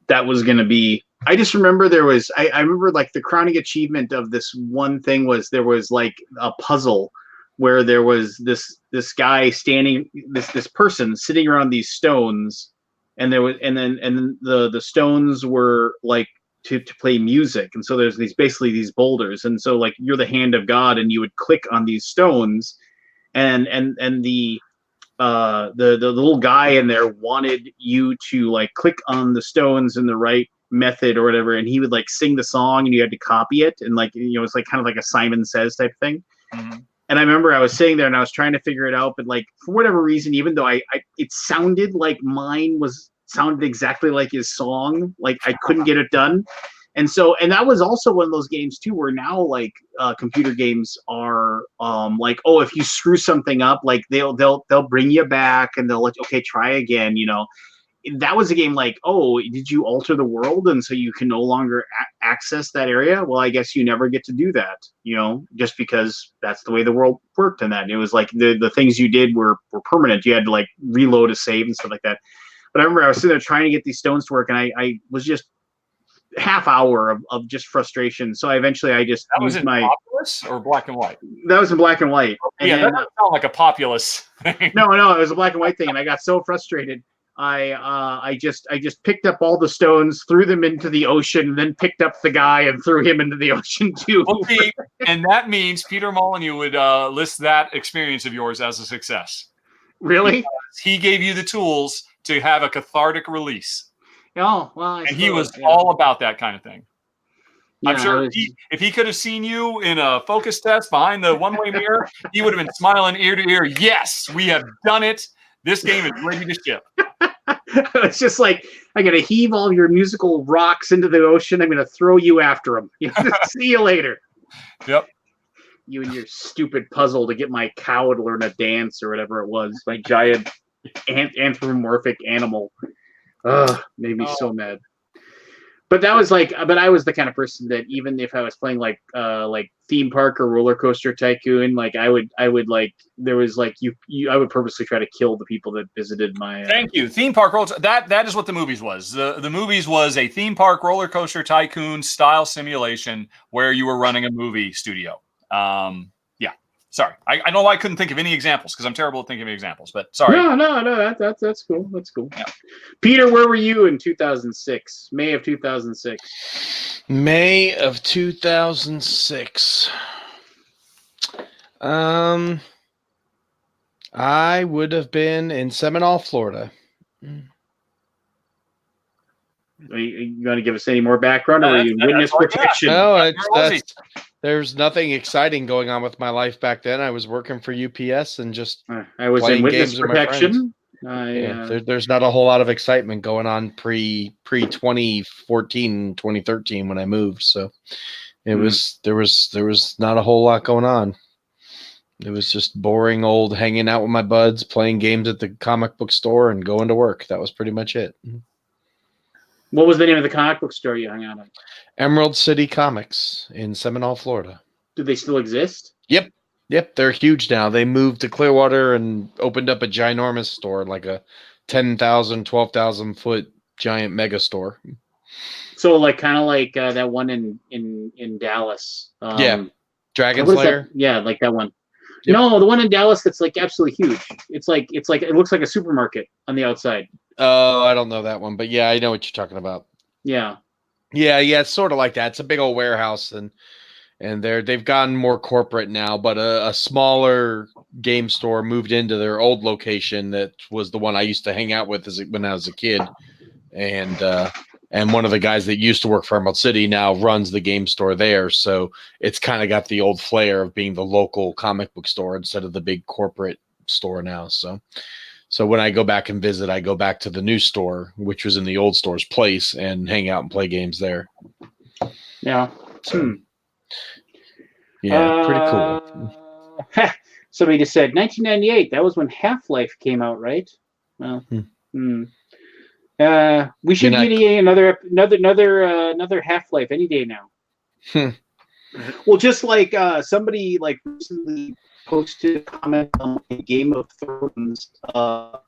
that was gonna be. I just remember there was. I remember the crowning achievement of this one thing was there was a puzzle where there was this guy standing, this person sitting around these stones, and there was, and then the stones were to play music. And so there's basically these boulders, and so like you're the hand of God, and you would click on these stones, and the little guy in there wanted you to like click on the stones in the right method or whatever, and he would like sing the song, and you had to copy it, and like it's like kind of like a Simon Says type thing.
Mm-hmm.
And I remember I was sitting there and I was trying to figure it out, but like for whatever reason, even though it sounded like mine sounded exactly like his song, like I couldn't get it done. And that was also one of those games too, where now like computer games are like, oh, if you screw something up, like they'll bring you back and they'll let you, okay, try again. That was a game like, oh, did you alter the world and so you can no longer access that area? Well, I guess you never get to do that, just because that's the way the world worked. And that it was like the things you did were permanent. You had to like reload a save and stuff like that. But I remember I was sitting there trying to get these stones to work, and I was just half hour of just frustration. So I just
That was
used
in Populous or Black and White?
that was in black and white. And
Yeah,
then,
that doesn't sound like a Populous thing.
no, it was a black and white thing, and I got so frustrated. I just picked up all the stones, threw them into the ocean, then picked up the guy and threw him into the ocean too.
Well, see, and that means Peter Molyneux would list that experience of yours as a success.
Really?
Because he gave you the tools to have a cathartic release.
Oh, well,
And he was all about that kind of thing.
Yeah,
I'm sure if he could have seen you in a focus test behind the one-way mirror, he would have been smiling ear to ear. Yes, we have done it. This game is ready to ship.
It's just like, I'm going to heave all your musical rocks into the ocean. I'm going to throw you after them. See you later.
Yep.
You and your stupid puzzle to get my cow to learn a dance or whatever it was. My giant anthropomorphic animal. Made me so mad. But I was the kind of person that even if I was playing like theme park or roller coaster tycoon, like I would like, there was like I would purposely try to kill the people that visited my.
Thank you. Theme park roller. That is what the movies was. The movies was a theme park roller coaster tycoon style simulation where you were running a movie studio. Yeah. Sorry, I don't know why I couldn't think of any examples because I'm terrible at thinking of examples. But sorry.
No. That's cool. That's cool. Yeah. Peter, where were you in 2006? May of 2006.
May of 2006. I would have been in Seminole, Florida.
Are you going to give us any more background, or are you witness protection?
No, there's nothing exciting going on with my life back then. I was working for UPS and just
I was in witness protection.
There's not a whole lot of excitement going on pre 2014, 2013 when I moved. So there was not a whole lot going on. It was just boring old hanging out with my buds, playing games at the comic book store, and going to work. That was pretty much it.
What was the name of the comic book store you hung out at?
Emerald City Comics in Seminole, Florida.
Do they still exist?
Yep. They're huge now. They moved to Clearwater and opened up a ginormous store, like a 10,000, 12,000 foot giant mega store.
So like kind of like that one in Dallas.
Dragon Slayer.
Yeah, like that one.
Yep.
No, the one in Dallas that's like absolutely huge. It's like it looks like a supermarket on the outside.
Oh, I don't know that one, but yeah, I know what you're talking about.
Yeah.
It's sort of like that. It's a big old warehouse, and they've gotten more corporate now. But a smaller game store moved into their old location that was the one I used to hang out with when I was a kid, and one of the guys that used to work for Emerald City now runs the game store there. So it's kind of got the old flair of being the local comic book store instead of the big corporate store now. So when I go back and visit, I go back to the new store, which was in the old store's place, and hang out and play games there.
Yeah.
So, yeah, pretty cool.
Somebody just said 1998. That was when Half-Life came out, right? Well, we should get another Half-Life any day now. Well, just like somebody like recently posted a comment on the Game of Thrones, the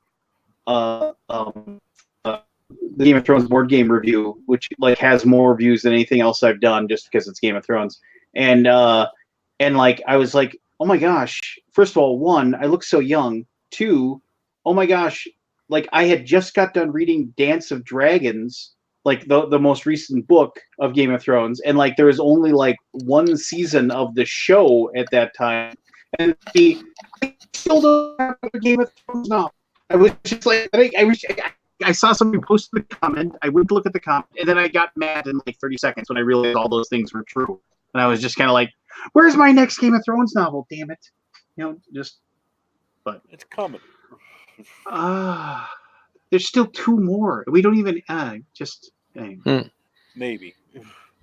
Game of Thrones board game review, which like has more views than anything else I've done, just because it's Game of Thrones. And like I was like, oh my gosh! First of all, one, I look so young. Two, oh my gosh! Like I had just got done reading Dance of Dragons, like the most recent book of Game of Thrones, and like there was only like one season of the show at that time, and they still don't have a Game of Thrones now. I was just like, I saw somebody post the comment. I went to look at the comment, and then I got mad in like 30 seconds when I realized all those things were true, and I was just kind of like, "Where's my next Game of Thrones novel? Damn it!" You know, just. But
It's coming.
there's still 2 more. We don't even just
Maybe.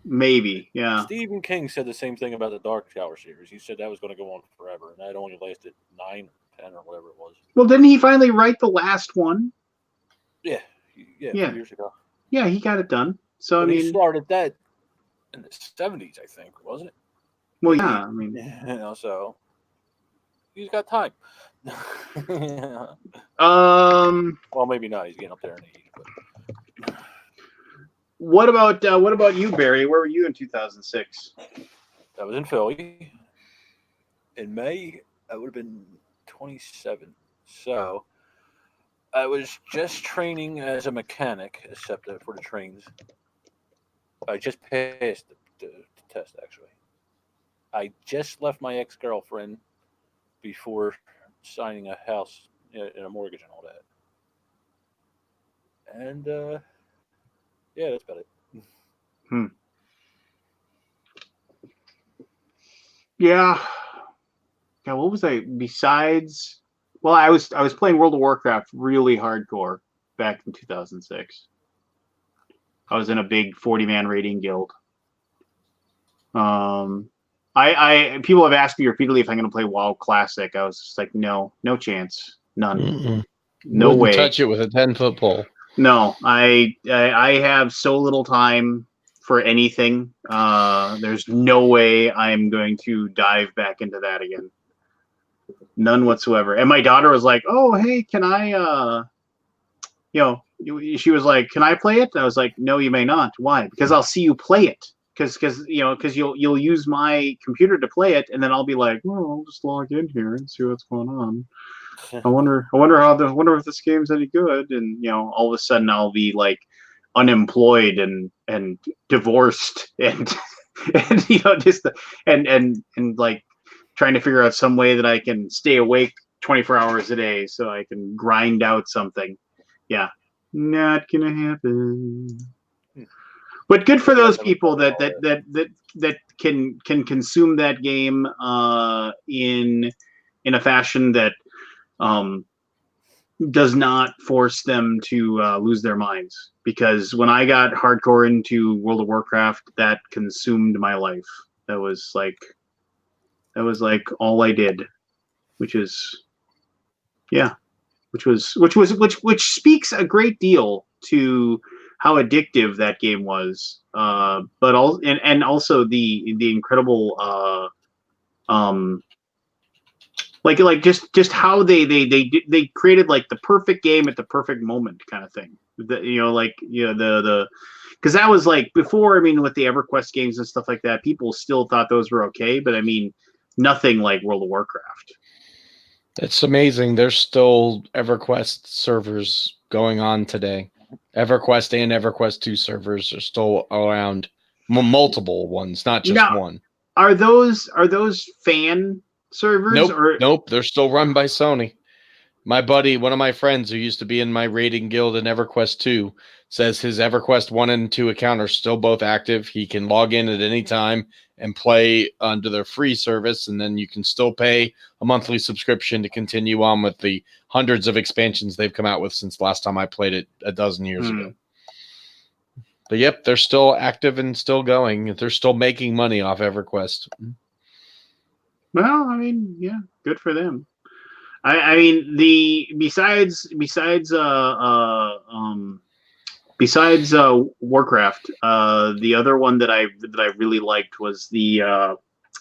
maybe, yeah.
Stephen King said the same thing about the Dark Tower series. He said that was going to go on forever, and that only lasted 9 or 10 or whatever it was.
Well, didn't he finally write the last one?
Yeah,
Yeah.
a few years ago.
Yeah, he got it done. So
But
I
he
mean,
started that in the 70s, I think, wasn't it?
well, yeah. I mean,
So he's got time. Well, maybe not. He's getting up there in age. But...
what about you, Barry? Where were you in 2006?
That was in Philly. In May, I would have been 27. So I was just training as a mechanic, except for the trains. I just passed the test, actually. I just left my ex-girlfriend before signing a house and a mortgage and all that. And, yeah, that's about it.
Yeah. Yeah. What was I besides? Well, I was playing World of Warcraft really hardcore back in 2006. I was in a big 40-man raiding guild. I people have asked me repeatedly if I'm going to play WoW Classic. I was just like, no chance, none, no
Wouldn't
way.
touch it with a 10-foot pole.
No, I have so little time for anything. There's no way I'm going to dive back into that again. None whatsoever. And my daughter was like, "Oh, hey, can I?" She was like, "Can I play it?" And I was like, "No, you may not. Why? Because I'll see you play it. Because you'll use my computer to play it, and then I'll be like, well, I'll just log in here and see what's going on. I wonder if this game's any good." And all of a sudden I'll be like unemployed and divorced and and like trying to figure out some way that I can stay awake 24 hours a day so I can grind out something. Yeah, not gonna happen. But good for those people that can consume that game in a fashion that does not force them to lose their minds. Because when I got hardcore into World of Warcraft, that consumed my life. That was like all I did, which speaks a great deal to how addictive that game was, but also the incredible like just how they created like the perfect game at the perfect moment kind of thing. Because that was like before. I mean, with the EverQuest games and stuff like that, people still thought those were okay, but I mean, nothing like World of Warcraft.
It's amazing. There's still EverQuest servers going on today. EverQuest and EverQuest 2 servers are still around. Multiple ones, not just one.
Are those fan servers?
Nope. They're still run by Sony. My buddy, one of my friends who used to be in my raiding guild in EverQuest 2, says his EverQuest 1 and 2 account are still both active. He can log in at any time and play under their free service, and then you can still pay a monthly subscription to continue on with the hundreds of expansions they've come out with since last time I played it a dozen years ago. But yep, they're still active and still going. They're still making money off EverQuest.
Well, I mean, yeah, good for them. I mean, besides Warcraft, the other one that I really liked was the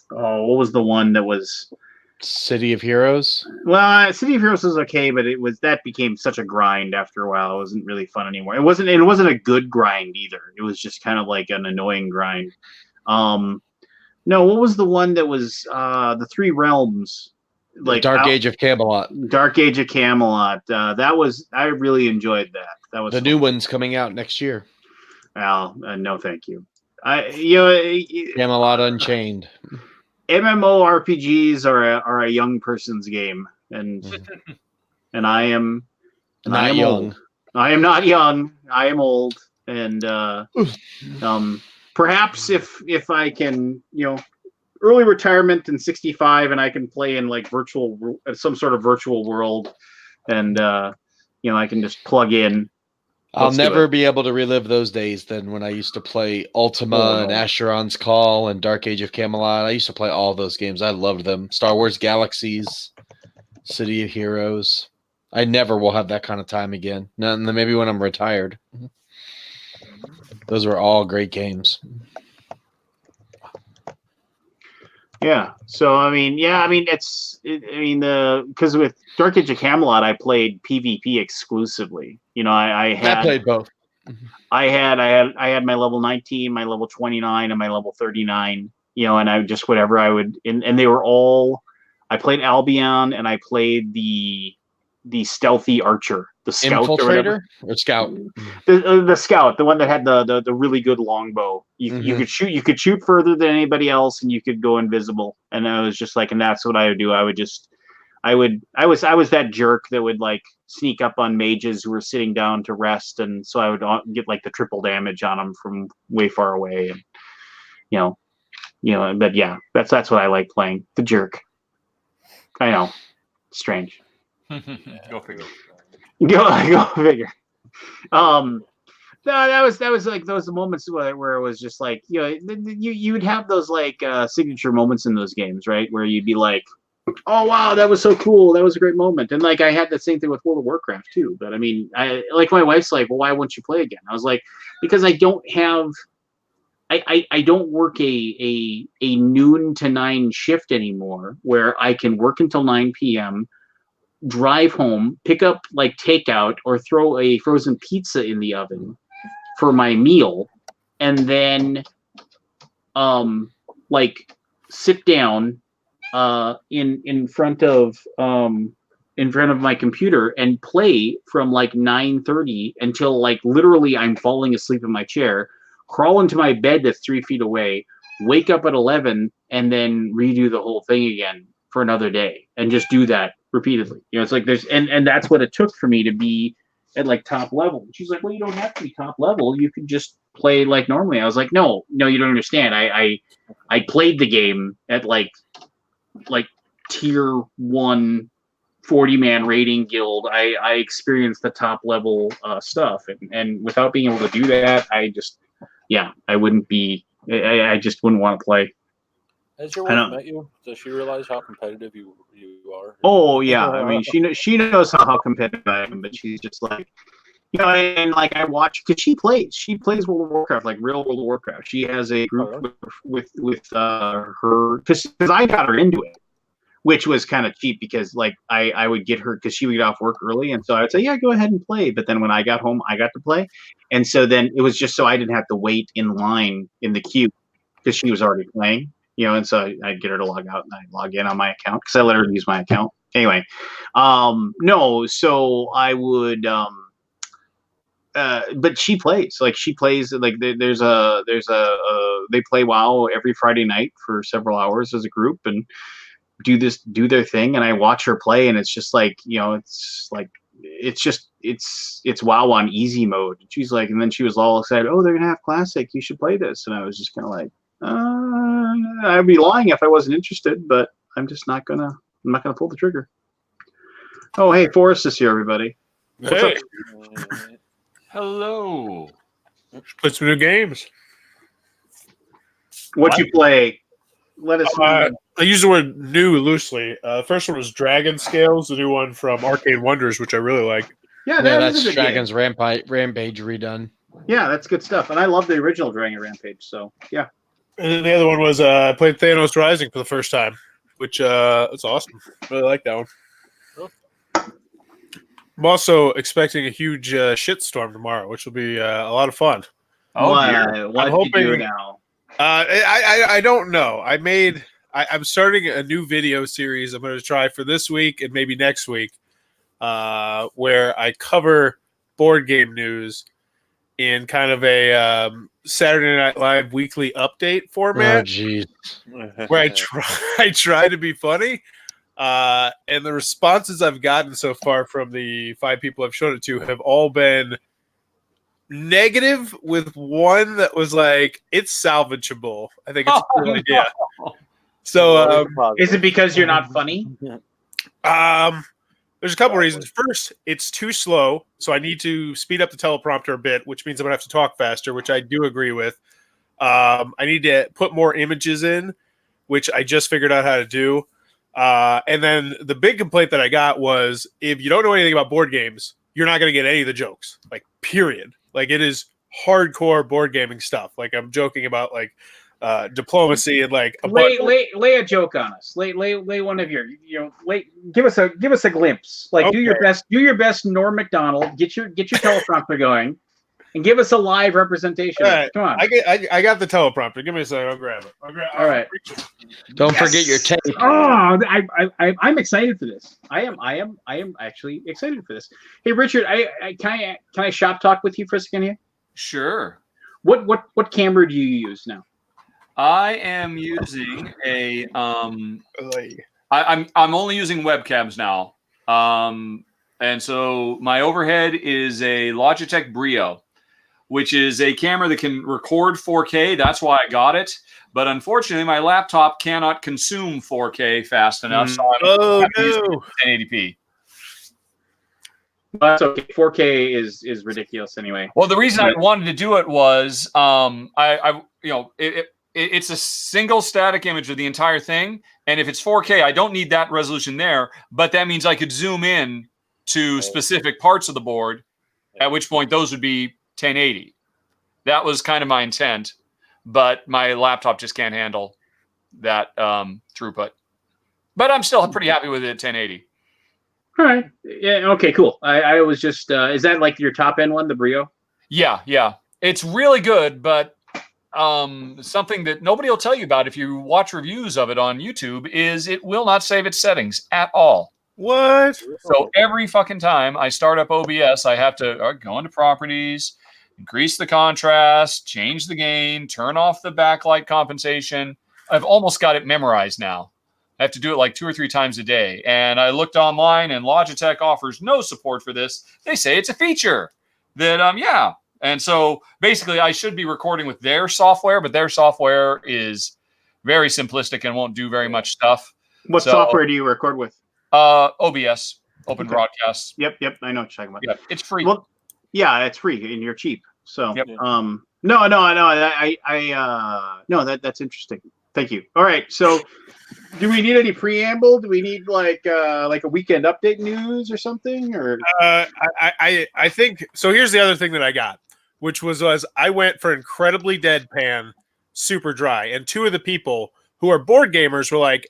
what was the one that was
City of Heroes?
Well, City of Heroes was okay, but that became such a grind after a while. It wasn't really fun anymore. It wasn't a good grind either. It was just kind of like an annoying grind. No, what was the one that was the Three Realms? Like
Dark Age of Camelot.
Dark Age of Camelot. I really enjoyed that. That was
the new one's coming out next year.
Well, no, thank you. I
Camelot Unchained.
MMORPGs are a young person's game, and I am
Not young.
old. I am not young. I am old, and perhaps if I can, early retirement in 65, and I can play in like some sort of virtual world, and I can just plug in.
I'll never be able to relive those days then when I used to play Ultima and Asheron's Call and Dark Age of Camelot. I used to play all those games. I loved them. Star Wars Galaxies, City of Heroes. I never will have that kind of time again. Maybe when I'm retired. Those were all great games.
Yeah. So because with Dark Age of Camelot, I played PvP exclusively. I
played both.
I had my level 19, my level 29, and my level 39. And I just whatever I would, and they were all. I played Albion, and I played the stealthy archer, the scout,
infiltrator or scout.
The scout, the one that had the really good longbow. You could shoot further than anybody else, and you could go invisible. And I was just like, and that's what I would do. I was that jerk that would like sneak up on mages who were sitting down to rest, and so I would get like the triple damage on them from way far away, and but yeah, that's what I like playing, the jerk. I know, strange.
Go figure.
Go figure. No, that was like those moments where it was just like you would have those like signature moments in those games, right? Where you'd be like, oh wow, that was so cool, that was a great moment. And like I had the same thing with World of Warcraft too. But I mean, I like my wife's like, well, why won't you play again? I was like, because I don't have. I don't work a noon to 9 shift anymore where I can work until 9 p.m., drive home, pick up like takeout, or throw a frozen pizza in the oven for my meal, and then like sit down in front of my computer and play from like 9:30 until like literally I'm falling asleep in my chair, crawl into my bed that's 3 feet away, wake up at 11, and then redo the whole thing again for another day, and just do that repeatedly. It's like and that's what it took for me to be at like top level. And she's like, well, you don't have to be top level. You can just play like normally. I was like, no, you don't understand. I played the game at like tier 1 40-man raiding guild. I experienced the top level stuff, and without being able to do that, I wouldn't be. I just wouldn't want to play.
Has your wife met you? Does she realize how competitive you are?
Oh yeah, I mean she knows how competitive I am, but she's just like, and like I watch because she plays World of Warcraft, like real World of Warcraft. She has a group with her because I got her into it, which was kind of cheap because like I would get her because she would get off work early, and so I would say, yeah, go ahead and play. But then when I got home, I got to play, and so then it was just so I didn't have to wait in line in the queue because she was already playing. And so I'd get her to log out and I'd log in on my account because I let her use my account. Anyway, so I would, but she plays like there's they play WoW every Friday night for several hours as a group and do their thing. And I watch her play and it's just like, it's WoW on easy mode. And she's like, and then she was all excited. Oh, they're going to have Classic. You should play this. And I was just kind of like, I'd be lying if I wasn't interested, but I'm just not gonna pull the trigger. Oh, hey, Forrest is here, everybody. What's up?
Hello.
Play some new games.
What you play? Let us know.
I use the word new loosely. The first one was Dragon Scales, the new one from Arcade Wonders, which I really like.
Yeah,
that's Dragon's Rampage redone.
Yeah, that's good stuff. And I love the original Dragon Rampage, so yeah.
And then the other one was I played Thanos Rising for the first time, which it's awesome. Really like that one. I'm also expecting a huge shitstorm tomorrow, which will be a lot of fun.
Oh,
dear. What do you do now?
I don't know. I'm starting a new video series I'm going to try for this week and maybe next week where I cover board game news. in kind of a Saturday Night Live weekly update
Oh,
format,
geez.
where I try to be funny. And the responses I've gotten so far from the 5 people I've shown it to have all been negative, with one that was like, it's salvageable. I think it's a cool idea. So,
Is it because you're not funny?
there's a couple reasons. First, it's too slow, so I need to speed up the teleprompter a bit, which means I'm gonna have to talk faster, which I do agree with. I need to put more images in, which I just figured out how to do. And then the big complaint that I got was, if you don't know anything about board games, you're not going to get any of the jokes, like, period. Like, it is hardcore board gaming stuff. Like, I'm joking about, like, diplomacy and, like,
Lay a joke on us. Lay one of your, give us a glimpse. Like, do your best Norm Macdonald. Get your teleprompter going. And give us a live representation.
Right.
Come on.
I got the teleprompter. Give me a second. I'll grab it.
All right.
Don't forget your tape.
Oh, I'm excited for this. I am actually excited for this. Hey, Richard, can I shop talk with you for a second here?
Sure.
What camera do you use now?
I am using a I'm only using webcams now. And so my overhead is a Logitech Brio, which is a camera that can record 4K. That's why I got it. But unfortunately, my laptop cannot consume 4K fast enough. So I'm using 1080p.
That's okay. 4K is ridiculous anyway.
Well, the reason I wanted to do it was it's a single static image of the entire thing. And if it's 4K, I don't need that resolution there. But that means I could zoom in to specific parts of the board, at which point those would be 1080. That was kind of my intent, but my laptop just can't handle that throughput. But I'm still pretty happy with it at 1080.
All right. Yeah. Okay. Cool. I was just. Is that like your top end one, the Brio?
Yeah. It's really good, but something that nobody will tell you about if you watch reviews of it on YouTube is it will not save its settings at all.
What?
So every fucking time I start up OBS, I have to go into properties, increase the contrast, change the gain, turn off the backlight compensation. I've almost got it memorized now. I have to do it like 2 or 3 times a day. And I looked online, and Logitech offers no support for this. They say it's a feature that, yeah. And so basically I should be recording with their software, but their software is very simplistic and won't do very much stuff.
What software do you record with?
OBS, Open Broadcast.
Yep. I know what you're talking about.
Yeah, it's free.
Well, yeah, it's free and you're cheap. So,
yep.
No, that's interesting. Thank you. All right. So, do we need any preamble? Do we need like a weekend update news or something? Or
I think so. Here's the other thing that I got, which was I went for incredibly deadpan, super dry, and 2 of the people who are board gamers were like,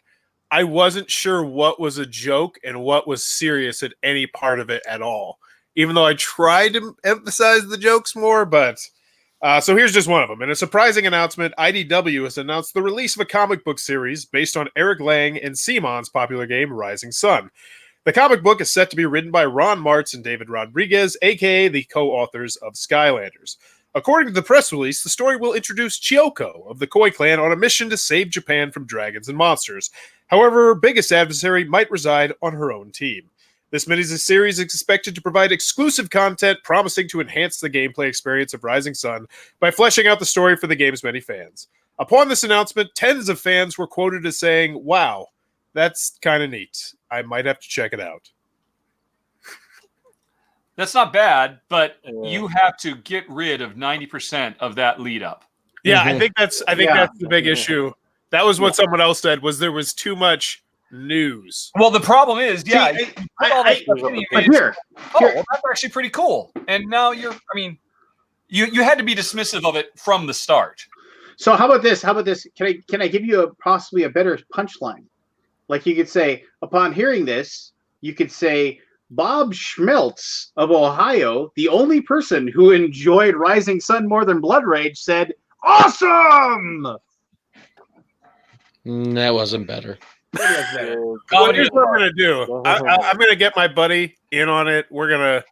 I wasn't sure what was a joke and what was serious at any part of it at all, even though I tried to emphasize the jokes more. But so here's just one of them. In a surprising announcement, IDW has announced the release of a comic book series based on Eric Lang and Simon's popular game Rising Sun. The comic book is set to be written by Ron Martz and David Rodriguez, aka the co-authors of Skylanders. According to the press release, the story will introduce Chiyoko of the Koi clan on a mission to save Japan from dragons and monsters. However, her biggest adversary might reside on her own team. This mini-series is expected to provide exclusive content promising to enhance the gameplay experience of Rising Sun by fleshing out the story for the game's many fans. Upon this announcement, tens of fans were quoted as saying, "Wow, that's kind of neat. I might have to check it out."
That's not bad, but you have to get rid of 90% of that lead up.
Yeah, I think that's the big issue. That was what someone else said, was there was too much news.
Well, the problem is,
here,
well, that's actually pretty cool. And now you had to be dismissive of it from the start.
So how about this? Can I give you possibly a better punchline? Like you could say, upon hearing this, you could say, Bob Schmeltz of Ohio, the only person who enjoyed Rising Sun more than Blood Rage, said, "Awesome!"
That wasn't better.
Well, here's what I'm going to do. I'm going to get my buddy in on it. We're going to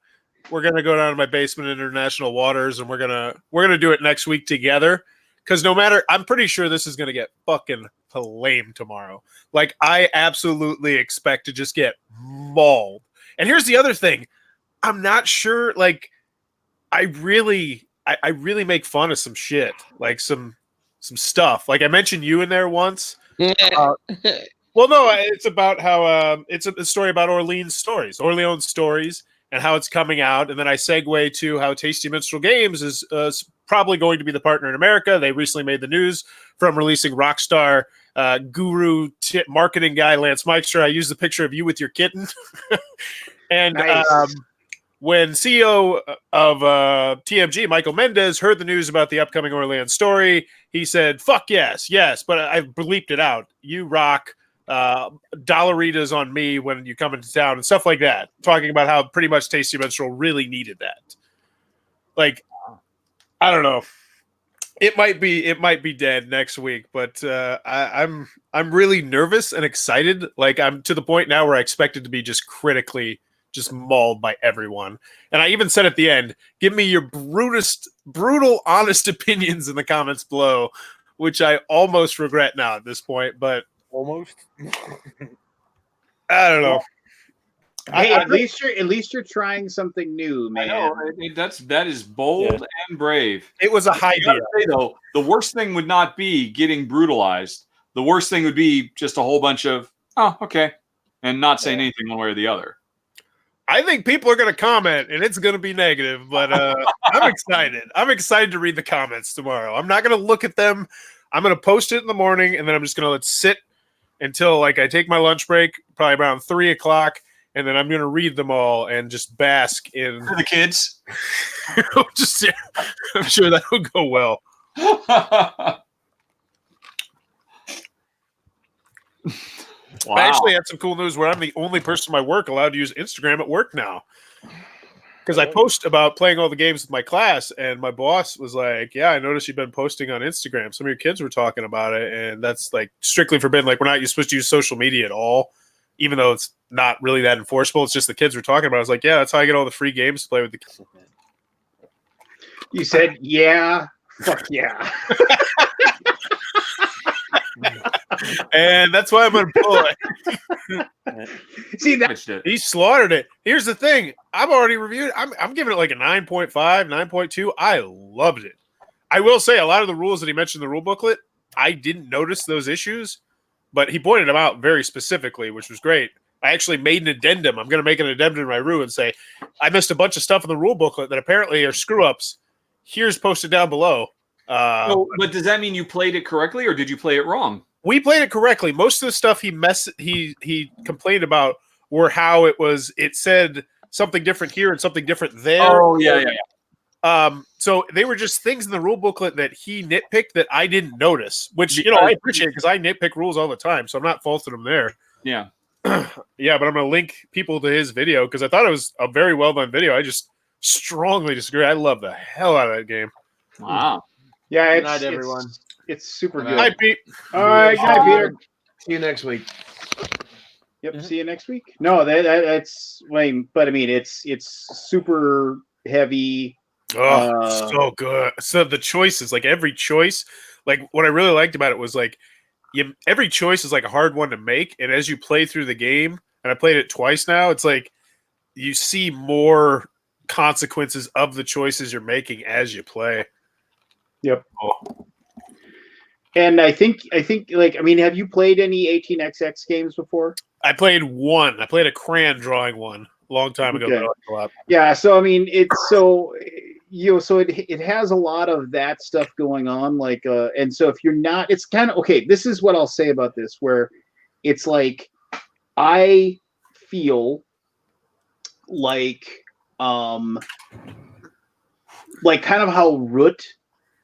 we're gonna go down to my basement in international waters, and we're gonna do it next week together. Because no matter, I'm pretty sure this is gonna get fucking lame tomorrow. Like, I absolutely expect to just get mauled. And here's the other thing: I'm not sure. Like, I really make fun of some shit, like some stuff. Like I mentioned you in there once. Well, no, it's about how it's a story about Orleans stories, and how it's coming out. And then I segue to how Tasty Minstrel Games is probably going to be the partner in America. They recently made the news from releasing Rockstar guru marketing guy Lance Meister. I used the picture of you with your kitten. And
Nice.
when CEO of TMG, Michael Mendez, heard the news about the upcoming Orleans story, he said, fuck yes, but I bleeped it out. You rock. Dollaritas on me when you come into town and stuff like that. Talking about how pretty much Tasty Minstrel really needed that. Like, I don't know. It might be dead next week, but I'm really nervous and excited. Like, I'm to the point now where I expect it to be just critically just mauled by everyone. And I even said at the end, give me your brutal, honest opinions in the comments below, which I almost regret now at this point, but
Almost.
I don't know.
Hey, at least you're trying something new, man.
I know, that is bold and brave.
It was a high
I gotta say, though, the worst thing would not be getting brutalized. The worst thing would be just a whole bunch of, oh, okay, and not saying anything one way or the other.
I think people are going to comment, and it's going to be negative, but I'm excited. I'm excited to read the comments tomorrow. I'm not going to look at them. I'm going to post it in the morning, and then I'm just going to let it sit until like I take my lunch break, probably around 3 o'clock, and then I'm going to read them all and just bask in
For the kids.
I'm sure that will go well.
Wow.
I actually had some cool news where I'm the only person in my work allowed to use Instagram at work now. Because I post about playing all the games with my class, and my boss was like, yeah, I noticed you've been posting on Instagram. Some of your kids were talking about it, and that's like strictly forbidden. Like, we're not supposed to use social media at all, even though it's not really that enforceable. It's just the kids were talking about it. I was like, yeah, that's how I get all the free games to play with the kids.
You said, yeah, fuck yeah.
And that's why I'm going to pull it.
See, that
He slaughtered it. Here's the thing. I've already reviewed it. I'm giving it like a 9.5, 9.2. I loved it. I will say a lot of the rules that he mentioned in the rule booklet, I didn't notice those issues, but he pointed them out very specifically, which was great. I actually made an addendum. I'm going to make an addendum in my rule and say, I missed a bunch of stuff in the rule booklet that apparently are screw-ups. Here's posted down below.
But does that mean you played it correctly, or did you play it wrong?
We played it correctly. Most of the stuff he complained about were how it said something different here and something different there.
Oh, yeah.
So they were just things in the rule booklet that he nitpicked that I didn't notice, which, I appreciate because I nitpick rules all the time, so I'm not faulting him there.
Yeah.
Yeah, but I'm going to link people to his video because I thought it was a very well done video. I just strongly disagree. I love the hell out of that game.
Wow.
yeah,
Good night, everyone.
It's super
Good
good.
Hi, Pete.
All right, good night, Peter.
See you next week.
Yep. See you next week. No, that's lame, but I mean, it's super heavy.
Oh, so good. So the choices, like every choice, like what I really liked about it was like every choice is like a hard one to make, and as you play through the game, and I played it twice now, it's like you see more consequences of the choices you're making as you play.
Yep.
Oh.
And I think like, I mean, have you played any 18xx games before?
I played one. I played a crayon drawing one a long time ago.
Okay.
That I liked a lot.
Yeah, so I mean, it's so so it has a lot of that stuff going on, like and so if you're not, it's kind of okay. This is what I'll say about this, where it's like I feel like kind of how Root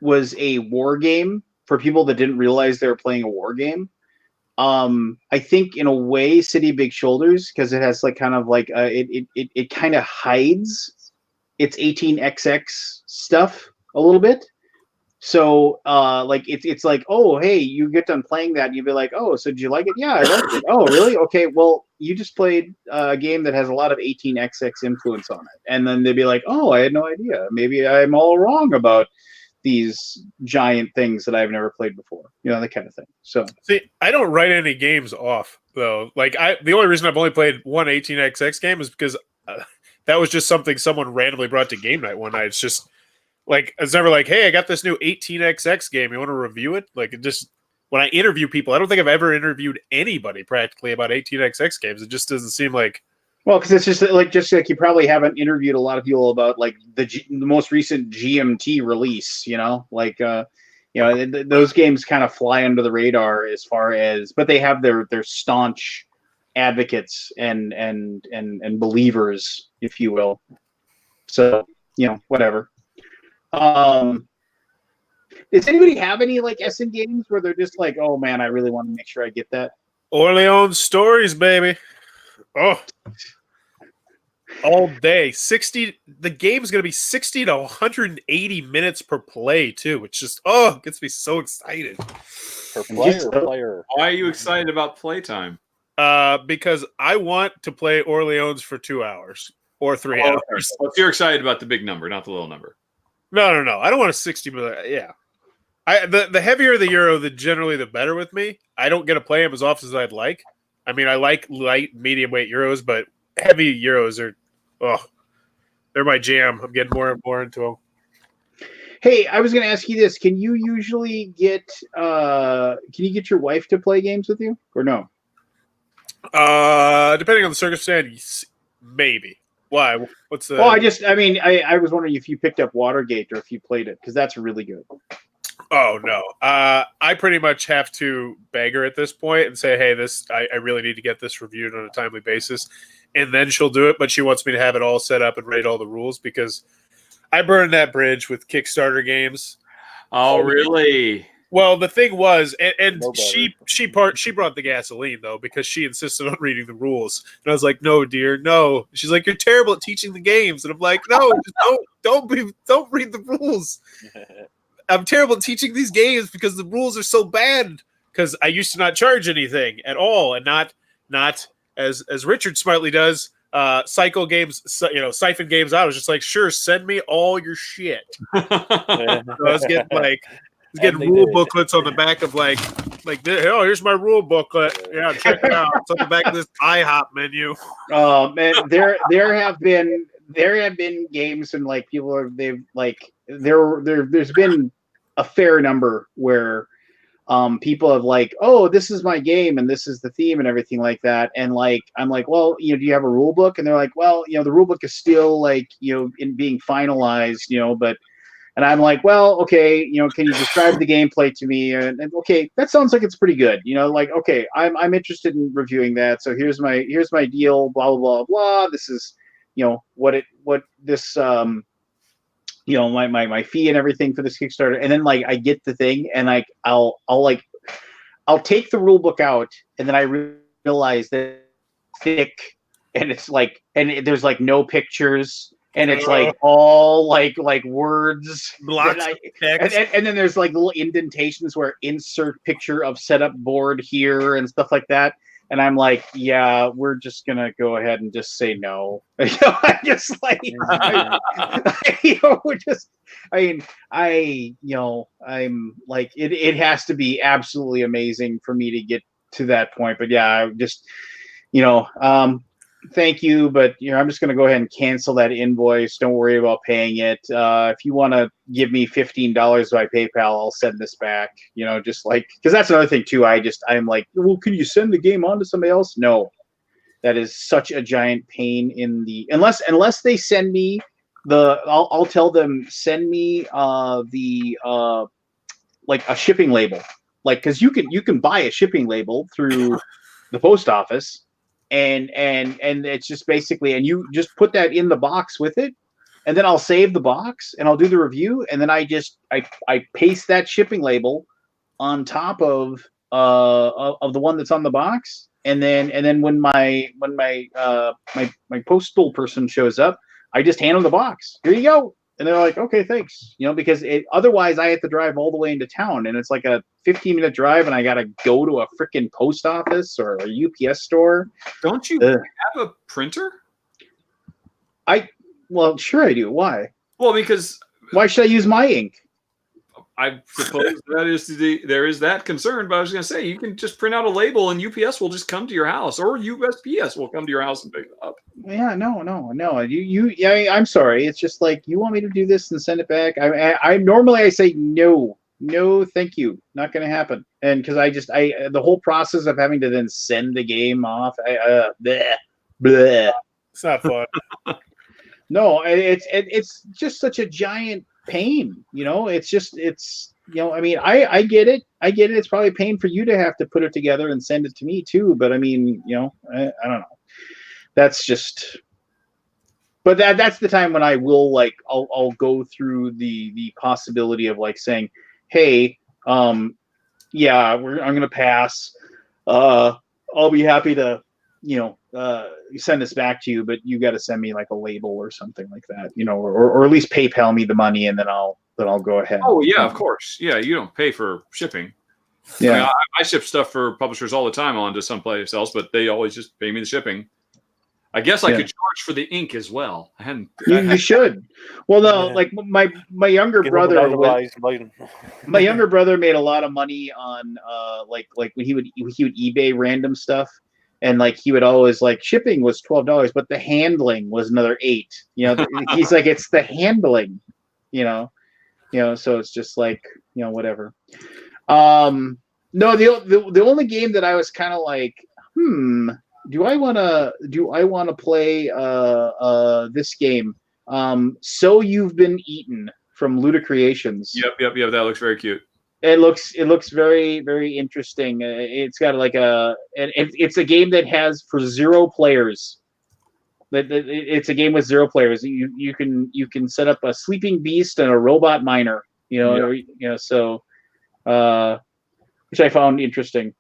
was a war game for people that didn't realize they were playing a war game. I think in a way, City of Big Shoulders, because it has like kind of like it kind of hides its 18xx stuff a little bit. So like it's like, oh hey, you get done playing that and you'd be like, oh, so did you like it? Yeah, I liked it. Oh really? Okay, well you just played a game that has a lot of 18xx influence on it. And then they'd be like, oh, I had no idea. Maybe I'm all wrong about these giant things that I've never played before. You know, that kind of thing. So
See, I don't write any games off though. Like the only reason I've only played one 18xx game is because that was just something someone randomly brought to game night one night. It's just like it's never like, hey, I got this new 18xx game. You want to review it? Like it just when I interview people, I don't think I've ever interviewed anybody practically about 18xx games. It just doesn't seem like.
Well, because it's just like you probably haven't interviewed a lot of people about like the most recent GMT release. You know, like those games kind of fly under the radar as far as, but they have their staunch advocates and believers, if you will. So whatever. Does anybody have any like SN games where they're just like, oh man, I really want to make sure I get that?
Orleans stories, baby. Oh, all day. 60. The game's going to be 60 to 180 minutes per play, too. Which just, gets me so excited.
Per player.
Why are you excited about playtime?
Because I want to play Orleans for 2 hours or 3 hours.
So you're excited about the big number, not the little number.
No. I don't want a 60, but yeah. The heavier the Euro, generally the better with me. I don't get to play them as often as I'd like. I mean, I like light, medium weight Euros, but heavy Euros are, they're my jam. I'm getting more and more into them.
Hey, I was going to ask you this. Can you usually get your wife to play games with you or no?
Depending on the circumstance, maybe. Why? What's the?
Well, I was wondering if you picked up Watergate or if you played it, because that's really good.
Oh no. I pretty much have to beg her at this point and say, hey, I really need to get this reviewed on a timely basis. And then she'll do it, but she wants me to have it all set up and write all the rules because I burned that bridge with Kickstarter games.
Oh, really?
Well, the thing was, and she brought the gasoline though because she insisted on reading the rules, and I was like, "No, dear, no." She's like, "You're terrible at teaching the games," and I'm like, "No, don't read the rules." I'm terrible at teaching these games because the rules are so bad. Because I used to not charge anything at all, and not as Richard smartly does, cycle games, siphon games out. I was just like, sure, send me all your shit. So I was getting rule booklets on the back of like here's my rule booklet. Yeah, check it out. It's on the back of this IHOP menu.
Oh man, there have been games and like there's been a fair number where people have like, oh, this is my game and this is the theme and everything like that, and like I'm like, well, do you have a rule book? And they're like, well, the rule book is still like in being finalized, but. And I'm like, well, okay, can you describe the gameplay to me? And okay, that sounds like it's pretty good. Like, okay, I'm interested in reviewing that. So here's my deal. Blah blah blah blah. This is, my fee and everything for this Kickstarter. And then like I get the thing, and like I'll take the rule book out, and then I realize that it's thick, and it's like, there's like no pictures. And it's like all like words,
blocks of text.
And then there's like little indentations where insert picture of setup board here and stuff like that. And I'm like, yeah, we're just gonna go ahead and just say no. I just like, I'm like, it has to be absolutely amazing for me to get to that point. But yeah, I just, thank you, but I'm just going to go ahead and cancel that invoice. Don't worry about paying it. If you want to give me $15 by PayPal, I'll send this back. Just like, because that's another thing too. I'm like, well, can you send the game on to somebody else? No, that is such a giant pain in the unless they send me I'll tell them send me like a shipping label, like because you can buy a shipping label through the post office. And it's just basically, and you just put that in the box with it, and then I'll save the box and I'll do the review, and then I paste that shipping label on top of the one that's on the box, and then when my postal person shows up, I just hand them the box. Here you go, And they're like, okay, thanks. Because otherwise I have to drive all the way into town, and it's like a 15-minute drive, and I got to go to a freaking post office or a UPS store.
Don't you have a printer?
Well, sure I do. Why?
Well, because
why should I use my ink?
I suppose there is that concern, but I was going to say you can just print out a label and UPS will just come to your house, or USPS will come to your house and pick it up.
Yeah, no. I'm sorry. It's just like, you want me to do this and send it back? I normally I say no, thank you, not going to happen. And because the whole process of having to then send the game off, bleh.
It's not fun.
No, it's just such a giant pain. I mean, I get it. It's probably a pain for you to have to put it together and send it to me too. But I mean, I don't know. That's just. But that's the time when I will I'll go through the possibility of saying, hey, yeah, I'm gonna pass. I'll be happy to send this back to you, but you got to send me a label or something like that, or at least PayPal me the money, and then I'll go ahead.
Oh yeah, of course. Yeah, you don't pay for shipping. Yeah, I mean, I ship stuff for publishers all the time onto someplace else, but they always just pay me the shipping. I guess I could charge for the ink as well.
You should. Well, no, my younger brother. My younger brother made a lot of money on when he would eBay random stuff. And he would always shipping was $12, but the handling was another $8. He's like, it's the handling, so it's just whatever. No, the only game that I was kind of do I want to play this game? So You've Been Eaten from Ludicreations.
Yep. That looks very cute.
It looks very, very interesting. It's got it's a game that has for 0 players. It's a game with 0 players. You can set up a sleeping beast and a robot miner. So which I found interesting.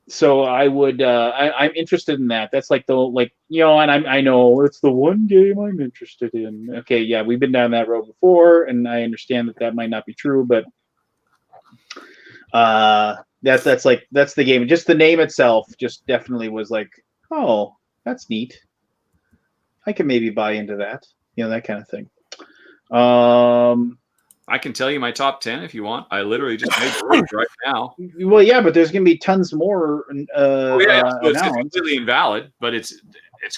So I would I'm interested in that. That's and I know it's the one game I'm interested in. Okay, yeah, we've been down that road before, and I understand that might not be true, but. That's the game. Just the name itself just definitely was oh, that's neat. I can maybe buy into that. That kind of thing.
I can tell you my top 10 if you want. I literally just made the list right now.
Well, yeah, but there's going to be tons more.
So it's completely invalid, but it's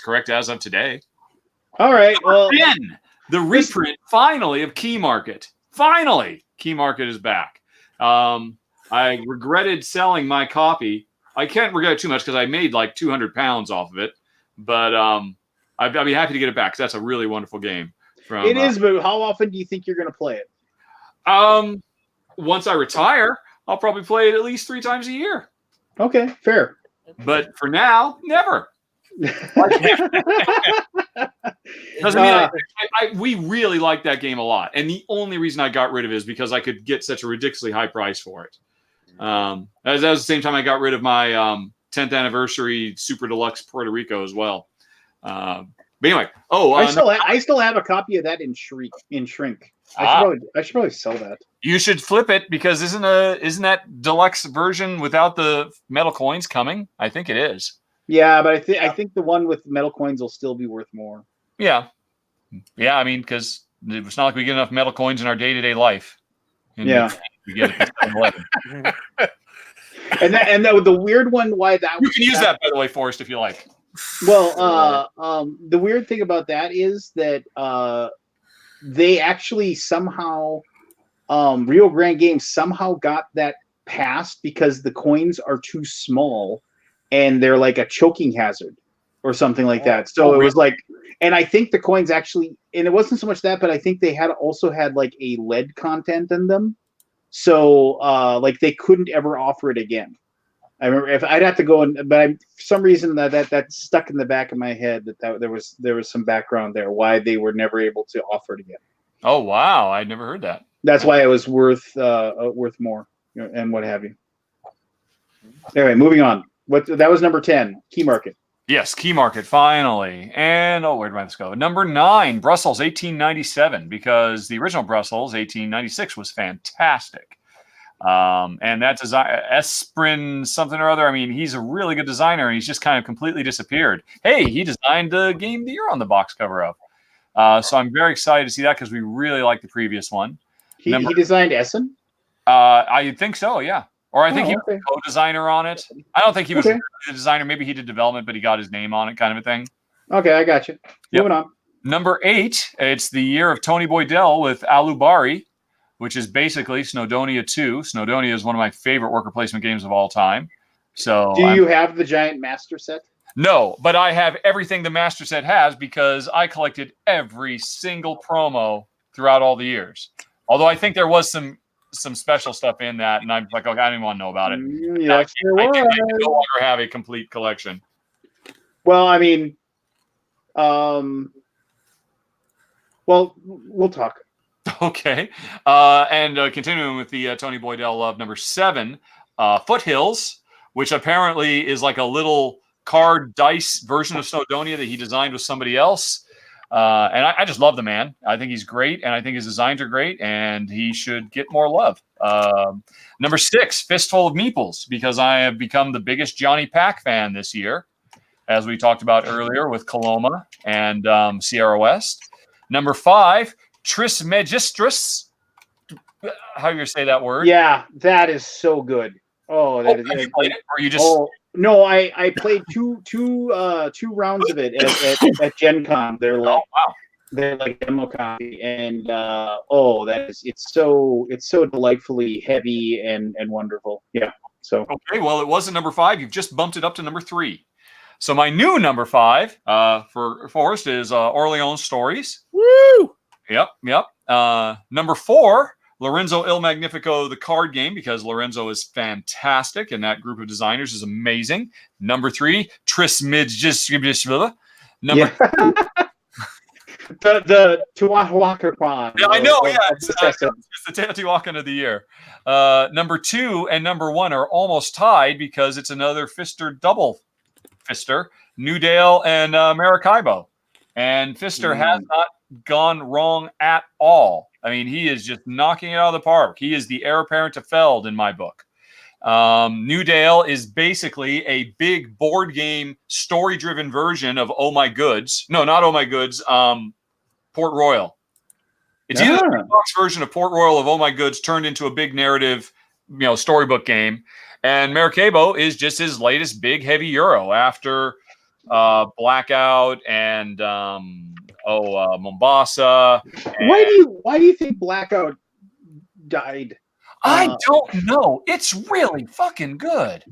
correct as of today.
All right. Well,
10, the reprint finally of Key Market. Finally, Key Market is back. I regretted selling my copy. I can't regret it too much because I made 200 pounds off of it, but I'd be happy to get it back because that's a really wonderful game.
It is, but how often do you think you're going to play it?
Once I retire, I'll probably play it at least 3 times a year.
Okay, fair.
But for now, never. Doesn't mean we really like that game a lot, and the only reason I got rid of it is because I could get such a ridiculously high price for it. That was the same time I got rid of my 10th anniversary Super Deluxe Puerto Rico as well. But anyway,
I still have a copy of that in shrink. I should probably sell that.
You should flip it because isn't that deluxe version without the metal coins coming? I think it is.
Yeah, but I think the one with metal coins will still be worth more.
Yeah. I mean, because it's not like we get enough metal coins in our day-to-day life.
Yeah.
We get it.
and the weird one, why that
you can use that, by the way, Forrest, if you like.
Well, the weird thing about that is that they actually somehow Rio Grande Games somehow got that passed because the coins are too small and they're like a choking hazard or something like that. So it was and I think the coins actually, and it wasn't so much that, but I think they also had a lead content in them. So they couldn't ever offer it again. I remember if I'd have to go but for some reason that stuck in the back of my head that there was some background there why they were never able to offer it again.
Oh wow, I'd never heard that.
That's why it was worth more and what have you. Anyway, moving on. That was number 10, Key Market.
Yes, Key Market, finally. And, oh, where did this go? Number 9, Brussels, 1897, because the original Brussels, 1896, was fantastic. And that design, Esprin something or other, I mean, he's a really good designer, and he's just kind of completely disappeared. Hey, he designed the game that you're on the box cover of. So I'm very excited to see that because we really like the previous one.
He designed Essen?
I think so, yeah. Or I think he was
okay.
a co-designer on it. I don't think he was
Okay.
the designer. Maybe he did development, but he got his name on it, kind of a thing.
Okay, I got you.
Yep.
Moving on.
Number 8, it's the year of Tony Boydell with Alubari, which is basically Snowdonia 2. Snowdonia is one of my favorite worker placement games of all time. So,
do you have the giant master set?
No, but I have everything the master set has because I collected every single promo throughout all the years. Although I think there was some special stuff in that, and I'm like, okay, I didn't want to know about it.
Yeah,
I no longer have a complete collection.
Well, I mean, well, we'll talk.
Okay. And continuing with the Tony Boydell love, number 7, Foothills, which apparently is like a little card dice version of Snowdonia that he designed with somebody else. And I just love the man. I think he's great, and I think his designs are great, and he should get more love. Number 6, Fistful of Meeples, because I have become the biggest Johnny Pack fan this year, as we talked about earlier with Coloma and Sierra West. Number 5, Trismegistus. How do you say that word?
Yeah, that is so good. Oh, that is.
You played it, or you just?
Oh no, I played two rounds of it at Gen Con. They're like demo copy, and it's so delightfully heavy and wonderful. Yeah. So
okay, well, it wasn't number 5. You've just bumped it up to number 3. So my new number 5 for Forrest is Orleans Stories.
Woo!
Yep. Number 4, Lorenzo Il Magnifico, the card game, because Lorenzo is fantastic, and that group of designers is amazing. Number 3, Trismegistus. Number
the Teotihuacan.
Yeah, I know. Yeah, it's the Teotihuacan of the year. Number 2 and number 1 are almost tied because it's another Fister double Fister, Newdale and Maracaibo, and Fister has not gone wrong at all. I mean, he is just knocking it out of the park. He is the heir apparent to Feld in my book. Newdale is basically a big board game, story-driven version of Oh My Goods. No, not Oh My Goods. Port Royal. It's either the box version of Port Royal of Oh My Goods turned into a big narrative, storybook game. And Maracaibo is just his latest big heavy Euro after Blackout and Mombasa.
Why do you think Blackout died?
I don't know. It's really fucking good.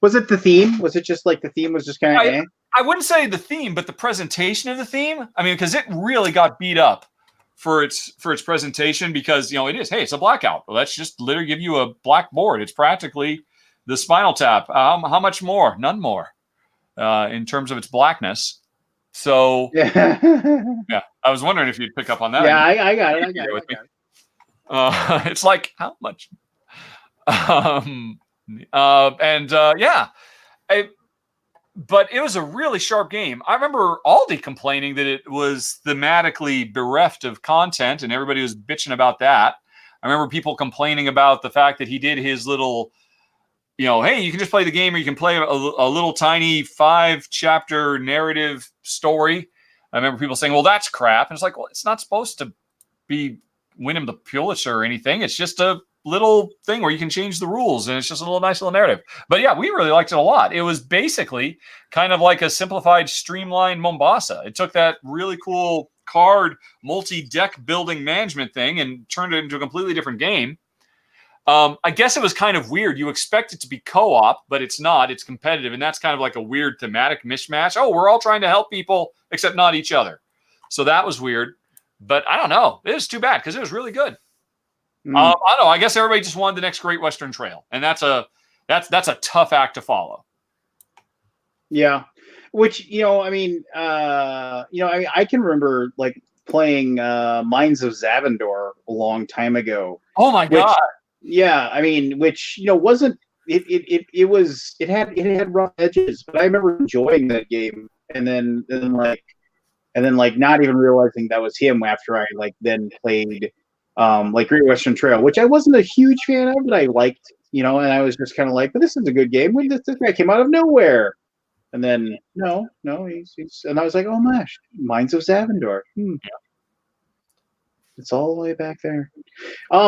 Was it the theme? Was it just like the theme was just kind of?
I wouldn't say the theme, but the presentation of the theme. I mean, because it really got beat up for its presentation because it is. Hey, it's a Blackout. Well, let's just literally give you a black board. It's practically the Spinal Tap. How much more? None more. In terms of its blackness. So yeah, I was wondering if you'd pick up on that.
Yeah, I got it.
It's like how much? But it was a really sharp game. I remember Aldi complaining that it was thematically bereft of content, and everybody was bitching about that. I remember people complaining about the fact that he did his little, hey, you can just play the game, or you can play a little tiny 5-chapter narrative story. I remember people saying, well, that's crap. And it's like, well, it's not supposed to be win him the Pulitzer or anything. It's just a little thing where you can change the rules, and it's just a nice little narrative. But yeah, we really liked it a lot. It was basically kind of like a simplified, streamlined Mombasa. It took that really cool card multi-deck building management thing and turned it into a completely different game. I guess it was kind of weird. You expect it to be co-op, but it's not. It's competitive, and that's kind of like a weird thematic mismatch. Oh, we're all trying to help people, except not each other. So that was weird. But I don't know. It was too bad because it was really good. I don't know. I guess everybody just wanted the next Great Western Trail, and that's a tough act to follow.
Yeah, which I can remember like playing Mines of Zavendor a long time ago.
Oh my god!
Yeah, I mean, which wasn't it had rough edges, but I remember enjoying that game, and then not even realizing that was him after I then played Great Western Trail, which I wasn't a huge fan of, but I liked, and I was just kind of like, but this is a good game. When this guy came out of nowhere, and then no, he's and I was like, oh my gosh, Mines of Zavendor. It's all the way back there.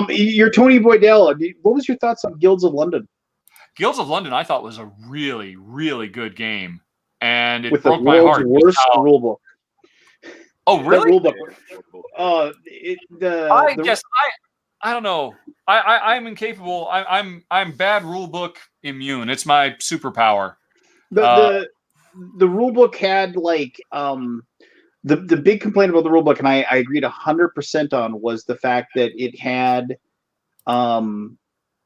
You're Tony Boydell. What was your thoughts on Guilds of London?
Guilds of London, I thought was a really, really good game, and it
With
broke
the
my
world's
heart.
worst rule book.
Oh, really?
Rule book.
I don't know. I'm incapable. I'm bad rule book immune. It's my superpower.
The rule book had the big complaint about the rule book, and I agreed 100% on, was the fact that it had
an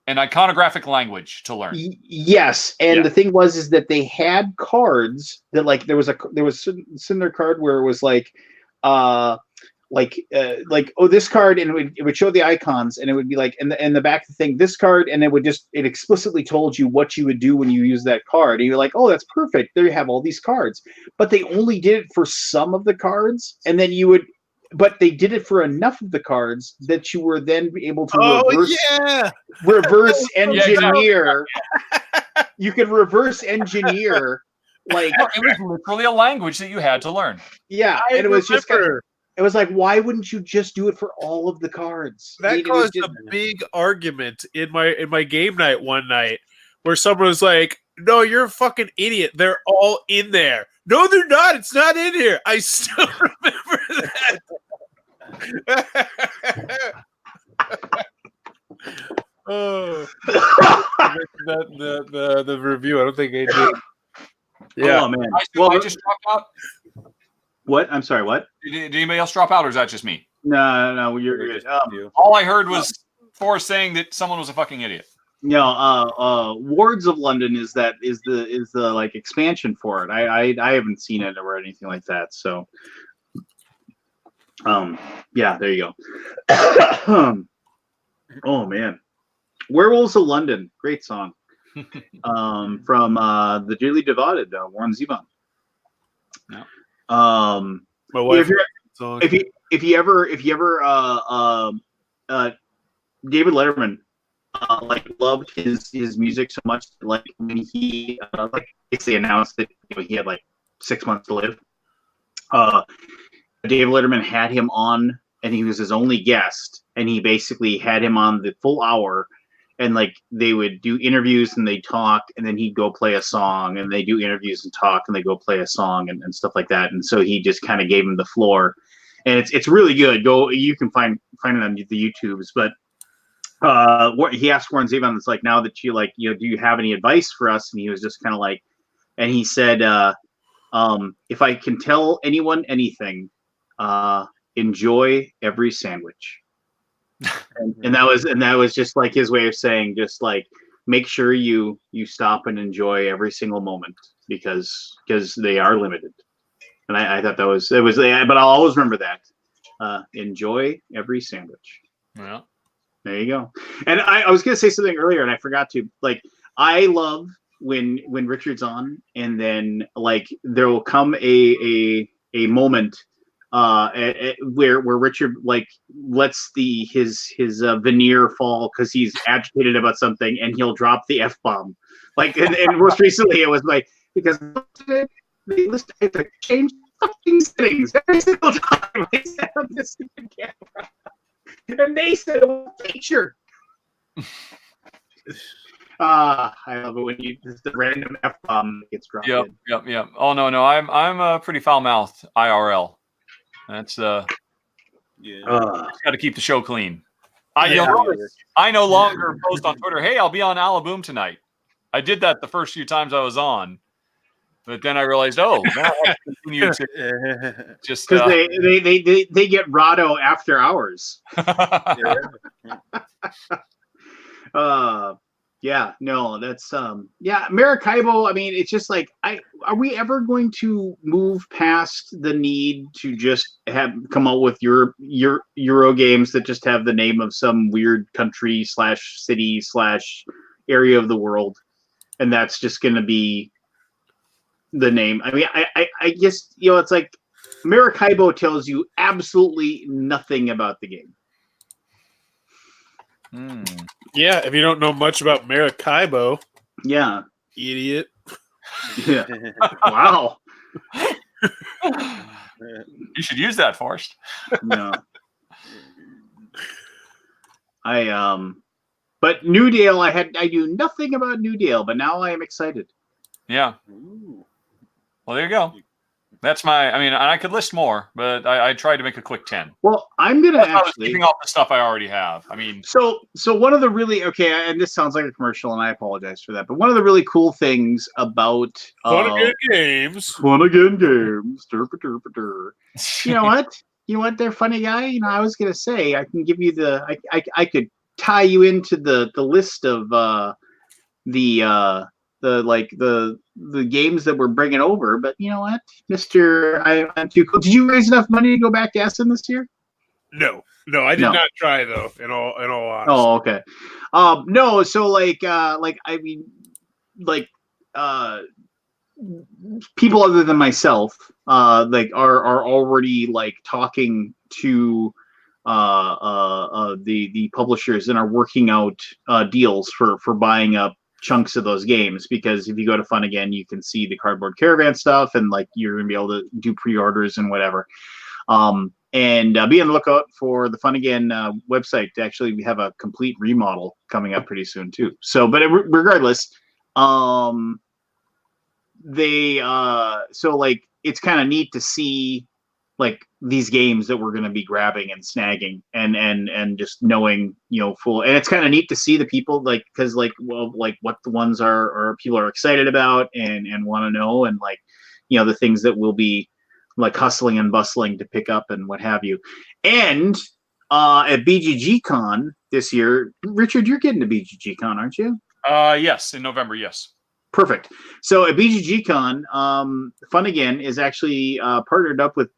iconographic language to learn.
Yes, and the thing is that they had cards that there was a similar card where it was this card, and it would show the icons, and it would be in the back of the thing, this card, and it explicitly told you what you would do when you use that card, and you're like, oh, that's perfect, there you have all these cards. But they only did it for some of the cards, and then but they did it for enough of the cards that you were then able to reverse engineer. You could reverse engineer
it was literally a language that you had to learn.
Yeah, and it was just it was like, why wouldn't you just do it for all of the cards?
That caused a big argument in my game night one night, where someone was like, "No, you're a fucking idiot. They're all in there." No, they're not. It's not in here. I still remember that. Oh, the review. I don't think I did.
Yeah, oh man.
I just dropped out.
What? I'm sorry. What?
Did anybody else drop out, or is that just me?
No. You're good.
All I heard was Forrest saying that someone was a fucking idiot.
No, Wards of London is the expansion for it. I haven't seen it or anything like that. So, yeah, there you go. Oh man, Werewolves of London, great song. From the Dearly Devoted, Warren Zevon.
Yeah.
My wife.
If you ever David Letterman loved his music so much, when he basically announced that he had 6 months to live, David Letterman had him on, and he was his only guest, and he basically had him on the full hour, and they would do interviews and they talk, and then he'd go play a song, and they do interviews and talk, and they go play a song and stuff like that. And so he just kind of gave him the floor, and it's really good. You can find it on the YouTubes. But he asked Warren Zevon, it's now that you do you have any advice for us? And he was just kind of and he said, if I can tell anyone anything, enjoy every sandwich. and that was just his way of saying, just make sure you stop and enjoy every single moment, because they are limited. And I thought but I'll always remember that. Enjoy every sandwich.
Yeah.
There you go. And I was going to say something earlier, and I forgot to. I love when Richard's on, and then there will come a moment where Richard lets his veneer fall because he's agitated about something, and he'll drop the F-bomb. And most recently it was because they have to change fucking settings every single time I set up this stupid camera. And they said it was a feature. I love it when the random F-bomb gets dropped in.
Yep. Oh no, I'm pretty foul-mouthed IRL. That's got to keep the show clean. I no longer post on Twitter, "Hey, I'll be on Alaboom tonight." I did that the first few times I was on, but then I realized, now I continue to just
because they get Rado after hours. Yeah, no, that's Maracaibo. I mean, it's just are we ever going to move past the need to just come out with your Euro games that just have the name of some weird country /city /area of the world? and that's just going to be the name. I mean, I guess, you know, it's like Maracaibo tells you absolutely nothing about the game.
Yeah, if you don't know much about Maracaibo,
Yeah.
idiot.
Yeah. Wow.
You should use that, Forrest.
No. But New Dale, I knew nothing about New Dale, but now I am excited.
Yeah.
Ooh.
Well, there you go. That's I mean, I could list more, but I tried to make a quick 10.
Well, I'm gonna
I was
actually
keeping off the stuff I already have. I mean,
so one of the really and this sounds like a commercial, and I apologize for that, but one of the really cool things about
Fun again games.
Derp, derp, derp. You know what? They're funny guy. You know, I was gonna say I can give you I could tie you into the list of the games that we're bringing over, but you know what, Mister, I'm too cool. Did you raise enough money to go back to Essen this year?
No, I did not try though. In all honesty.
Oh, okay. No, so I mean, people other than myself, are already talking to the publishers and are working out deals for buying up chunks of those games, because if you go to Fun Again, you can see the Cardboard Caravan stuff, and you're gonna be able to do pre-orders and whatever. And be on the lookout for the Fun Again website. Actually, we have a complete remodel coming up pretty soon too. So, but regardless, it's kind of neat to see these games that we're going to be grabbing and snagging and just knowing, full. And it's kind of neat to see the people because what the ones are people are excited about and want to know, and the things that will be hustling and bustling to pick up and what have you. And at BGG Con this year, Richard, you're getting to BGG Con, aren't you?
Yes, in November. Yes.
Perfect. So at BGG Con, Fun Again is actually partnered up with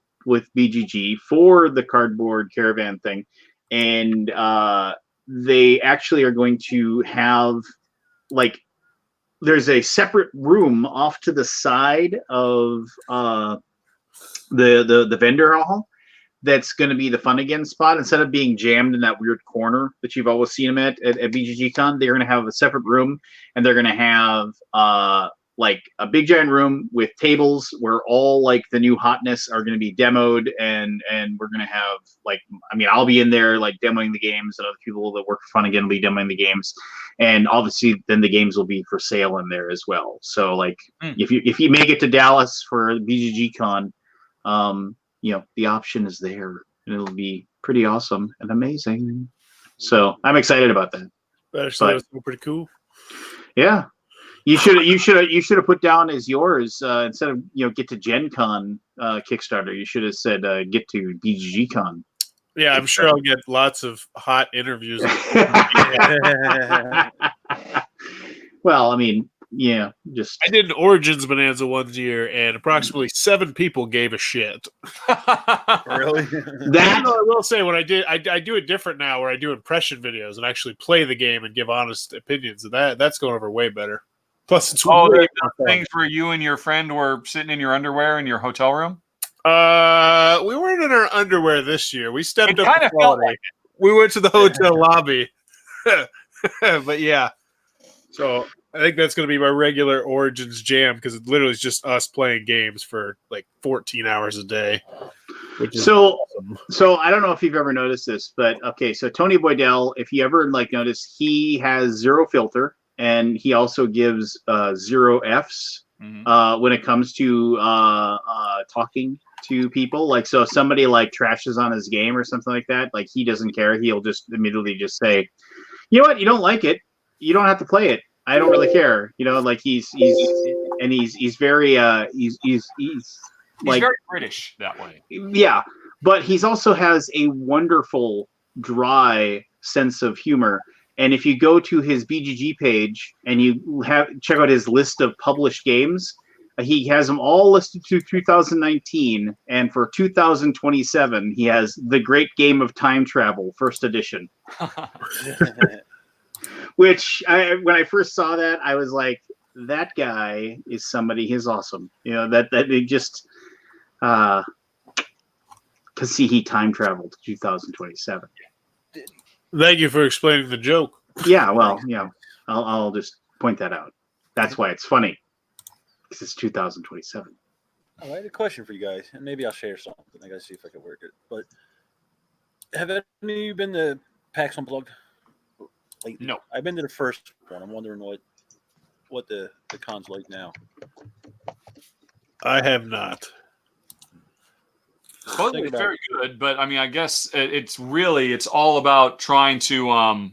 BGG for the Cardboard Caravan thing, and they actually are going to have there's a separate room off to the side of the vendor hall that's going to be the Fun Again spot. Instead of being jammed in that weird corner that you've always seen them at BGG Con, they're going to have a separate room, and they're going to have a big giant room with tables where all the new hotness are going to be demoed, and we're going to have I'll be in there demoing the games, and other people that work for Fun Again will be demoing the games, and obviously then the games will be for sale in there as well. So if you make it to Dallas for BGG Con, the option is there, and it'll be pretty awesome and amazing. So I'm excited about that.
That's pretty cool.
Yeah. You should have put down as yours instead of get to Gen Con Kickstarter. You should have said get to BGG Con.
Yeah, I'm sure I'll get lots of hot interviews.
Well, I mean, yeah,
I did an Origins Bonanza one year, and approximately 7 people gave a shit.
Really?
That
I will say, when I do it different now, where I do impression videos and actually play the game and give honest opinions. And that's going over way better. Plus, it's
there's things where you and your friend were sitting in your underwear in your hotel room.
We weren't in our underwear this year. We stepped up the quality. We went to the hotel lobby. But yeah, so I think that's going to be my regular Origins jam, because it literally is just us playing games for 14 hours a day. Which is awesome.
So I don't know if you've ever noticed this, but okay, so Tony Boydell, if you ever notice, he has zero filter, and he also gives 0 Fs when it comes to talking to people. So if somebody trashes on his game or something like that, he doesn't care. He'll just immediately just say, you know what, you don't like it, you don't have to play it. I don't really care. He's very
very British that way.
Yeah, but he's also has a wonderful dry sense of humor. And if you go to his BGG page and you check out his list of published games, he has them all listed to 2019, and for 2027 he has The Great Game of Time Travel, first edition. Which when I first saw that, I was like, that guy is somebody who's awesome. That they just because see he time traveled to 2027.
Thank you for explaining the joke.
Yeah, well, I'll just point that out. That's why it's funny, because it's 2027.
I had a question for you guys, and maybe I'll share something. I gotta see if I can work it. But have any of you been to PAX Unplugged?
No.
I've been to the first one. I'm wondering what the con's like now.
I have not.
Supposedly it's very good, but I mean, I guess it's all about trying to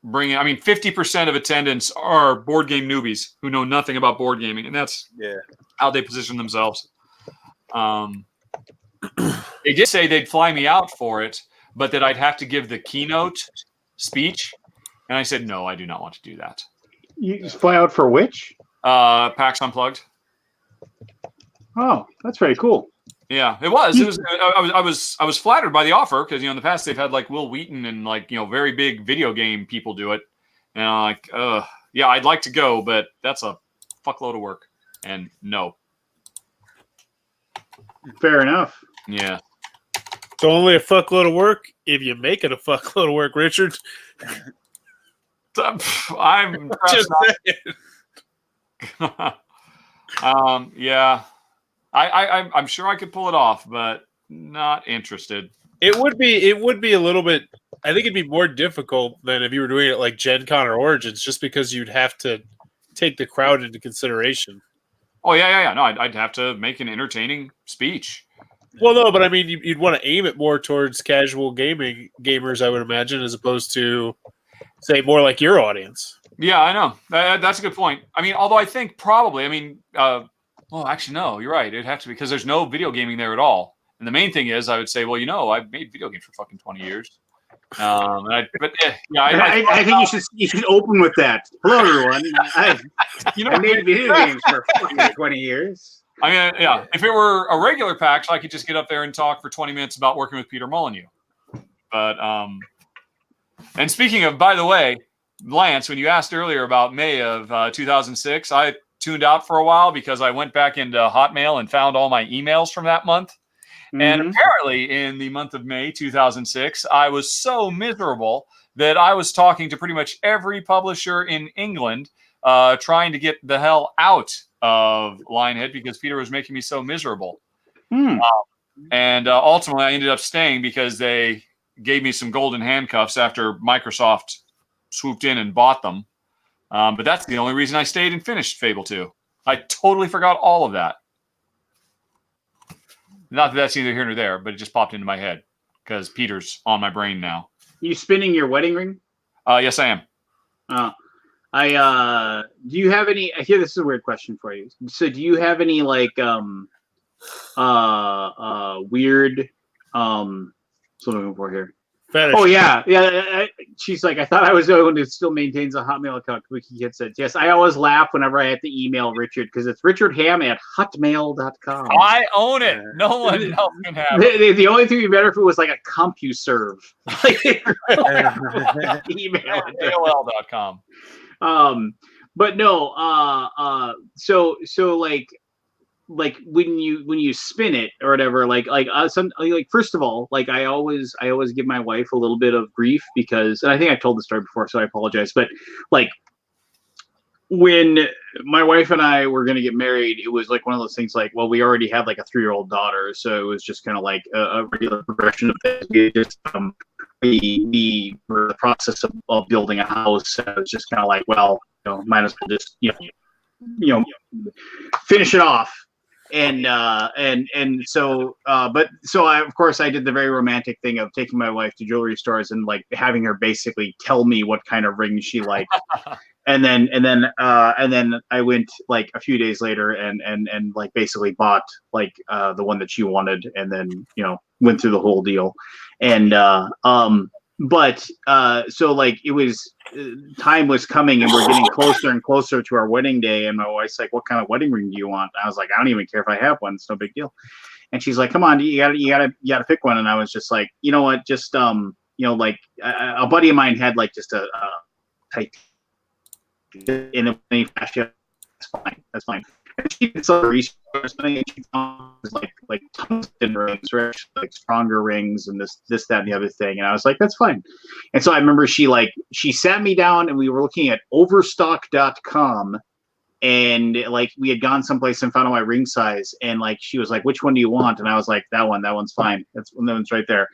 bring in. I mean, 50% of attendants are board game newbies who know nothing about board gaming, and that's how they position themselves. They did say they'd fly me out for it, but that I'd have to give the keynote speech, and I said no, I do not want to do that.
You just fly out for which?
PAX Unplugged.
Oh, that's very cool.
Yeah, it was. It was. I was flattered by the offer because in the past they've had like Will Wheaton and like very big video game people do it, and I'm like, yeah, I'd like to go, but that's a fuckload of work, and no.
Fair enough.
Yeah.
It's only a fuckload of work if you make it a fuckload of work, Richard.
I'm
Just
yeah. I'm sure I could pull it off, but not interested.
It would be a little bit. I think it'd be more difficult than if you were doing it like Gen Con or Origins, just because you'd have to take the crowd into consideration.
Oh yeah. No, I'd have to make an entertaining speech.
Well, no, but I mean, you'd want to aim it more towards casual gamers, I would imagine, as opposed to say more like your audience.
Yeah, I know. That's a good point. I mean, although I think probably, I mean, well, actually, no, you're right. It'd have to be because there's no video gaming there at all. And the main thing is, I would say, well, I've made video games for fucking 20 years. I
think you should open with that. Hello, everyone. I made video games for fucking 20 years.
I mean, yeah. If it were a regular PAX, I could just get up there and talk for 20 minutes about working with Peter Molyneux. But and speaking of, by the way, Lance, when you asked earlier about May of 2006, I tuned out for a while because I went back into Hotmail and found all my emails from that month. Mm-hmm. And apparently in the month of May 2006, I was so miserable that I was talking to pretty much every publisher in England trying to get the hell out of Lionhead because Peter was making me so miserable. And ultimately I ended up staying because they gave me some golden handcuffs after Microsoft swooped in and bought them. But that's the only reason I stayed and finished Fable 2. I totally forgot all of that. Not that that's either here nor there, but it just popped into my head because Peter's on my brain now.
You spinning your wedding ring?
Yes, I am.
Do you have any? Here, this is a weird question for you. So, do you have any like weird what's what I'm looking for here?
Fetish.
Oh yeah. She's like, I thought I was the one who still maintains a Hotmail account. Wiki said, yes. I always laugh whenever I have to email Richard because it's richardham@hotmail.com.
I own it. No one else can have it.
The only thing would be better if it was like a CompuServe. Email
AOL.com.
But no. So like when you spin it or whatever, first of all, like I always give my wife a little bit of grief because, and I think I've told the story before, so I apologize, but like when my wife and I were going to get married, it was like one of those things like, well, we already had like a 3-year-old daughter, so it was just kind of like a regular progression of things. We just we were in the process of building a house, and it was just kind of like, well, might as well just finish it off. And so I, of course, I did the very romantic thing of taking my wife to jewelry stores and like having her basically tell me what kind of ring she liked. and then I went like a few days later and like basically bought like the one that she wanted, and then went through the whole deal. And so like it was, time was coming and we're getting closer and closer to our wedding day, and my wife's like, what kind of wedding ring do you want? And I was like, I don't even care if I have one, it's no big deal. And she's like, come on, you gotta pick one. And I was just like, you know what, just like a buddy of mine had like just a tight in a fashion fine. That's fine. And she did some research, and she found like tungsten rings were actually like stronger rings, and this, that, and the other thing. And I was like, that's fine. And so I remember she sat me down, and we were looking at Overstock.com, and like we had gone someplace and found out my ring size, and like she was like, which one do you want? And I was like, that one's fine. That one's right there.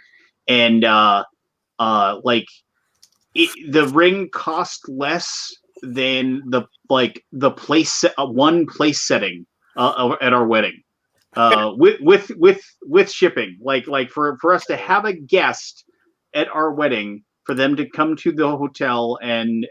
And like the ring cost less than the one place setting at our wedding, with shipping. Like for us to have a guest at our wedding, for them to come to the hotel and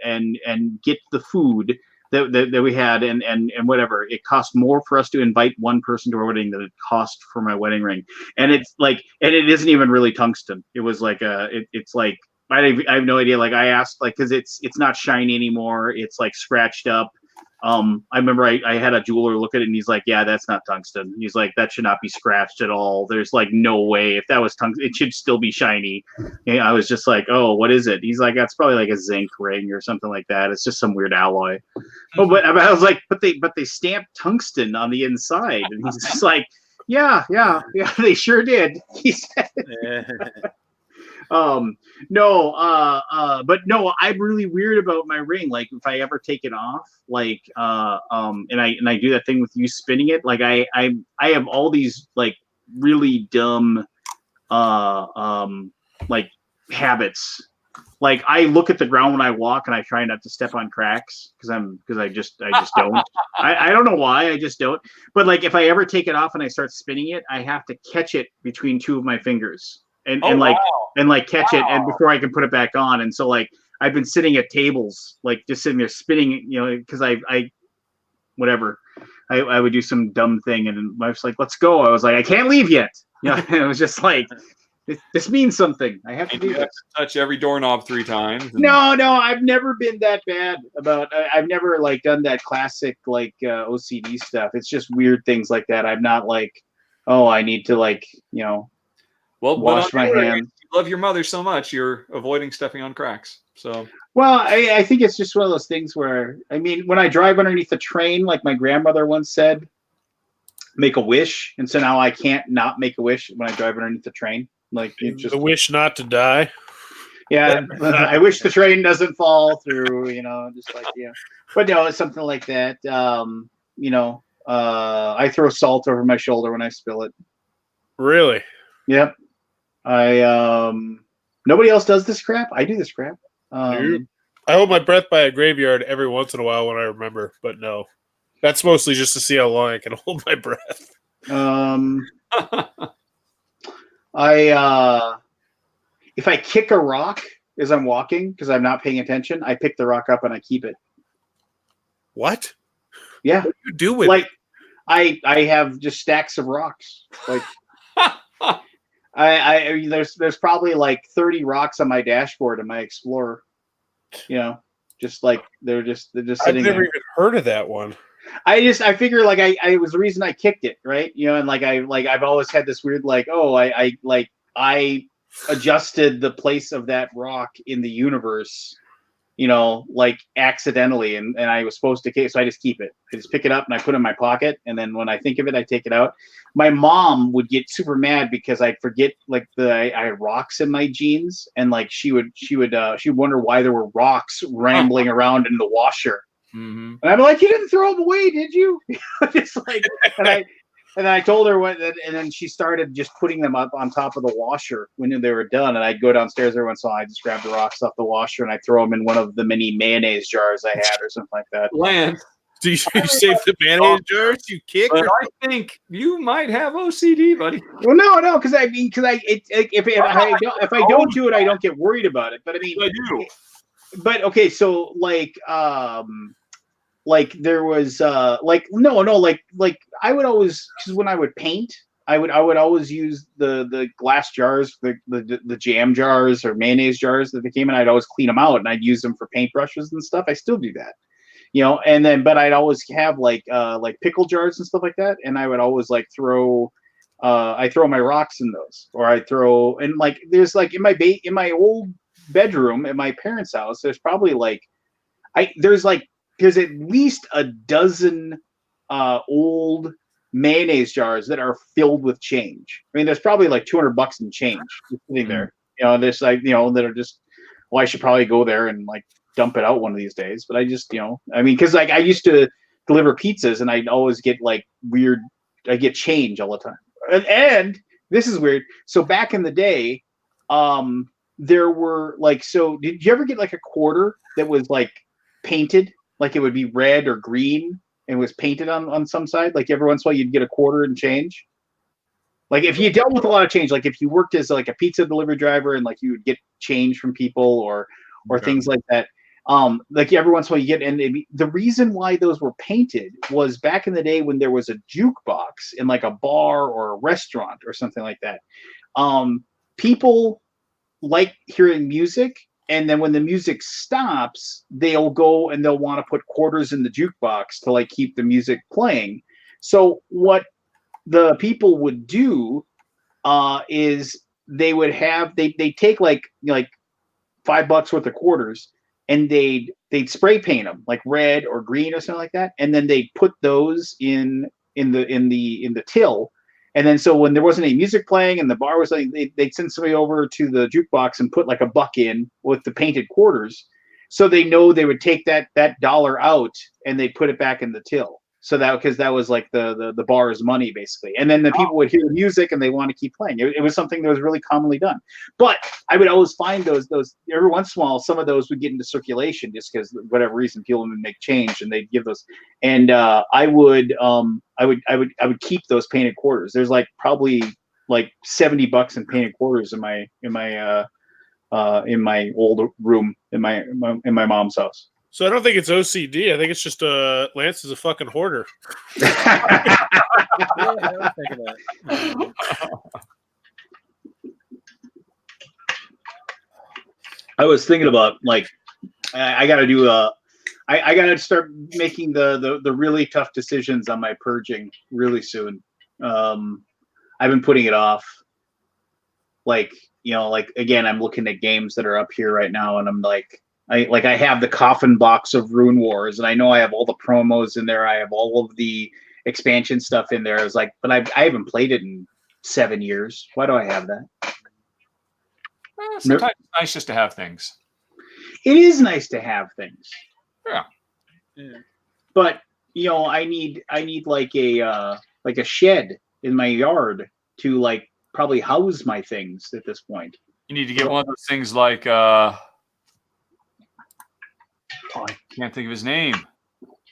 get the food that we had and whatever, it cost more for us to invite one person to our wedding than it cost for my wedding ring. And it's like, and it isn't even really tungsten. It was like it's like, I have no idea. Like I asked, like, cause it's not shiny anymore. It's like scratched up. I remember I had a jeweler look at it, and he's like, yeah, that's not tungsten. He's like, that should not be scratched at all. There's like no way. If that was tungsten, it should still be shiny. And I was just like, oh, what is it? He's like, that's probably like a zinc ring or something like that. It's just some weird alloy. Oh, but I was like, but they stamped tungsten on the inside. And he's just like, yeah, they sure did. He said. But no, I'm really weird about my ring. Like if I ever take it off, like and I do that thing with you spinning it, like I have all these like really dumb like habits. Like I look at the ground when I walk, and I try not to step on cracks because I just don't. I don't know why, I just don't. But like if I ever take it off and I start spinning it, I have to catch it between two of my fingers. And catch it, and before I can put it back on. And so like I've been sitting at tables, like just sitting there spinning, you know, because I would do some dumb thing, and my wife's like, let's go. I was like, I can't leave yet. You know, and it was just like, this means something. I have to do this.
Touch every doorknob 3 times.
No, I've never been that bad about. I've never like done that classic like OCD stuff. It's just weird things like that. I'm not like, oh, I need to like, you know.
Well,
wash my hands.
You love your mother so much, you're avoiding stepping on cracks. So,
well, I think it's just one of those things where, I mean, when I drive underneath the train, like my grandmother once said, make a wish. And so now I can't not make a wish when I drive underneath the train. Like it just
the wish not to die.
Yeah, I wish the train doesn't fall through. You know, just like But no, it's something like that. You know, I throw salt over my shoulder when I spill it.
Really?
Yep. Nobody else does this crap. I do this crap.
I hold my breath by a graveyard every once in a while when I remember, but no, that's mostly just to see how long I can hold my breath.
If I kick a rock as I'm walking because I'm not paying attention, I pick the rock up and I keep it.
What?
Yeah.
What do you do with
like
it?
I have just stacks of rocks. Like there's probably like 30 rocks on my dashboard in my Explorer. You know, just like they're just sitting
I've never
there.
even heard of that one.
I figure like I was the reason I kicked it, right? You know, and I've always had this weird like, oh, I adjusted the place of that rock in the universe, you know, like accidentally, and I was supposed to, so I just keep it. I just pick it up and I put it in my pocket, and then when I think of it, I take it out. My mom would get super mad because I forget like I had rocks in my jeans, and like she would wonder why there were rocks rambling around in the washer.
Mm-hmm.
And I'm like, you didn't throw them away, did you? It's like, and I told her what, and then she started just putting them up on top of the washer when they were done. And I'd go downstairs every once in a while. I just grab the rocks off the washer and I throw them in one of the mini mayonnaise jars I had or something like that.
Lance,
Do you save the mayonnaise jars? You kick?
but I think you might have OCD, buddy.
Well, no, because if I don't do it, I don't get worried about it. But I mean,
I do.
But okay, so like there was like I would always, because when I would paint, I would always use the glass jars, the jam jars or mayonnaise jars that they came in. I'd always clean them out and I'd use them for paintbrushes and stuff. I still do that, you know. And then, but I'd always have like pickle jars and stuff like that, and I would always like throw my rocks in those, or I throw, and like there's like in my old bedroom at my parents' house, there's probably like there's like there's at least a dozen old mayonnaise jars that are filled with change. I mean, there's probably like $200 in change just sitting there. You know, there's like, you know, that are just, well, I should probably go there and like dump it out one of these days. But I just, you know, I mean, because like I used to deliver pizzas and I'd always get like weird, I get change all the time. And this is weird. So back in the day, there were like, so did you ever get like a quarter that was like painted? Like it would be red or green and was painted on some side? Like every once in a while you'd get a quarter and change? Like if you dealt with a lot of change, like if you worked as like a pizza delivery driver and like you would get change from people or things like that. Like every once in a while you get, and the reason why those were painted was back in the day when there was a jukebox in like a bar or a restaurant or something like that. People like hearing music, and then when the music stops, they'll go and they'll want to put quarters in the jukebox to like keep the music playing. So what the people would do is they would have they take like $5 worth of quarters, and they'd spray paint them like red or green or something like that, and then they'd put those in the till. And then so when there wasn't any music playing and the bar was like, they'd send somebody over to the jukebox and put like a buck in with the painted quarters, so they know they would take that dollar out and they'd put it back in the till. So that, because that was like the bar's money basically. And then the people would hear the music and they want to keep playing. It was something that was really commonly done. But I would always find those every once in a while, some of those would get into circulation just because whatever reason people would make change and they'd give those. And I would keep those painted quarters. There's like probably like $70 in painted quarters in my old room in my mom's house.
So I don't think it's OCD. I think it's just Lance is a fucking hoarder.
Yeah, I was thinking that.
I was thinking about like I got to do I got to start making the really tough decisions on my purging really soon. I've been putting it off. Like, you know, like again, I'm looking at games that are up here right now, and I'm like. I have the coffin box of Rune Wars, and I know I have all the promos in there. I have all of the expansion stuff in there. I was like, but I haven't played it in 7 years. Why do I have that?
Sometimes it's nice just to have things.
It is nice to have things.
Yeah.
But you know, I need like a shed in my yard to like probably house my things at this point.
You need to get one of those things like I can't think of his name.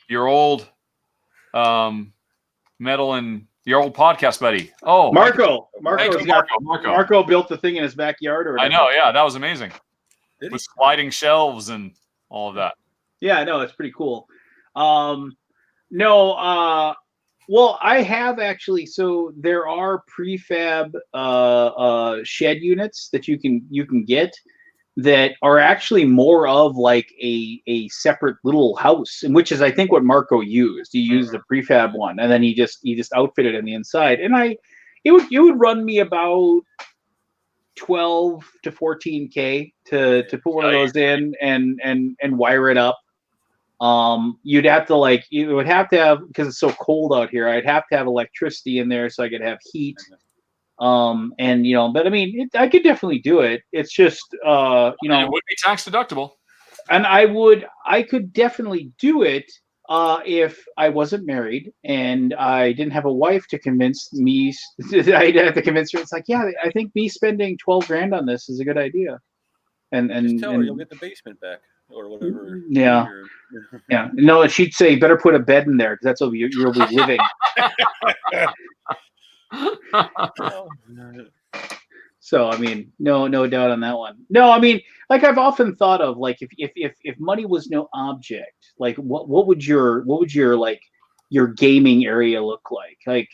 Your old metal and your old podcast buddy. Oh,
Marco built the thing in his backyard. Or whatever.
I know, yeah, that was amazing. With sliding shelves and all of that.
Yeah, no, it's pretty cool. Well, I have actually. So there are prefab shed units that you can get that are actually more of like a separate little house, and which is I think what Marco used. He used the prefab one, and then he just outfitted it on the inside. And it would run me about 12 to 14K to put one of those in and wire it up. You'd have to you would have to have, because it's so cold out here, I'd have to have electricity in there so I could have heat. And you know, but I mean, I could definitely do it. It's just, you know,
it would be tax deductible. And
I could definitely do it if I wasn't married and I didn't have a wife to convince me. I'd have to convince her. It's like, yeah, I think me spending 12 grand on this is a good idea. And
just tell her you'll get the basement back or whatever.
Yeah. Yeah. No, she'd say, better put a bed in there because that's where you'll be living. So I mean, no doubt on that one. No, I mean, like I've often thought of like if money was no object, like what would your like your gaming area look like? Like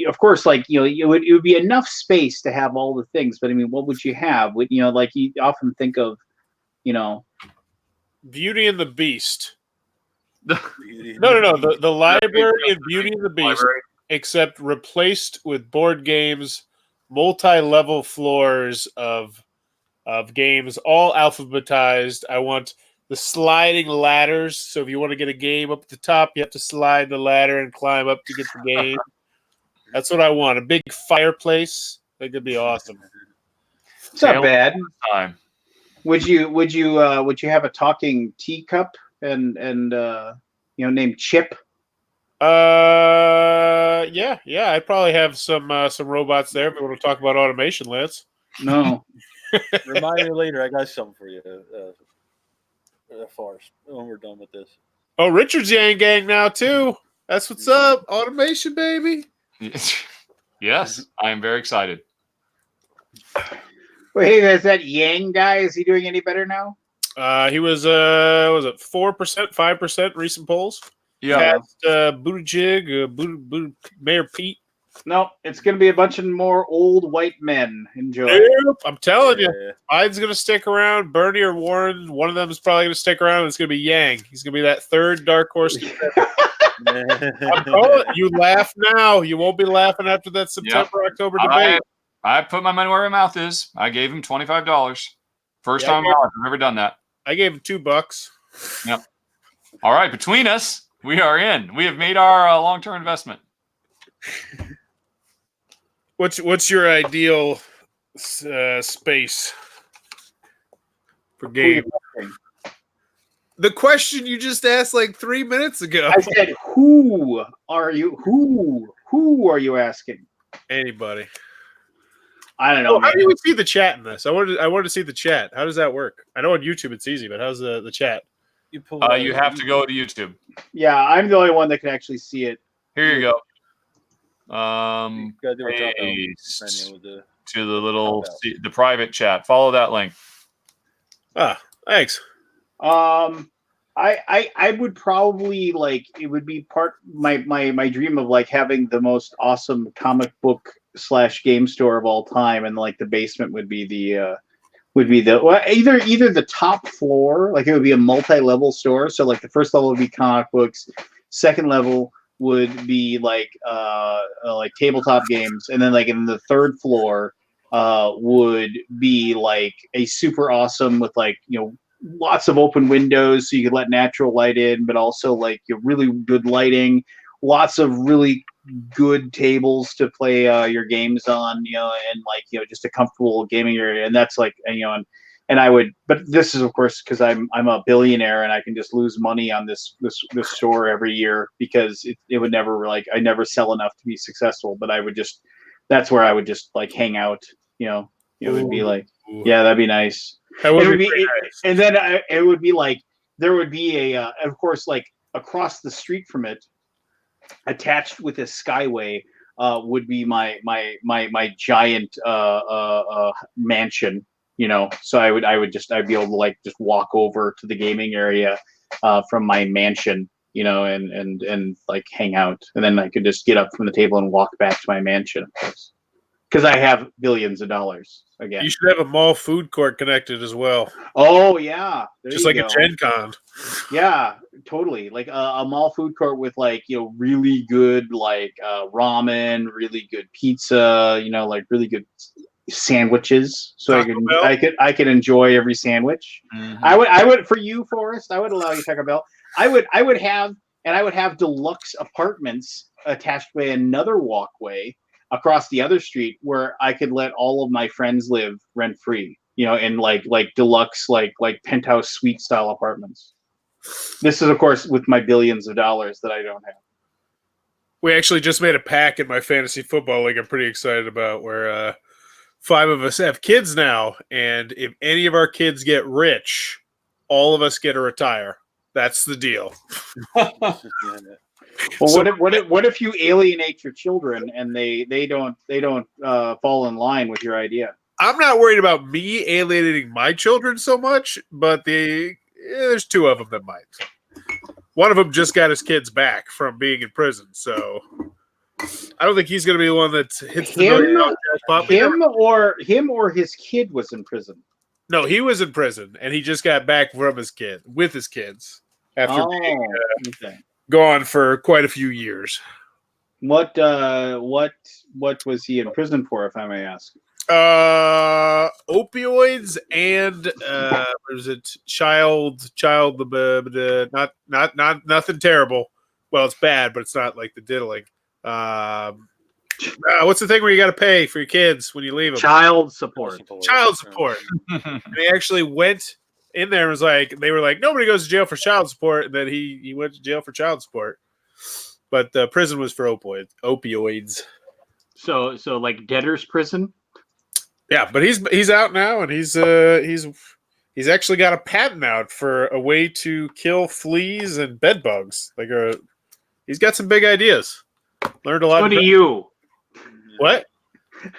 of course, like, you know, it would be enough space to have all the things, but I mean, what would you have? Would, you know, like you often think of, you know,
Beauty and the Beast. No. The library and Beauty and the Beast. Except replaced with board games, multi-level floors of games, all alphabetized. I want the sliding ladders. So if you want to get a game up at the top, you have to slide the ladder and climb up to get the game. That's what I want. A big fireplace. I think it'd be awesome.
It's not bad.
Time.
Would you have a talking teacup and named Chip?
Yeah. I'd probably have some robots there if we want to talk about automation, Lance.
No.
Remind me later. I got something for you, Forrest, when we're done with this.
Oh, Richard's Yang Gang now too. That's what's up. Automation, baby.
Yes, I am very excited.
Wait, is that Yang guy? Is he doing any better now?
He was it 4%, 5% recent polls?
Yeah.
Past Buttigieg, Mayor Pete.
No, it's going to be a bunch of more old white men. Enjoy.
Nope, I'm telling you,
Yeah.
Biden's going to stick around. Bernie or Warren, one of them is probably going to stick around. It's going to be Yang. He's going to be that third dark horse. I'm calling it. You laugh now. You won't be laughing after that September, October debate.
I put my money where my mouth is. I gave him $25. First
Yeah,
time in my life I've ever done that.
I gave him $2.
Yep. All right, between us, we are in. We have made our long-term investment.
What's your ideal space for game? The question you just asked like 3 minutes ago.
I said, who are you? Who are you asking?
Anybody.
I don't know.
Oh, how do you see the chat in this? I wanted to see the chat. How does that work? I know on YouTube it's easy, but how's the chat?
You
have to go to YouTube.
Yeah, I'm the only one that can actually see it.
Here you go.
You gotta do a drop down
Paste
menu with the
to the little
drop out.
the private chat. Follow that link.
Thanks.
I would probably like it would be part my dream of like having the most awesome comic book / game store of all time, and like the basement would be the either the top floor, like it would be a multi-level store. So like the first level would be comic books, second level would be like tabletop games, and then like in the third floor would be like a super awesome with like lots of open windows so you could let natural light in, but also like really good lighting, lots of really good tables to play your games on, and like just a comfortable gaming area. And that's like and I would, but this is of course because I'm a billionaire and I can just lose money on this store every year because it would never I never sell enough to be successful. But I would just, that's where I would just like hang out. It would be like, yeah, that'd be nice.
That would be nice.
And then it would be like there would be a of course like across the street from it, attached with a skyway, would be my giant mansion. So I'd be able to like just walk over to the gaming area from my mansion, and like hang out, and then I could just get up from the table and walk back to my mansion, of course, because I have billions of dollars. Again,
you should have a mall food court connected as well.
Oh yeah,
just like a Gen Con.
Yeah, totally. Like a mall food court with like really good like ramen, really good pizza, like really good sandwiches. So I could enjoy every sandwich.
Mm-hmm.
I would for you, Forrest. I would allow you Taco Bell. I would have deluxe apartments attached by another walkway across the other street where I could let all of my friends live rent free, in like deluxe, like penthouse suite style apartments. This is of course with my billions of dollars that I don't have.
We actually just made a pack in my fantasy football league I'm pretty excited about, where 5 of us have kids now, and if any of our kids get rich, all of us get to retire. That's the deal.
Well, so, what if you alienate your children and they don't fall in line with your idea?
I'm not worried about me alienating my children so much, but there's 2 of them that might. One of them just got his kids back from being in prison, so I don't think he's going to be the one that hits the
him or his kid was in prison.
No, he was in prison, and he just got back from his kids after being gone for quite a few years.
What was he in prison for, if I may ask?
Opioids and what is it? Child, not nothing terrible. Well, it's bad, but it's not like the diddling. What's the thing where you got to pay for your kids when you leave them?
Child support.
Child support. And he actually went in there and was like, they were like, nobody goes to jail for child support, and then he went to jail for child support. But the prison was for opioids.
So like debtor's prison.
Yeah, but he's out now, and he's actually got a patent out for a way to kill fleas and bed bugs. He's got some big ideas. Learned a lot.
So do you.
What?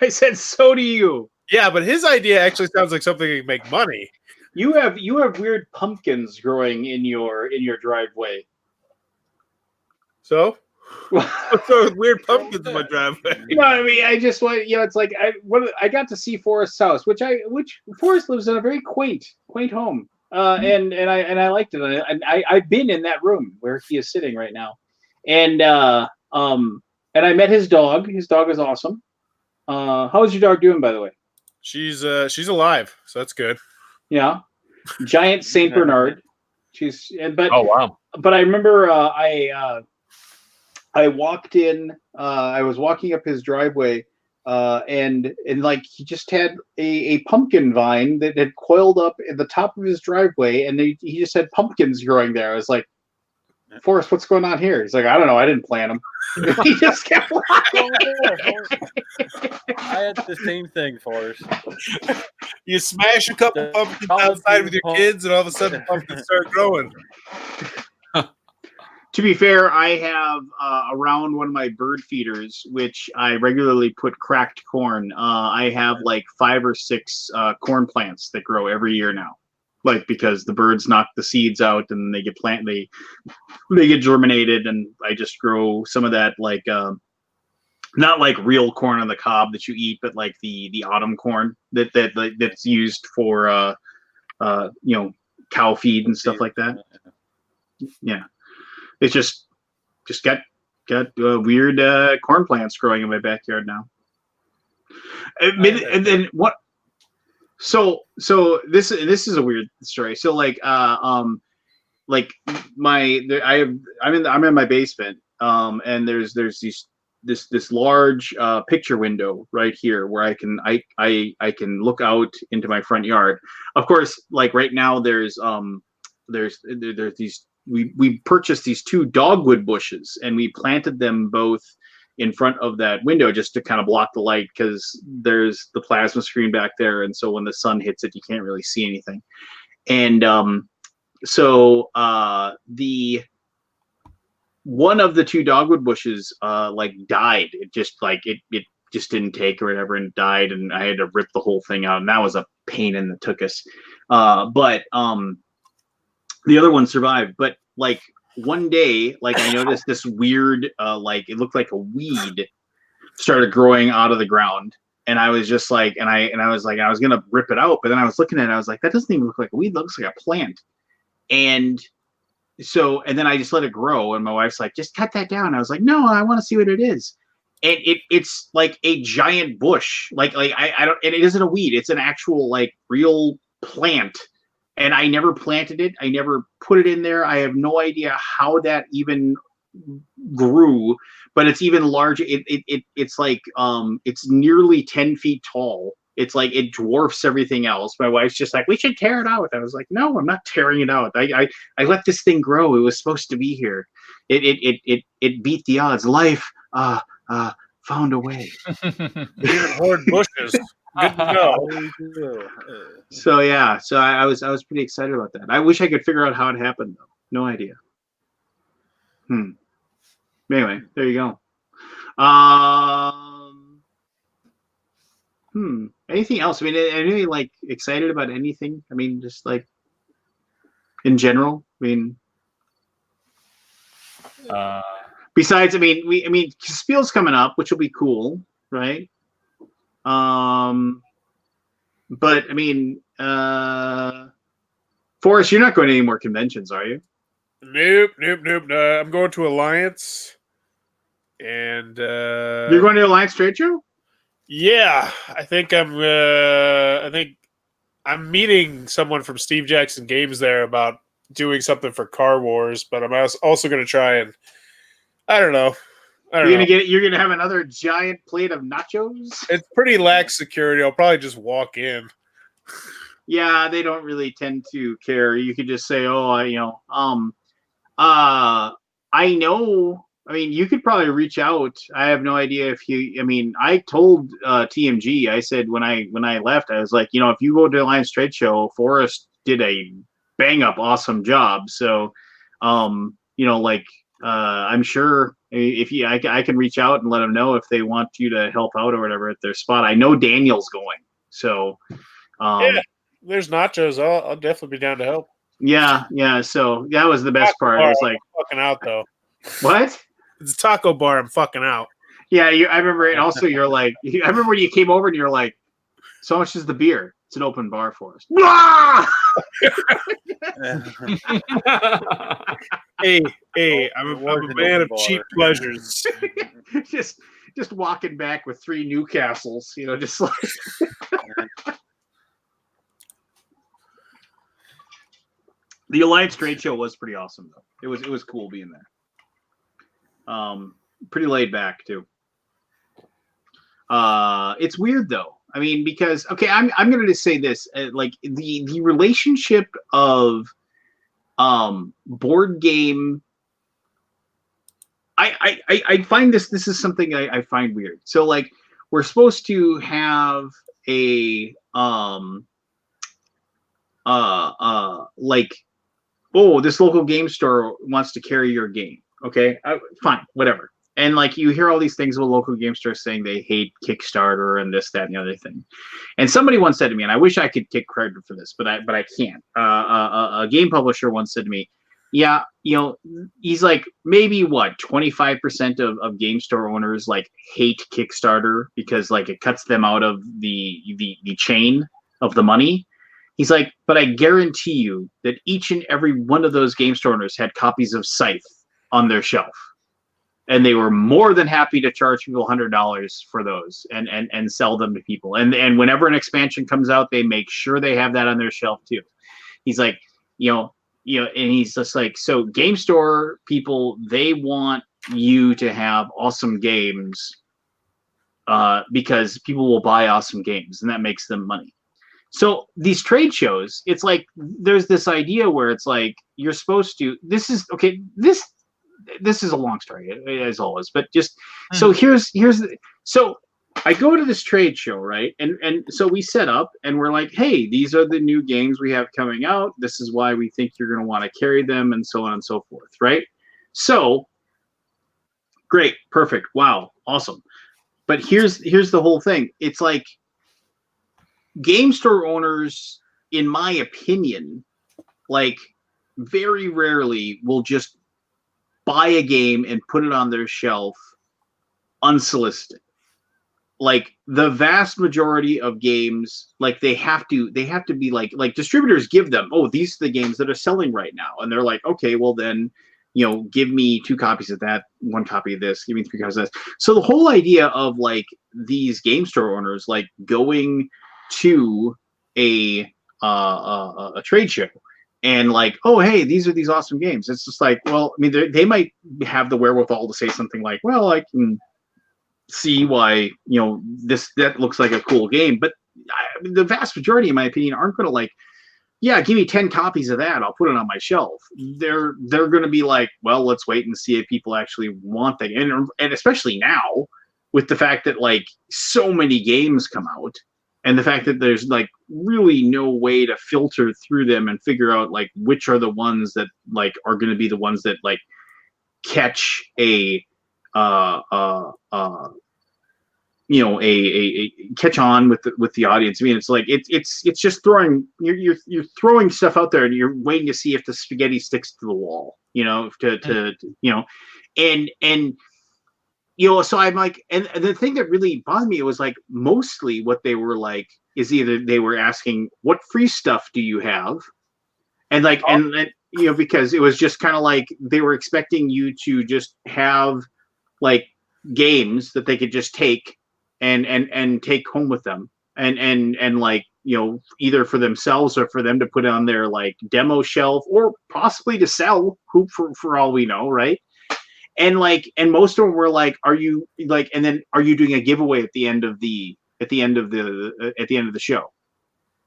I said so do you.
Yeah, but his idea actually sounds like something that can make money.
You have weird pumpkins growing in your driveway.
So? So weird pumpkins in my driveway.
No, I mean I just want it's like I got to see Forrest's house, which Forrest lives in a very quaint home, and I liked it, and I've been in that room where he is sitting right now, and I met his dog. His dog is awesome. How is your dog doing, by the way?
She's alive, so that's good.
Yeah, giant Saint Bernard.
Oh wow!
But I remember I walked in. I was walking up his driveway, and like he just had a pumpkin vine that had coiled up at the top of his driveway, and he just had pumpkins growing there. I was like, Forrest, what's going on here? He's like, I don't know. I didn't plant them. He just kept walking.
I had the same thing, Forrest.
You smash a couple pumpkins outside with your kids, and all of a sudden pumpkins start growing.
To be fair, I have around one of my bird feeders, which I regularly put cracked corn. I have like 5 or 6 corn plants that grow every year now, like because the birds knock the seeds out and they get they get germinated, and I just grow some of that, like not like real corn on the cob that you eat, but like the autumn corn that's used for cow feed and stuff like that. Yeah. It's just got weird corn plants growing in my backyard now. And then what? So this is a weird story. So I'm in my basement, and there's this large picture window right here where I can look out into my front yard. Of course, like right now there's these. We purchased these 2 dogwood bushes, and we planted them both in front of that window just to kind of block the light, because there's the plasma screen back there, and so when the sun hits it, you can't really see anything. And so the one of the 2 dogwood bushes died. It just it just didn't take or whatever, and died, and I had to rip the whole thing out, and that was a pain in the tuchus. But the other one survived. But like one day, like I noticed this weird, it looked like a weed started growing out of the ground. And I was just like, and I was like, I was going to rip it out. But then I was looking at it, and I was like, that doesn't even look like a weed. It looks like a plant. And then I just let it grow. And my wife's like, just cut that down. I was like, no, I want to see what it is. And it's like a giant bush. I don't, and it isn't a weed. It's an actual like real plant. And I never planted it. I never put it in there. I have no idea how that even grew, but it's even larger. It's like it's nearly 10 feet tall. It's like it dwarfs everything else. My wife's just like, we should tear it out. I was like, no, I'm not tearing it out. I let this thing grow. It was supposed to be here. It beat the odds. Life found a way.
Weird horde bushes. Good to know.
So yeah, so I was pretty excited about that. I wish I could figure out how it happened though. No idea. Anyway, there you go. Anything else? I mean, are you like excited about anything? I mean, just like in general. I mean, besides, I mean, Spiel's coming up, which will be cool, right? But I mean, Forrest, you're not going to any more conventions, are you?
Nope. I'm going to Alliance, and
you're going to Alliance Trade Show?
Yeah, I think I'm meeting someone from Steve Jackson Games there about doing something for Car Wars, but I'm also going to try and I don't know.
You're gonna have another giant plate of nachos.
It's pretty lax security. I'll probably just walk in.
Yeah, they don't really tend to care. You could just say, "Oh, I know." I mean, you could probably reach out. I have no idea if you. I mean, I told TMG. I said when I left, I was like, if you go to the Alliance Trade Show, Forrest did a bang up awesome job. So, I'm sure if I can reach out and let them know if they want you to help out or whatever at their spot. I know Daniel's going, so.
Yeah. There's nachos. I'll definitely be down to help.
Yeah. So that was the best part. I was like,
I'm fucking out though.
What?
It's a taco bar. I'm fucking out.
Yeah, I remember it. Also, you're like, I remember when you came over and you're like, so much is the beer. It's an open bar for us.
Hey, I'm a man of cheap pleasures.
just walking back with 3 Newcastles, just like. The Alliance Trade Show was pretty awesome, though. It was cool being there. Pretty laid back too. It's weird though. I mean, because I'm going to just say this: like the relationship of board game. I find this is something I find weird. So like we're supposed to have a like. Oh, this local game store wants to carry your game. Okay, fine, whatever. And like you hear all these things with local game stores saying they hate Kickstarter and this, that, and the other thing. And somebody once said to me, and I wish I could take credit for this, but I can't. A game publisher once said to me, "Yeah, he's like maybe 25% of game store owners like hate Kickstarter because like it cuts them out of the chain of the money." He's like, but I guarantee you that each and every one of those game store owners had copies of Scythe on their shelf. And they were more than happy to charge people $100 for those and sell them to people. And whenever an expansion comes out, they make sure they have that on their shelf too. He's like, and he's just like, so game store people, they want you to have awesome games because people will buy awesome games and that makes them money. So these trade shows, it's like there's this idea where it's like you're supposed to. This is a long story as always, but just so so I go to this trade show, right? And so we set up and we're like, hey, these are the new games we have coming out. This is why we think you're going to want to carry them, and so on and so forth, right? So great, perfect, wow, awesome. But here's the whole thing. It's like. Game store owners, in my opinion, like very rarely will just buy a game and put it on their shelf unsolicited. Like the vast majority of games, like they have to be like distributors give them, oh, these are the games that are selling right now. And they're like, okay, well then, give me 2 copies of that, 1 copy of this, give me 3 copies of this. So the whole idea of like these game store owners, like going to a trade show and like, oh, hey, these are these awesome games. It's just like, well, I mean, they might have the wherewithal to say something like, well, I can see why, that looks like a cool game. But the vast majority, in my opinion, aren't going to like, yeah, give me 10 copies of that. I'll put it on my shelf. They're going to be like, well, let's wait and see if people actually want that. And especially now with the fact that like so many games come out. And the fact that there's like really no way to filter through them and figure out like which are the ones that like are going to be the ones that like catch a catch on with the audience. I mean, it's like it's just throwing you're throwing stuff out there and you're waiting to see if the spaghetti sticks to the wall. So I'm like, and the thing that really bothered me was like mostly what they were like is either they were asking, what free stuff do you have? And like, because it was just kind of like they were expecting you to just have like games that they could just take and take home with them, and like, you know, either for themselves or for them to put on their like demo shelf or possibly to sell, who for all we know, right? And like, and most of them were like, are you like, and then are you doing a giveaway at the end of the show?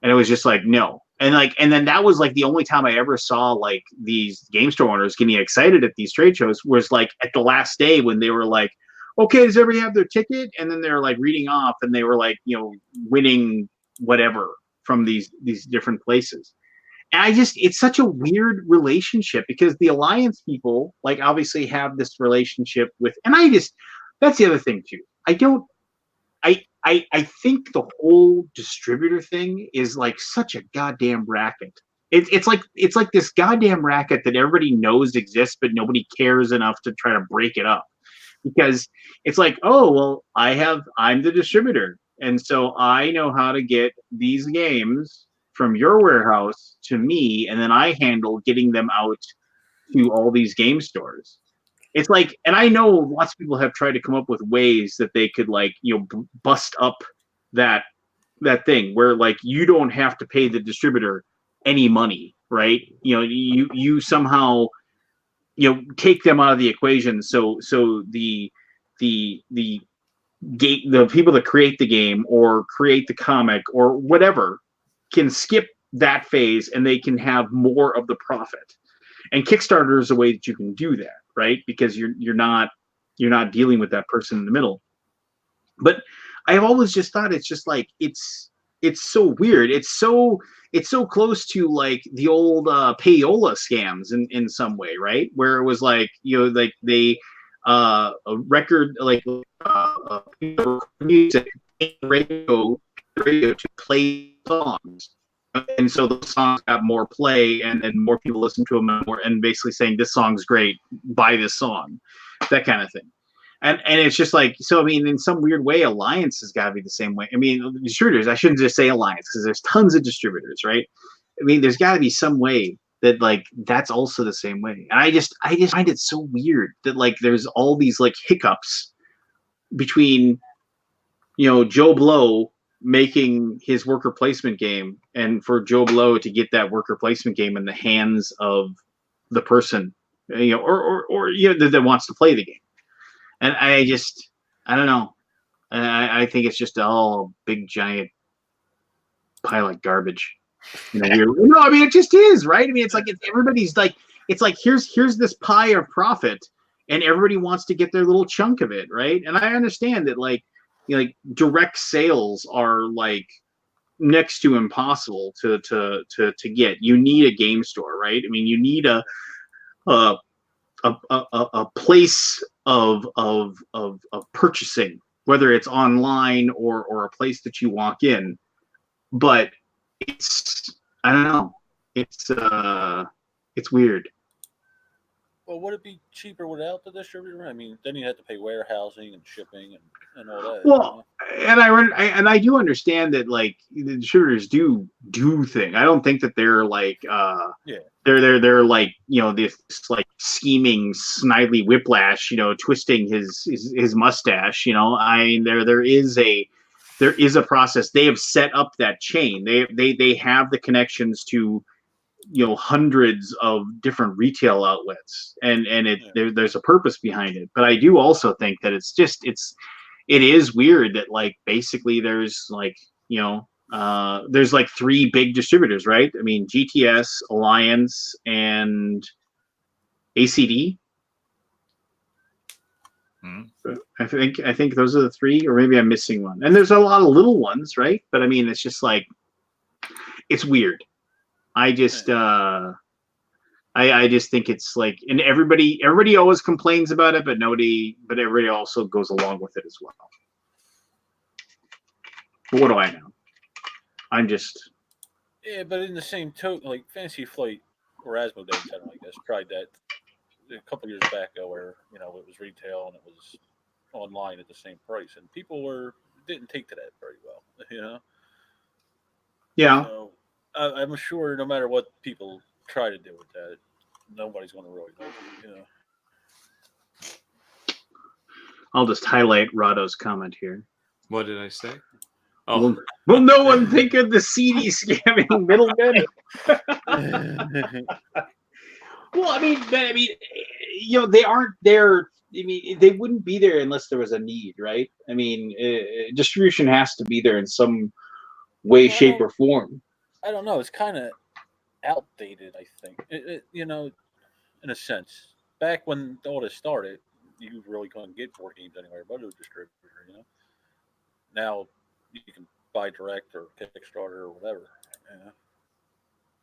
And it was just like, no. And like, and then that was like the only time I ever saw like these game store owners getting excited at these trade shows was like at the last day when they were like, okay, does everybody have their ticket? And then they're like reading off, and they were like, you know, winning whatever from these different places. And I just, it's such a weird relationship because the Alliance people like obviously have this relationship with, and I just, that's the other thing too. I think the whole distributor thing is like such a goddamn racket. It's like this goddamn racket that everybody knows exists, but nobody cares enough to try to break it up. Because it's like, oh well, I'm the distributor, and so I know how to get these games from your warehouse to me, and then I handle getting them out to all these game stores. It's like, and I know lots of people have tried to come up with ways that they could like, you know, bust up that thing where like you don't have to pay the distributor any money, right? You know, you somehow, you know, take them out of the equation, so the people that create the game or create the comic or whatever can skip that phase and they can have more of the profit. And Kickstarter is a way that you can do that, right? Because you're not dealing with that person in the middle. But I've always just thought it's just like it's so weird. It's so close to like the old payola scams in some way, right? Where it was like, you know, like they a record like music radio to play songs. And so the songs got more play, and more people listen to them more, and basically saying this song's great, buy this song, that kind of thing. And it's just like, so I mean, in some weird way, Alliance has got to be the same way. I mean, distributors, I shouldn't just say Alliance because there's tons of distributors, right? I mean, there's got to be some way that like that's also the same way. And I just find it so weird that like there's all these like hiccups between, you know, Joe Blow making his worker placement game, and for Joe Blow to get that worker placement game in the hands of the person, you know, or you know, that wants to play the game. And I don't know. I think it's just all a big giant pile of garbage. You know, no, I mean it just is, right? I mean, it's like everybody's like, it's like here's this pie of profit, and everybody wants to get their little chunk of it, right? And I understand that like, you know, like direct sales are like next to impossible to get. You need a game store, right? I mean, you need a place of purchasing, whether it's online or a place that you walk in. But I don't know. It's weird.
Well, would it be cheaper without the distributor? I mean, then you have to pay warehousing and shipping and all that.
Well, and I do understand that like the distributors do things. I don't think that they're like they're like, you know, this like scheming snidely Whiplash, you know, twisting his mustache. You know, I mean there is a process. They have set up that chain. They have the connections to, you know, hundreds of different retail outlets, and there's a purpose behind it. But I do also think that it is weird that like basically there's like, you know, there's like three big distributors, right? I mean, GTS, Alliance, and ACD. I think those are the three, or maybe I'm missing one. And there's a lot of little ones, right? But I mean, it's just like, it's weird. I just I just think it's like, and everybody always complains about it, but everybody also goes along with it as well. But what do I know? I'm just,
yeah, but in the same token, like Fantasy Flight or Asmodee, I guess, tried that a couple years back ago, where, you know, it was retail and it was online at the same price, and people didn't take to that very well, you know.
yeah.
So, I'm sure no matter what people try to do with that, nobody's going to really know, you know.
I'll just highlight Rado's comment here.
What did I say?
Will,
Oh,
will no one think of the seedy scamming middlemen? Well, I mean, they aren't there. I mean, they wouldn't be there unless there was a need, right? I mean, distribution has to be there in some way,
Well,
shape, or form.
I don't know. It's kind of outdated, I think. In a sense. Back when all this started, you really couldn't get board games anywhere but a distributor, you know? Now you can buy direct or Kickstarter or whatever. Yeah.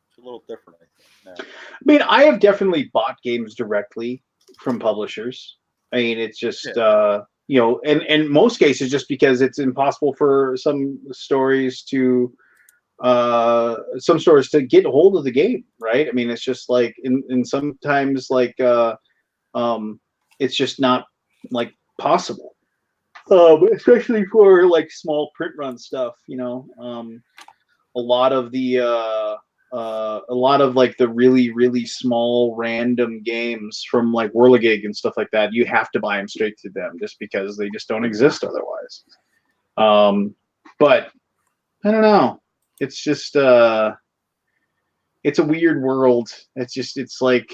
It's a little different, I think, now.
I mean, I have definitely bought games directly from publishers. I mean, it's just and in most cases, just because it's impossible for some stores to get a hold of the game, right? I mean, it's just like in sometimes like it's just not like possible, especially for like small print run stuff. A lot of like the really small random games from like Whirligig and stuff like that, you have to buy them straight to them just because they just don't exist otherwise. But I don't know. It's just it's a weird world. It's like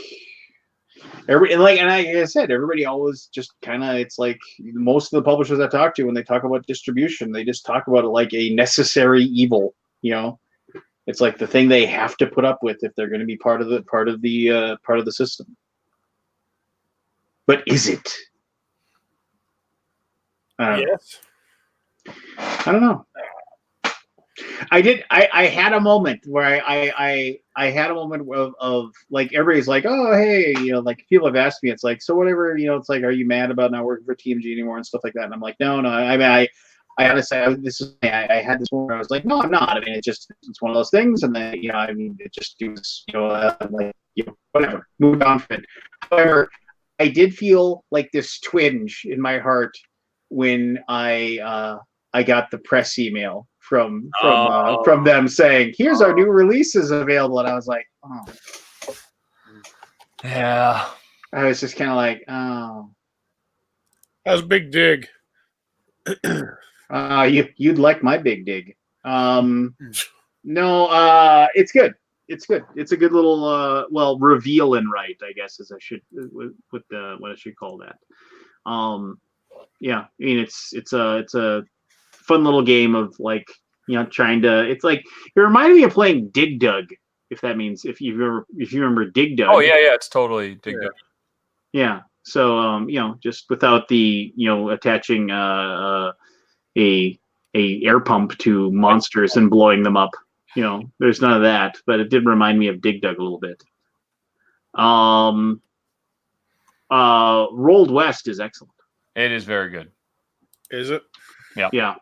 like I said, everybody always just kind of, it's like most of the publishers I talk to, when they talk about distribution, they just talk about it like a necessary evil. It's like the thing they have to put up with if they're going to be part of the system. But is it?
Yes.
I don't know. I had a moment where I had a moment of like, everybody's like, oh, hey, like people have asked me, it's like, so whatever, it's like, are you mad about not working for TMG anymore and stuff like that? And I'm like, no. I mean, I had to say, I had this one where I was like, no, I'm not. I mean, it's one of those things. And then, I mean, it just was, whatever, moved on from it. However, I did feel like this twinge in my heart when I got the press email from them saying, here's our new releases available. And I was like, oh.
yeah.
I was just kind of like, oh.
That was a big dig.
You'd like my big dig. No, it's good. It's good. It's a good little reveal and write, I guess, as I should what I should call that. Yeah, I mean, it's a fun little game of like, trying to. It's like, it reminded me of playing Dig Dug, if that means if you remember Dig Dug.
Oh yeah, it's totally Dig Dug.
Yeah. So just without the attaching a air pump to monsters and blowing them up. There's none of that, but it did remind me of Dig Dug a little bit. Rolled West is excellent.
It is very good.
Is it?
Yeah.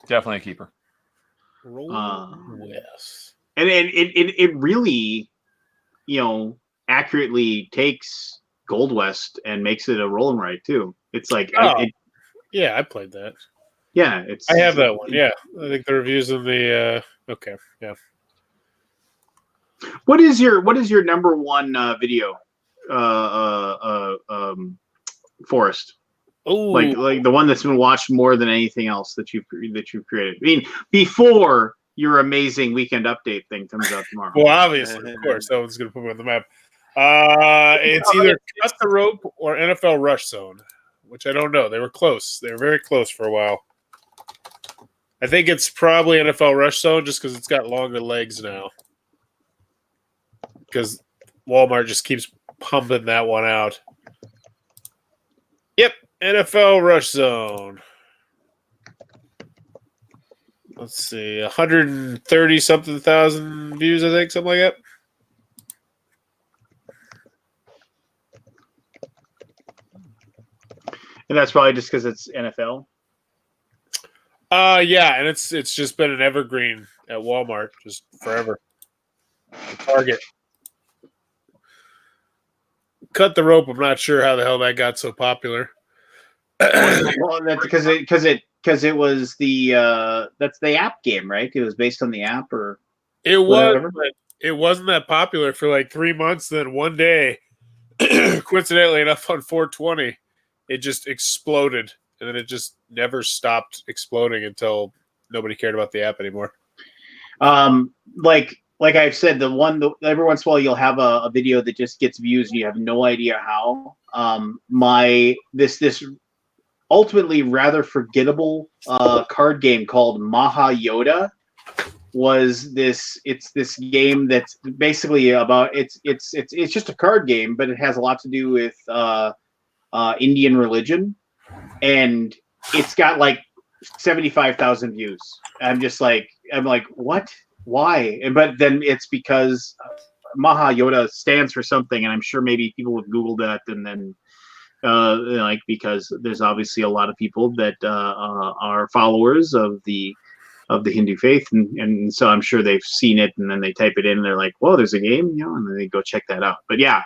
Definitely a keeper.
Rolled West.
And it really, accurately takes Gold West and makes it a roll and write too. It's like,
yeah, I played that.
Yeah,
I have that one. Yeah, I think the reviews of the okay, yeah.
What is your number one video, Forrest?
Oh,
like the one that's been watched more than anything else that you've created. I mean, before your amazing weekend update thing comes out tomorrow.
Well, obviously, of course, that one's going to put me on the map. It's either Cut the Rope or NFL Rush Zone, which I don't know. They were close. They were very close for a while. I think it's probably NFL Rush Zone just because it's got longer legs now. Because Walmart just keeps pumping that one out. Yep, NFL Rush Zone. Let's see, 130-something thousand views, I think, something like that.
And that's probably just because it's NFL.
Yeah, and it's just been an evergreen at Walmart just forever. Target. Cut the Rope. I'm not sure how the hell that got so popular.
Well, that's because it was that's the app game, right? It was based on the app, or
it
whatever.
was, but it wasn't that popular for like 3 months. Then one day, coincidentally enough, on 420, it just exploded. and then it just never stopped exploding until nobody cared about the app anymore.
Like I've said, every once in a while you'll have a video that just gets views and you have no idea how. This ultimately rather forgettable card game called Maha Yoda was this. It's this game that's basically about it's just a card game, but it has a lot to do with Indian religion, and it's got like 75,000 views. I'm like, what? Why? But then it's because Maha Yoda stands for something, and I'm sure maybe people have Googled that, and then because there's obviously a lot of people that are followers of the Hindu faith, and so I'm sure they've seen it, and then they type it in, and they're like, "Whoa, there's a game," and then they go check that out. But yeah,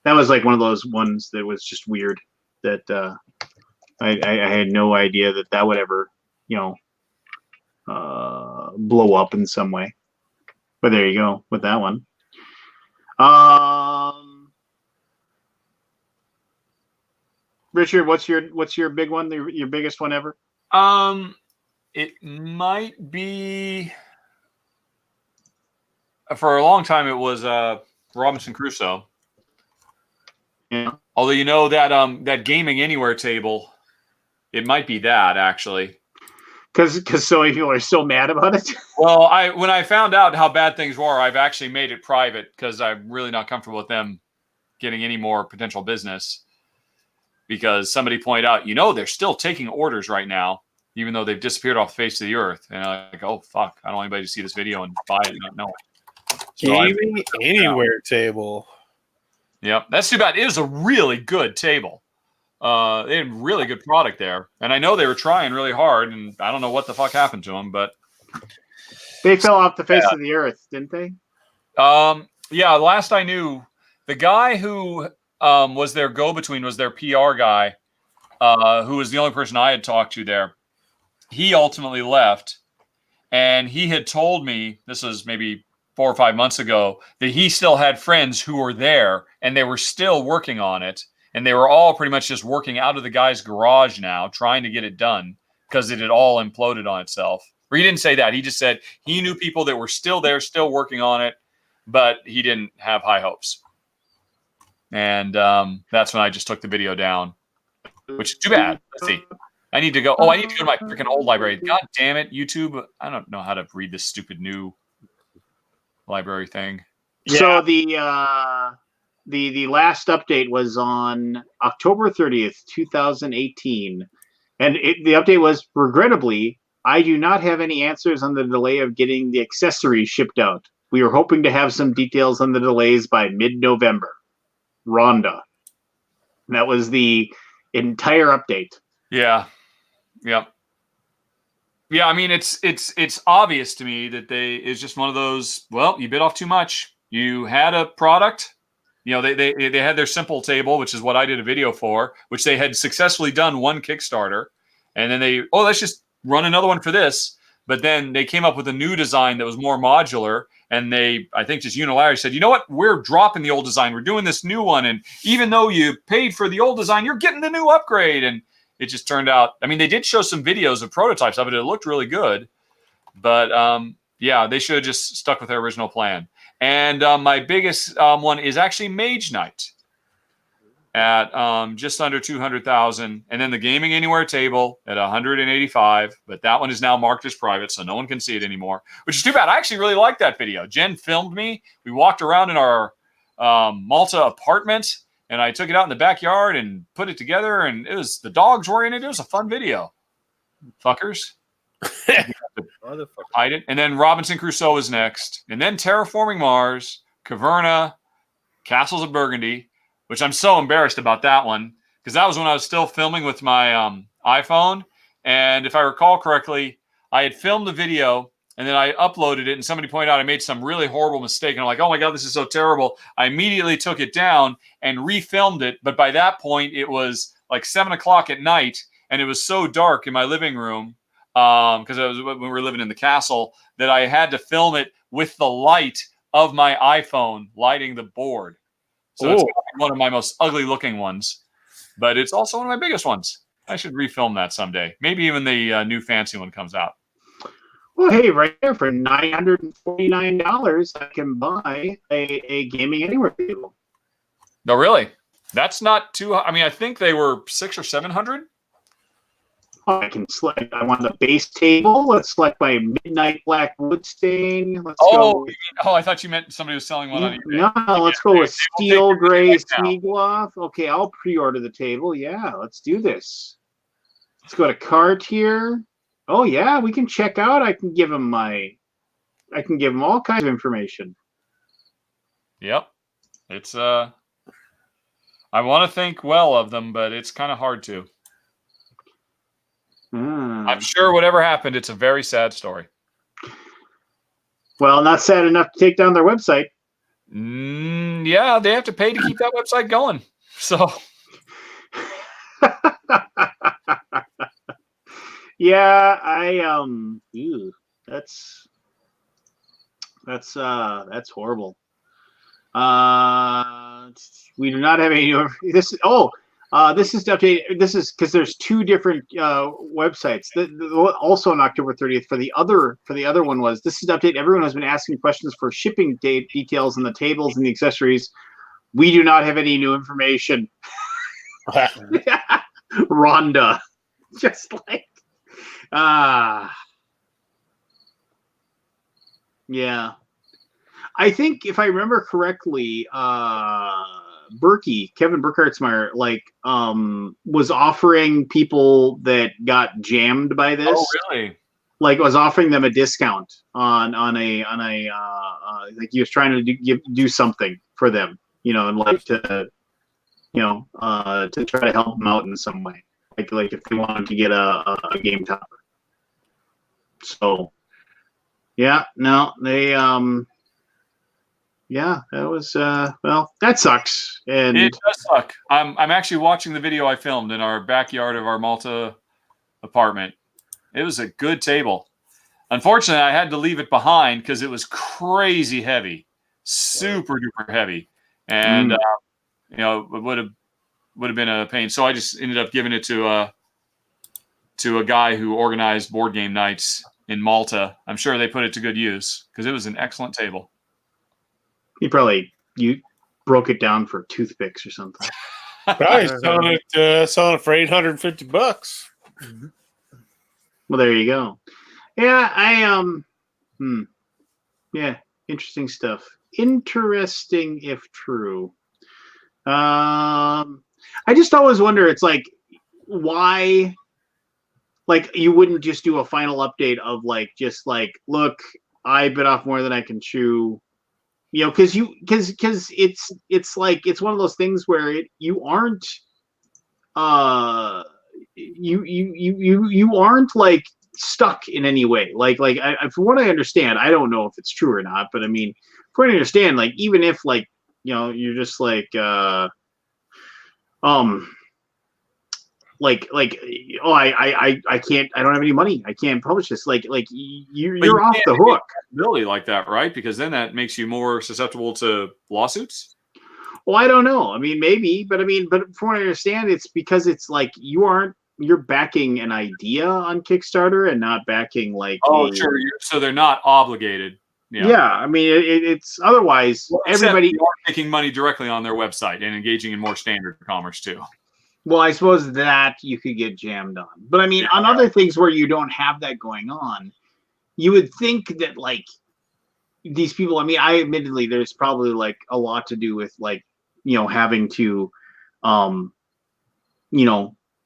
that was like one of those ones that was just weird. That I had no idea that would ever blow up in some way. But there you go with that one. Richard, what's your big one? Your biggest one ever?
It might be. For a long time, it was Robinson Crusoe.
Yeah.
Although that Gaming Anywhere table, it might be that actually.
Because so many people are so mad about it.
Well, when I found out how bad things were, I've actually made it private because I'm really not comfortable with them getting any more potential business. Because somebody pointed out, they're still taking orders right now, even though they've disappeared off the face of the earth. And I'm like, oh fuck, I don't want anybody to see this video and buy it and not know it. So
Gaming Anywhere table.
Yep, that's too bad. It was a really good table. They had really good product there, and I know they were trying really hard, and I don't know what the fuck happened to them, but
they fell off the face of the earth, didn't they?
Yeah. Last I knew, the guy who was their go-between was their PR guy, who was the only person I had talked to there. He ultimately left, and he had told me, this was maybe 4 or 5 months ago, that he still had friends who were there, and they were still working on it. And they were all pretty much just working out of the guy's garage now, trying to get it done because it had all imploded on itself. Or he didn't say that. He just said he knew people that were still there, still working on it, but he didn't have high hopes. And that's when I just took the video down, which is too bad. Let's see. I need to go. Oh, I need to go to my freaking old library. God damn it, YouTube. I don't know how to read this stupid new library thing.
Yeah. So the last update was on October 30th, 2018. And the update was, regrettably, I do not have any answers on the delay of getting the accessories shipped out. We are hoping to have some details on the delays by mid-November. Rhonda. And that was the entire update.
Yeah. Yep. Yeah, I mean, it's obvious to me that it's just one of those, well, you bit off too much. You had a product. They had their simple table, which is what I did a video for, which they had successfully done one Kickstarter. And then let's just run another one for this. But then they came up with a new design that was more modular. And I think just unilaterally said, you know what? We're dropping the old design. We're doing this new one. And even though you paid for the old design, you're getting the new upgrade. And it just turned out, I mean, they did show some videos of prototypes of it. It looked really good. But yeah, they should have just stuck with their original plan. And my biggest one is actually Mage Knight at just under 200,000. And then the Gaming Anywhere table at 185. But that one is now marked as private, so no one can see it anymore, which is too bad. I actually really liked that video. Jen filmed me. We walked around in our Malta apartment, and I took it out in the backyard and put it together. And the dogs were in it. It was a fun video. Fuckers. Hide it. And then Robinson Crusoe is next. And then Terraforming Mars, Caverna, Castles of Burgundy, which I'm so embarrassed about that one because that was when I was still filming with my iPhone. And if I recall correctly, I had filmed the video and then I uploaded it and somebody pointed out I made some really horrible mistake. And I'm like, oh my God, this is so terrible. I immediately took it down and refilmed it. But by that point, it was like 7 o'clock at night and it was so dark in my living room because when we were living in the castle that I had to film it with the light of my iPhone lighting the board. So it's one of my most ugly looking ones, but it's also one of my biggest ones. I should refilm that someday. Maybe even the new fancy one comes out.
Well, hey, right there for $949, I can buy a Gaming Anywhere table.
No, really? That's not too. I mean, I think they were 600 or 700.
Oh, I can select. I want the base table. Let's select my Midnight Black Wood Stain. Let's go.
I thought you meant somebody was selling one on eBay.
No, let's go with Steel Gray Seagloth. Okay, I'll pre-order the table. Yeah, let's do this. Let's go to cart here. Oh yeah, we can check out. I can give him all kinds of information.
Yep. It's I want to think well of them, but it's kind of hard to. I'm sure whatever happened, it's a very sad story.
Well, not sad enough to take down their website.
Yeah, they have to pay to keep that website going. So
yeah, that's horrible. We do not have any this. This is to update. This is because there's two different websites. Also on October 30th for the other one was this is to update everyone who's been asking questions for shipping details on the tables and the accessories. We do not have any new information. Rhonda, just like yeah. I think if I remember correctly, Kevin Burkhartsmeyer, was offering people that got jammed by this.
Oh, really?
Like, was offering them a discount on a like he was trying to do something for them, and like to try to help them out in some way, like if they wanted to get a game topper. So, yeah, no, they yeah, that was well, that sucks. And
it does suck. I'm actually watching the video I filmed in our backyard of our Malta apartment. It was a good table. Unfortunately, I had to leave it behind because it was crazy heavy, super duper heavy, and it would have been a pain. So I just ended up giving it to a guy who organized board game nights in Malta. I'm sure they put it to good use because it was an excellent table.
You broke it down for toothpicks or something.
Probably selling it for $850.
Well, there you go. Yeah, yeah, interesting stuff. Interesting if true. I just always wonder. It's like, why? Like, you wouldn't just do a final update of look, I bit off more than I can chew. Because it's like it's one of those things where you aren't you aren't like stuck in any way. Like from what I understand, I don't know if it's true or not, but I mean, from what I understand, like even if you're just I can't, I don't have any money, I can't publish this, you're off the hook.
Really like that, right? Because then that makes you more susceptible to lawsuits.
Well, I don't know. I mean, maybe, but from what I understand, it's because it's like you're backing an idea on Kickstarter and not backing
sure. So they're not obligated.
Yeah. I mean, it's otherwise everybody
are making money directly on their website and engaging in more standard commerce too.
Well, I suppose that you could get jammed on. But I mean, on other things where you don't have that going on, you would think that these people, I mean, admittedly, there's probably a lot to do with having to,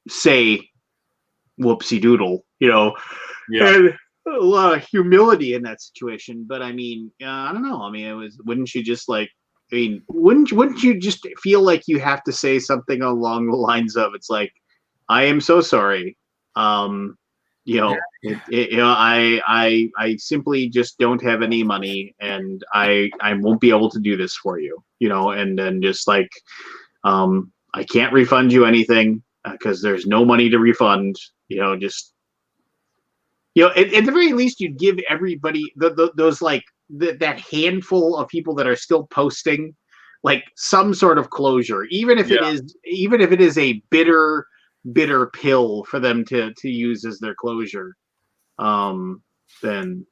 say whoopsie doodle, and a lot of humility in that situation. But I mean, I don't know. I mean, wouldn't you just wouldn't you just feel like you have to say something along the lines of, it's like, I am so sorry. I simply just don't have any money, and I won't be able to do this for you, and then just I can't refund you anything because there's no money to refund, at the very least, you'd give everybody those that handful of people that are still posting some sort of closure, even if it is a bitter bitter pill for them to use as their closure. Then,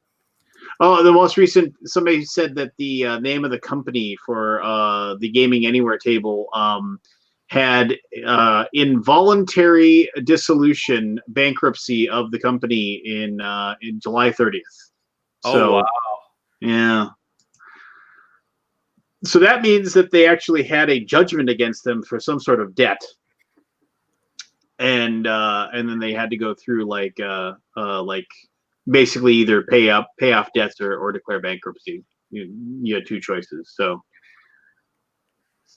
the most recent, somebody said that the name of the company for the Gaming Anywhere table had involuntary dissolution, bankruptcy of the company in July 30th. So,
wow.
Yeah. So that means that they actually had a judgment against them for some sort of debt, and then they had to go through like basically either pay off debts or declare bankruptcy. You had two choices. So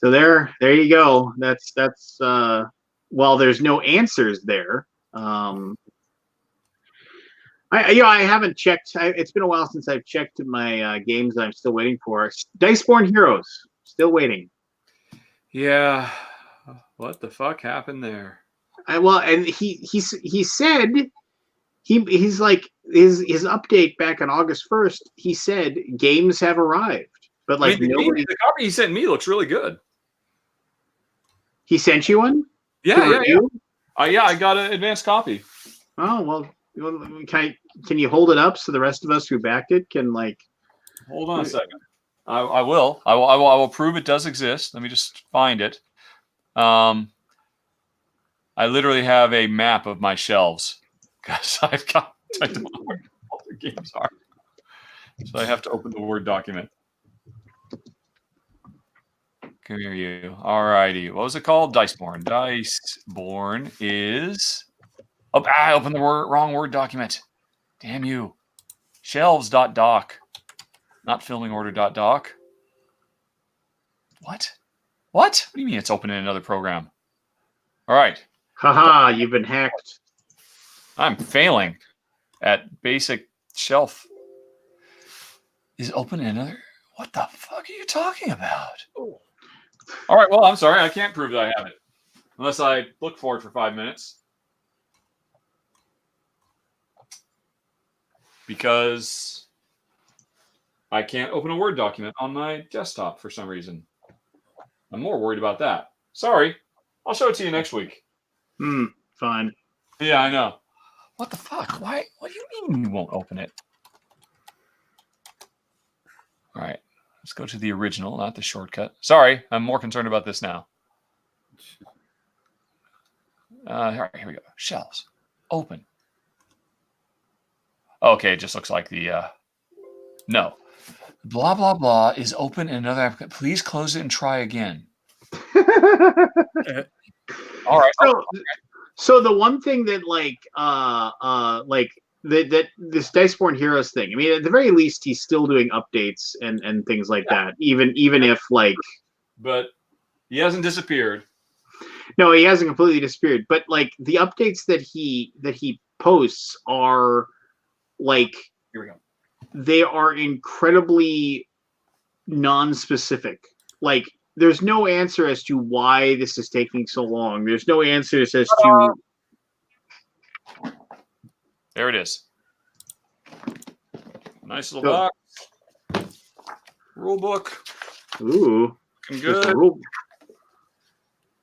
there you go. That's while there's no answers there. I haven't checked. It's been a while since I've checked my games that I'm still waiting for. Diceborn Heroes, still waiting.
Yeah. What the fuck happened there?
And he said he's like his update back on August 1st. He said games have arrived, but like nobody.
The copy he sent me looks really good.
He sent you one?
Yeah. I got an advanced copy.
Oh well. Can you hold it up so the rest of us who backed it can like?
Hold on a second. I will. I will prove it does exist. Let me just find it. I literally have a map of my shelves because I don't know where all the games are. So I have to open the Word document. Come here, you. All righty. What was it called? Diceborn. Diceborn is. Oh, I opened the wrong Word document. Damn you. Shelves.doc. Not filming order.doc. What? What do you mean it's open in another program? All right.
Haha, you've been hacked.
I'm failing at basic shelf. Is open in another? What the fuck are you talking about? All right. Well, I'm sorry. I can't prove that I have it unless I look for it for 5 minutes. Because I can't open a Word document on my desktop for some reason. I'm more worried about that. Sorry. I'll show it to you next week.
Fine.
Yeah, I know. What the fuck? Why? What do you mean you won't open it? All right. Let's go to the original, not the shortcut. Sorry. I'm more concerned about this now. All right. Here we go. Shelves. Open. Okay, it just looks like the no. Blah blah blah is open in another application. Please close it and try again. All right.
So the one thing that that this Diceborn Heroes thing. I mean, at the very least, he's still doing updates and things like that. Even if like. But
he hasn't disappeared.
No, he hasn't completely disappeared. But like the updates that he posts are. Like,
here we go.
They are incredibly non-specific. Like, there's no answer as to why this is taking so long. There's no answers as to.
There it is. Nice little box. Rule book.
Ooh,
looking good.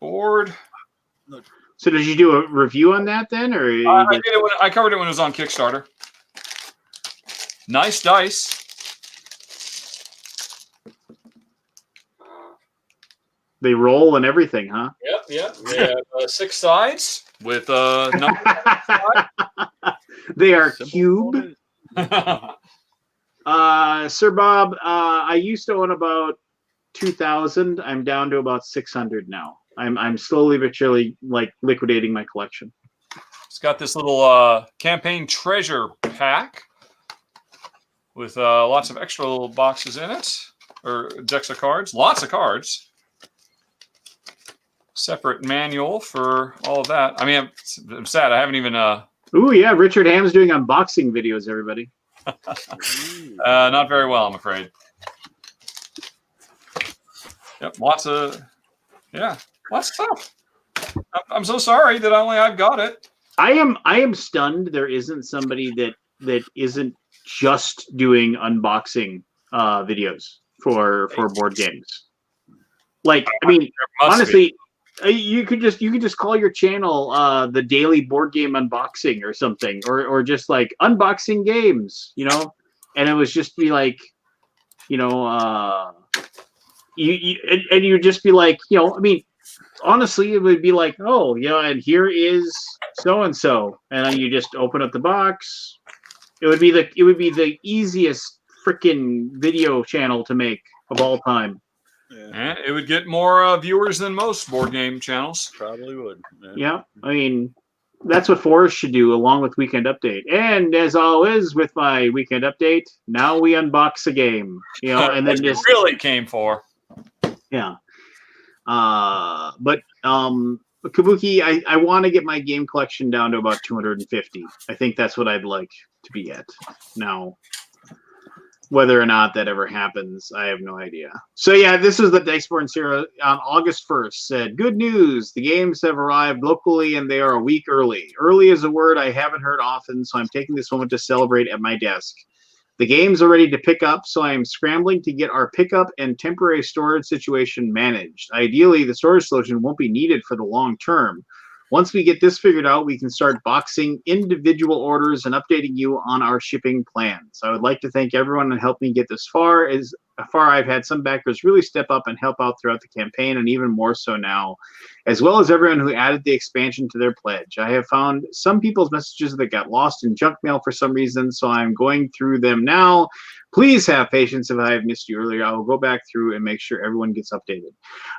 Board.
So, did you do a review on that then, or
I did it I covered it when it was on Kickstarter. Nice dice.
They roll and everything, huh?
Yep. They have 6 sides with
They are cube. Sir Bob, I used to own about 2,000. I'm down to about 600 now. I'm slowly but surely like liquidating my collection.
It's got this little campaign treasure pack. With lots of extra little boxes in it, or decks of cards. Lots of cards. Separate manual for all of that. I mean, I'm sad. I haven't even...
Ooh, yeah. Richard Ham's doing unboxing videos, everybody.
Not very well, I'm afraid. Yep, lots of stuff. I'm so sorry that I've got it.
I am stunned there isn't somebody that isn't just doing unboxing videos for board games. Like, I mean, honestly, You could just call your channel the Daily Board Game Unboxing or something, or just like unboxing games, and it was just be like, and you'd just be like, I mean, honestly, it would be like, oh, and here is so and so, and then you just open up the box. It would be the easiest freaking video channel to make of all time.
Yeah, it would get more viewers than most board game channels.
Probably would.
Yeah, I mean, that's what Forrest should do along with Weekend Update. And as always with my Weekend Update, now we unbox a game, and then just
really came for.
Yeah. But Kabuki, I want to get my game collection down to about 250. I think that's what I'd like to be at. Now, whether or not that ever happens, I have no idea. So yeah, this is the Diceborn Zero on August 1st said, good news, the games have arrived locally and they are a week early. Early is a word I haven't heard often, so I'm taking this moment to celebrate at my desk. The games are ready to pick up, so I am scrambling to get our pickup and temporary storage situation managed. Ideally, the storage solution won't be needed for the long term. Once we get this figured out, we can start boxing individual orders and updating you on our shipping plans. I would like to thank everyone that helped me get this far. As far, I've had some backers really step up and help out throughout the campaign, and even more so now, as well as everyone who added the expansion to their pledge. I have found some people's messages that got lost in junk mail for some reason, so I'm going through them now. Please have patience if I have missed you earlier. I will go back through and make sure everyone gets updated.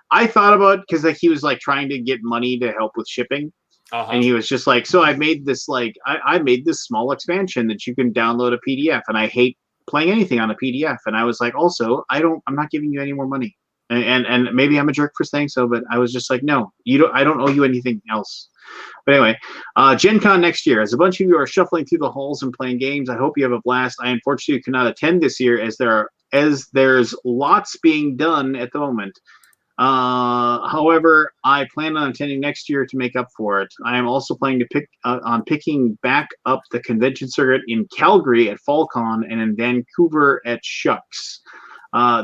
I thought about, because he was like trying to get money to help with shipping. And he was just like, so I made this I made this small expansion that you can download a PDF, and I hate playing anything on a PDF. And I was like, also, I'm not giving you any more money. And maybe I'm a jerk for saying so, but I was just like, no, I don't owe you anything else. But anyway, Gen Con next year. As a bunch of you are shuffling through the halls and playing games, I hope you have a blast. I unfortunately cannot attend this year as there's lots being done at the moment. However, I plan on attending next year to make up for it. I am also planning to picking back up the convention circuit in Calgary at FallCon and in Vancouver at Shucks.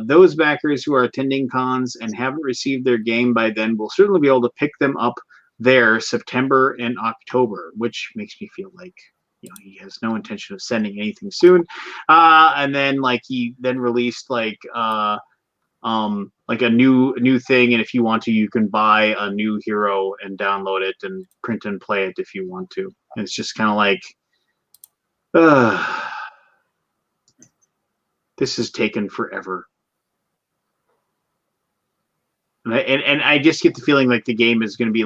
Those backers who are attending cons and haven't received their game by then will certainly be able to pick them up there September and October, which makes me feel like he has no intention of sending anything soon. And then he then released a new thing, and if you want to, you can buy a new hero and download it and print and play it if you want to. And it's just kind of like, this has taken forever. And I just get the feeling like the game is going to be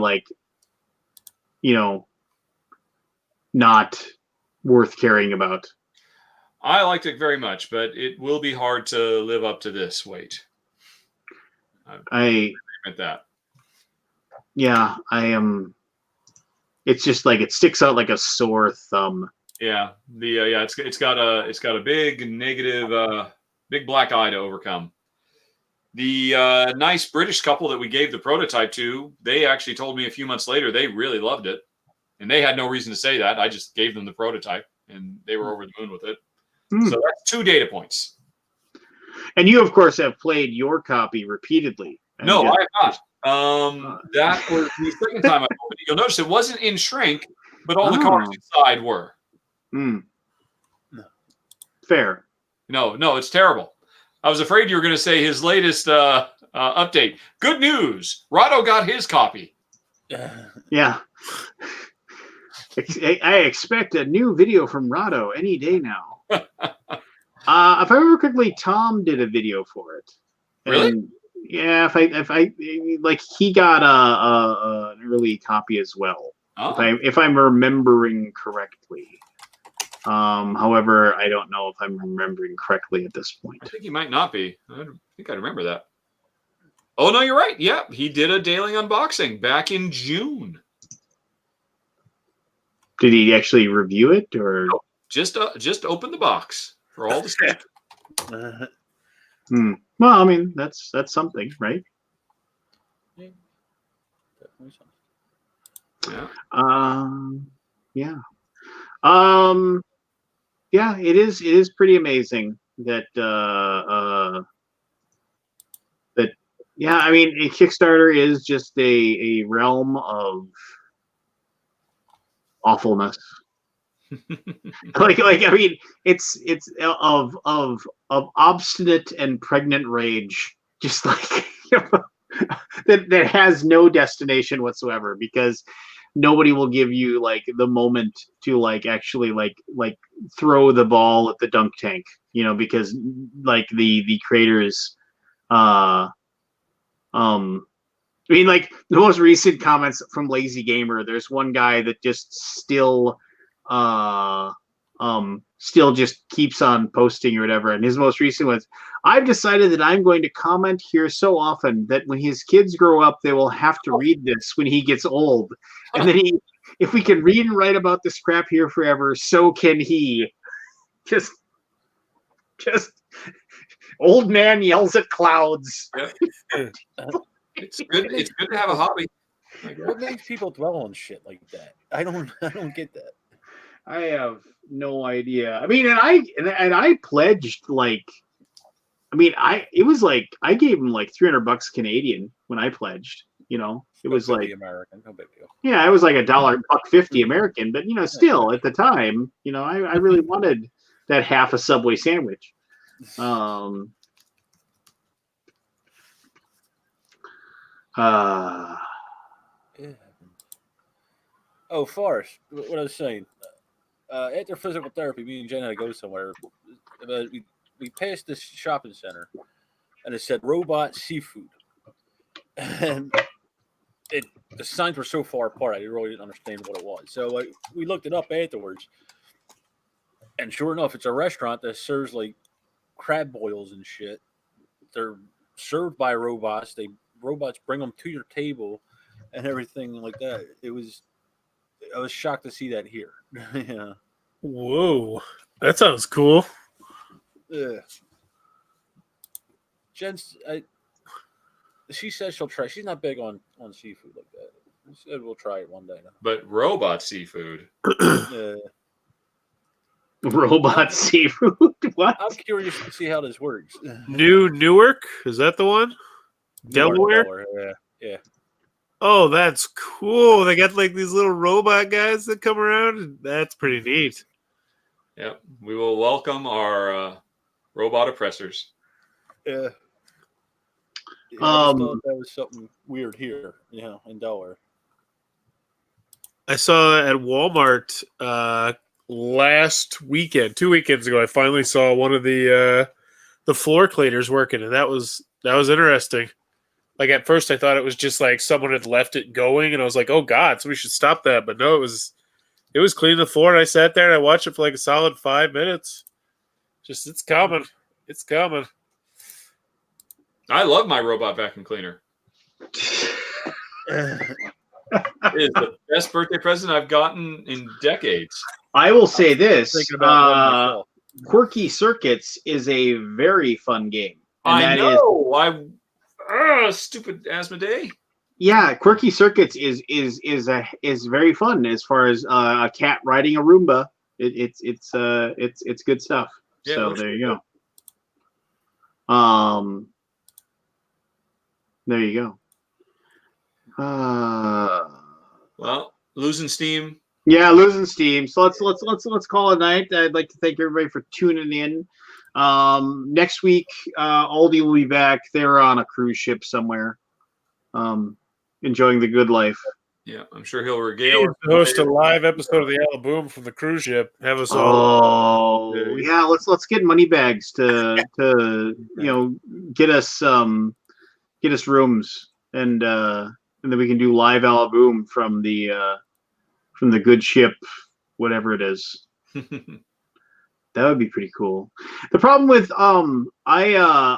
not worth caring about.
I liked it very much, but it will be hard to live up to this weight.
I
admit that.
Yeah, I am. It's just like it sticks out like a sore thumb.
Yeah, it's got a big negative, big black eye to overcome. The nice British couple that we gave the prototype to, they actually told me a few months later they really loved it, and they had no reason to say that. I just gave them the prototype, and they were over the moon with it. So that's 2 data points.
And you, of course, have played your copy repeatedly.
No, I have not. That was the second time I opened it. You'll notice it wasn't in shrink, but all the cards inside were.
Fair.
No, it's terrible. I was afraid you were going to say his latest update. Good news. Rado got his copy.
Yeah. I expect a new video from Rado any day now. If I remember correctly, Tom did a video for it.
Really?
And yeah, if I he got an early copy as well.
Oh.
If I'm remembering correctly. However, I don't know if I'm remembering correctly at this point.
I think he might not be. I think I remember that. Oh no, you're right. Yeah, he did a daily unboxing back in June. Did
he actually review it, or
just open the box for all to see?
Well, I mean, that's something, right?
Yeah.
Yeah, it is pretty amazing that Yeah, I mean, a Kickstarter is just a realm of awfulness. like I mean, it's of obstinate and pregnant rage, just like that has no destination whatsoever, because nobody will give you like the moment to like actually like throw the ball at the dunk tank, because like the creators I mean, like the most recent comments from Lazy Gamer, there's one guy that just still just keeps on posting or whatever, and his most recent was, I've decided that I'm going to comment here so often that when his kids grow up, they will have to read this when he gets old. And then if we can read and write about this crap here forever, so can he. Just old man yells at clouds.
Yep. It's good to have a hobby.
What makes people dwell on shit like that? I don't get that.
I have no idea. I mean, and I pledged like, I mean, it was like I gave him like $300 Canadian when I pledged. It was like
American, no big deal.
Yeah, it was like $1.50 American, but still at the time, I really wanted that half a Subway sandwich.
Yeah. Oh, Forrest, what I was saying. After physical therapy, me and Jen had to go somewhere. We passed this shopping center, and it said Robot Seafood. And the signs were so far apart, I really didn't understand what it was. So we looked it up afterwards. And sure enough, it's a restaurant that serves like crab boils and shit. They're served by robots. Robots bring them to your table and everything like that. I was shocked to see that here. Yeah.
Whoa, that sounds cool.
Jen's, she says she'll try. She's not big on seafood like that. She said we'll try it one day.
But robot seafood.
Robot seafood? What?
I'm curious to see how this works.
Newark? Is that the one? Delaware?
Yeah.
Oh, that's cool. They got like these little robot guys that come around. That's pretty neat.
Yep. We will welcome our robot oppressors.
Yeah. I just thought that was something weird here, in Delaware.
I saw at Walmart last weekend, 2 weekends ago. I finally saw one of the floor cleaners working, and that was interesting. Like at first, I thought it was just like someone had left it going, and I was like, "Oh God, so we should stop that." But no, it was cleaning the floor, and I sat there and I watched it for like a solid 5 minutes. Just it's coming.
I love my robot vacuum cleaner. It is the best birthday present I've gotten in decades.
I will say this: Quirky Circuits is a very fun game. And
I know. Stupid Asmodee.
Yeah, Quirky Circuits is very fun as far as a cat riding a Roomba. It's good stuff.
Yeah,
so there you go. There you go.
Well, losing steam.
Yeah, losing steam. So let's call it a night. I'd like to thank everybody for tuning in. Next week, Aldi will be back. They're on a cruise ship somewhere, enjoying the good life.
Yeah, I'm sure he'll regale.
Host a live episode of the Alaboom from the cruise ship. Have us all.
Oh yeah, let's get Moneybags to get us rooms, and then we can do live Alaboom from the good ship, whatever it is. That would be pretty cool. The problem with I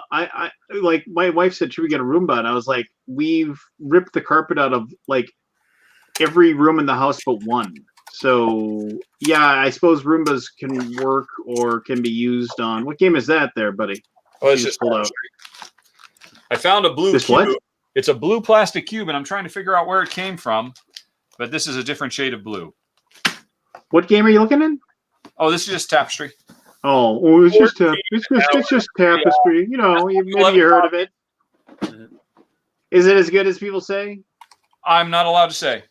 like my wife said, should we get a Roomba? And I was like, we've ripped the carpet out of like every room in the house but one. So yeah, I suppose Roombas can work or can be used on what game is that there, buddy?
Oh, it's just pulled out. I found a blue cube.
What?
It's a blue plastic cube, and I'm trying to figure out where it came from. But this is a different shade of blue.
What game are you looking at?
Oh, this is just Tapestry.
It's just Tapestry. Maybe you heard of it. Is it as good as people say?
I'm not allowed to say.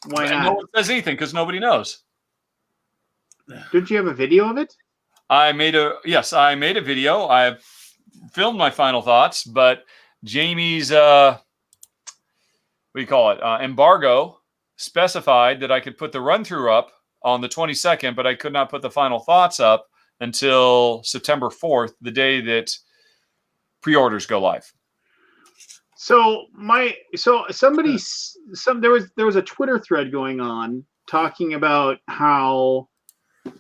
Why
No
not?
one says anything because nobody knows.
Don't you have a video of it?
I made a video. I filmed my final thoughts, but Jamie's what do you call it? Embargo specified that I could put the run through up on the 22nd, but I could not put the final thoughts up until September 4th, the day that pre-orders go live.
So there was a Twitter thread going on talking about how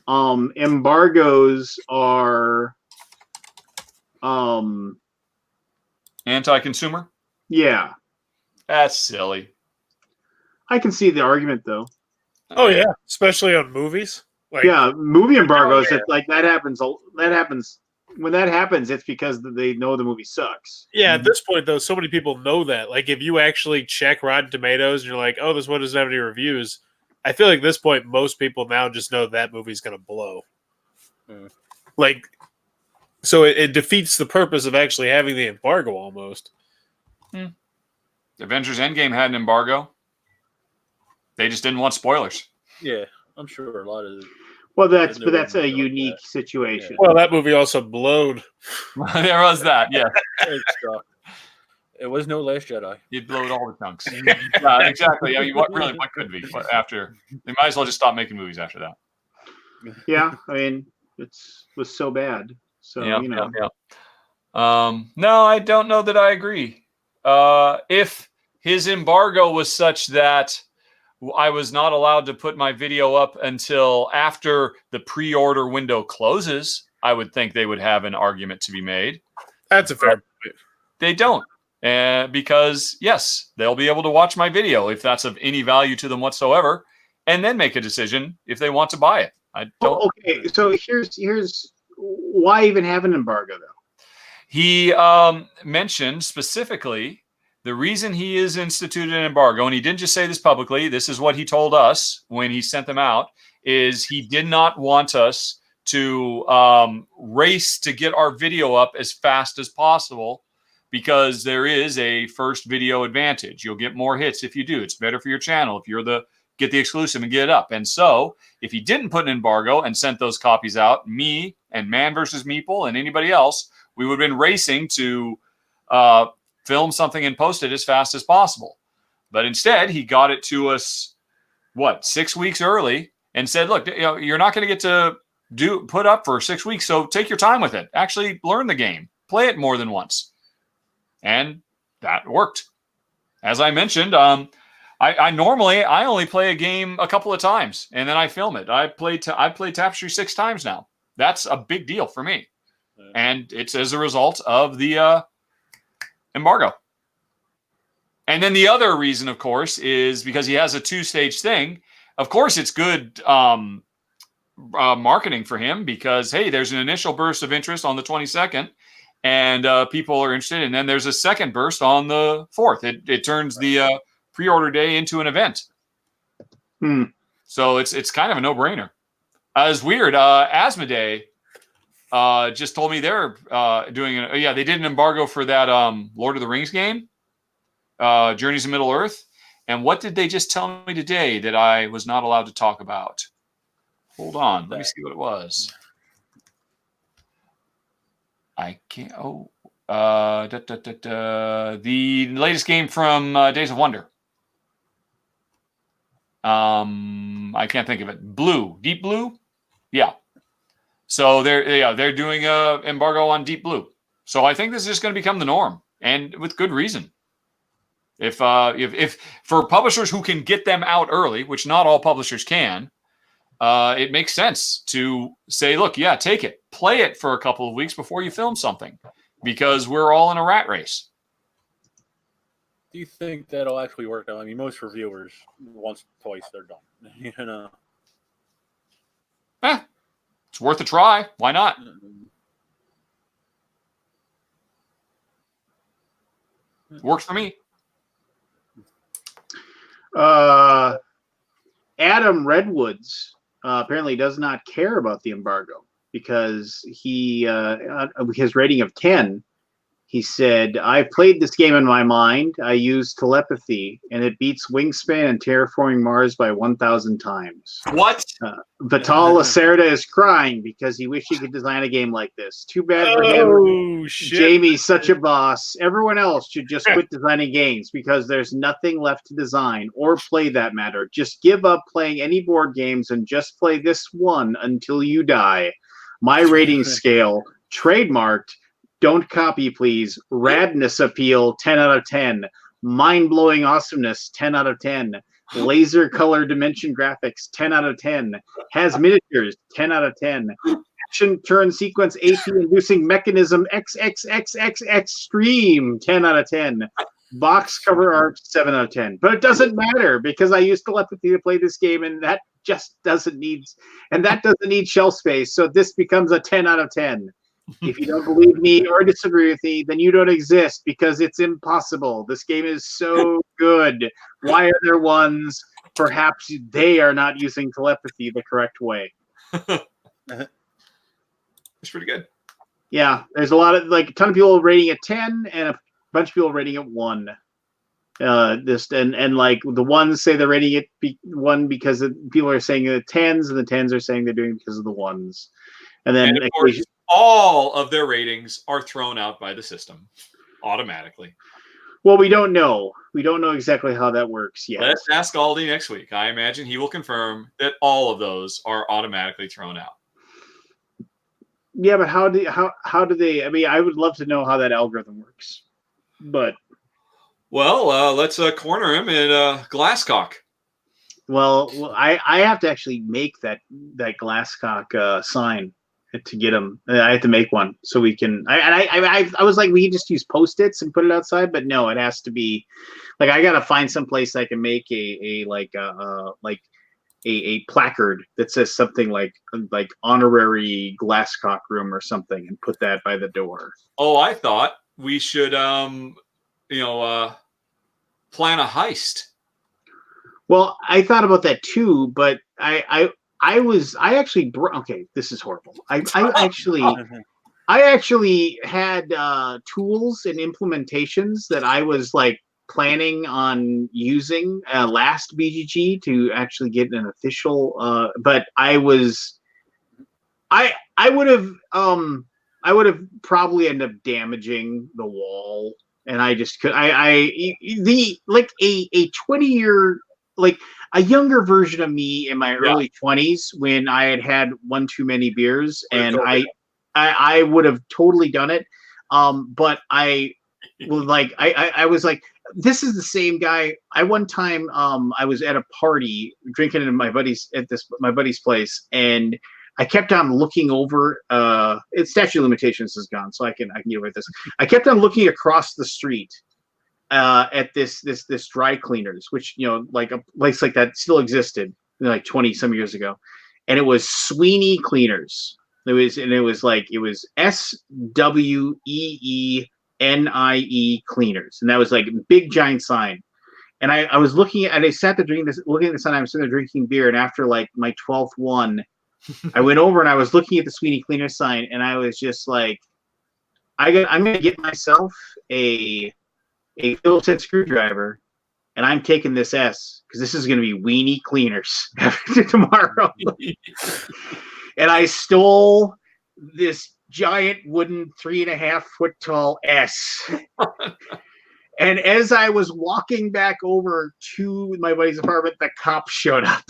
embargoes are
Anti-consumer?
yeah.
That's silly.
I can see the argument though.
Oh yeah, especially on movies. Like,
Yeah, movie embargoes.
yeah.
Like that happens. When that happens, it's because they know the movie sucks.
Yeah, at this point though, so many people know that. Like, if you actually check Rotten Tomatoes and you're like, "Oh, this one doesn't have any reviews," I feel like at this point most people now just know that movie's going to blow. Like, so it defeats the purpose of actually having the embargo almost.
Avengers Endgame had an embargo. They just didn't want spoilers.
Yeah, I'm sure a lot of.
Well, that's a unique situation.
Yeah.
Well, that movie also blowed.
There was that. Yeah,
It was no Last Jedi.
it blowed all the chunks. Yeah, exactly. I mean, what could be? What, after they might as well just stop making movies after that.
Yeah, I mean, was so bad. So
Yeah. No, I don't know that I agree. If his embargo was such that I was not allowed to put my video up until after the pre-order window closes, I would think they would have an argument to be made.
That's a fair point.
They don't. Because, yes, they'll be able to watch my video if that's of any value to them whatsoever, and then make a decision if they want to buy it. I don't.
Okay, so here's why even have an embargo though?
He mentioned specifically the reason he is instituted an embargo, and he didn't just say this publicly, this is what he told us when he sent them out, is he did not want us to race to get our video up as fast as possible because there is a first video advantage. You'll get more hits if you do. It's better for your channel if you're get the exclusive and get it up. And so if he didn't put an embargo and sent those copies out, me and Man vs. Meeple and anybody else, we would have been racing to film something and post it as fast as possible. But instead, he got it to us, 6 weeks early and said, look, you're not going to get to put up for 6 weeks, so take your time with it. Actually learn the game. Play it more than once. And that worked. As I mentioned, I normally only play a game a couple of times, and then I film it. I played Tapestry 6 times now. That's a big deal for me. And it's as a result of the embargo. And then the other reason, of course, is because he has a 2-stage thing. Of course, it's good marketing for him because, hey, there's an initial burst of interest on the 22nd, and people are interested. And then there's a second burst on the 4th. It turns the pre-order day into an event. So it's kind of a no-brainer. It's weird. Asmodee just told me they're doing they did an embargo for that Lord of the Rings game, Journeys of Middle Earth. And what did they just tell me today that I was not allowed to talk about? Hold on, let me see what it was. I can't. The latest game from Days of Wonder. I can't think of it. Deep Blue. Yeah. So they're doing a embargo on Deep Blue. So I think this is just going to become the norm, and with good reason. If for publishers who can get them out early, which not all publishers can, it makes sense to say, look, yeah, take it, play it for a couple of weeks before you film something, because we're all in a rat race.
Do you think that'll actually work out? I mean, most reviewers, once, twice, they're done.
It's worth a try. Why not? Works for me.
Adam Redwoods apparently does not care about the embargo because his rating of 10 He said, "I've played this game in my mind. I use telepathy, and it beats Wingspan and Terraforming Mars by 1,000 times."
What?
Vital Lacerda is crying because he wished he could design a game like this. Too bad for him.
Oh shit!
Jamie's such a boss. Everyone else should just quit designing games because there's nothing left to design or play that matter. Just give up playing any board games and just play this one until you die. My rating scale, trademarked, don't copy please, radness appeal, 10 out of 10. Mind-blowing awesomeness, 10 out of 10. Laser color dimension graphics, 10 out of 10. Has miniatures, 10 out of 10. Action turn sequence AP inducing mechanism XXXX extreme, 10 out of 10. Box cover art, 7 out of 10. But it doesn't matter because I used telepathy to play this game, and that just doesn't need shelf space. So this becomes a 10 out of 10. If you don't believe me or disagree with me, then you don't exist because it's impossible. This game is so good. Why are there ones? Perhaps they are not using telepathy the correct way.
It's pretty good.
Yeah, there's a ton of people rating it 10 and a bunch of people rating it 1. And like the ones say they're rating it 1 because people are saying the 10s, and the 10s are saying they're doing it because of the 1s. And then
of course, all of their ratings are thrown out by the system automatically.
Well, we don't know. We don't know exactly how that works yet.
Let's ask Aldi next week. I imagine he will confirm that all of those are automatically thrown out.
Yeah, but how do they? I mean, I would love to know how that algorithm works. But
let's corner him in Glasscock.
Well, I have to actually make that Glasscock sign to get them. I have to make one so we can. I was like, we can just use Post-its and put it outside, but no, it has to be like I gotta find some place I can make a placard that says something like honorary Glasscock room or something, and put that by the door.
Oh, I thought we should plan a heist.
Well, I thought about that too, but I actually okay, this is horrible. I actually had tools and implementations that I was like planning on using last BGG to actually get an official but I would have probably ended up damaging the wall, and I just could a 20-year, like a younger version of me in my early 20s when I had one too many beers, and I would have totally done it. But I was like, this is the same guy. One time I was at a party drinking at my buddy's place, and I kept on looking over. Its statute of limitations is gone, so I can get away with this. I kept on looking across the street at this dry cleaners, which like a place like that still existed like 20 some years ago, and it was Sweeney Cleaners. It was SWEENIE Cleaners, and that was like a big giant sign. And I was looking at, and I sat there looking at the sign. I was sitting there drinking beer, and after like my 12th one, I went over and I was looking at the Sweeney Cleaner sign, and I was just like, I'm gonna get myself a Phillips head screwdriver, and I'm taking this S because this is going to be Weenie Cleaners after tomorrow. And I stole this giant wooden 3.5 foot tall S. And as I was walking back over to my buddy's apartment, the cops showed up.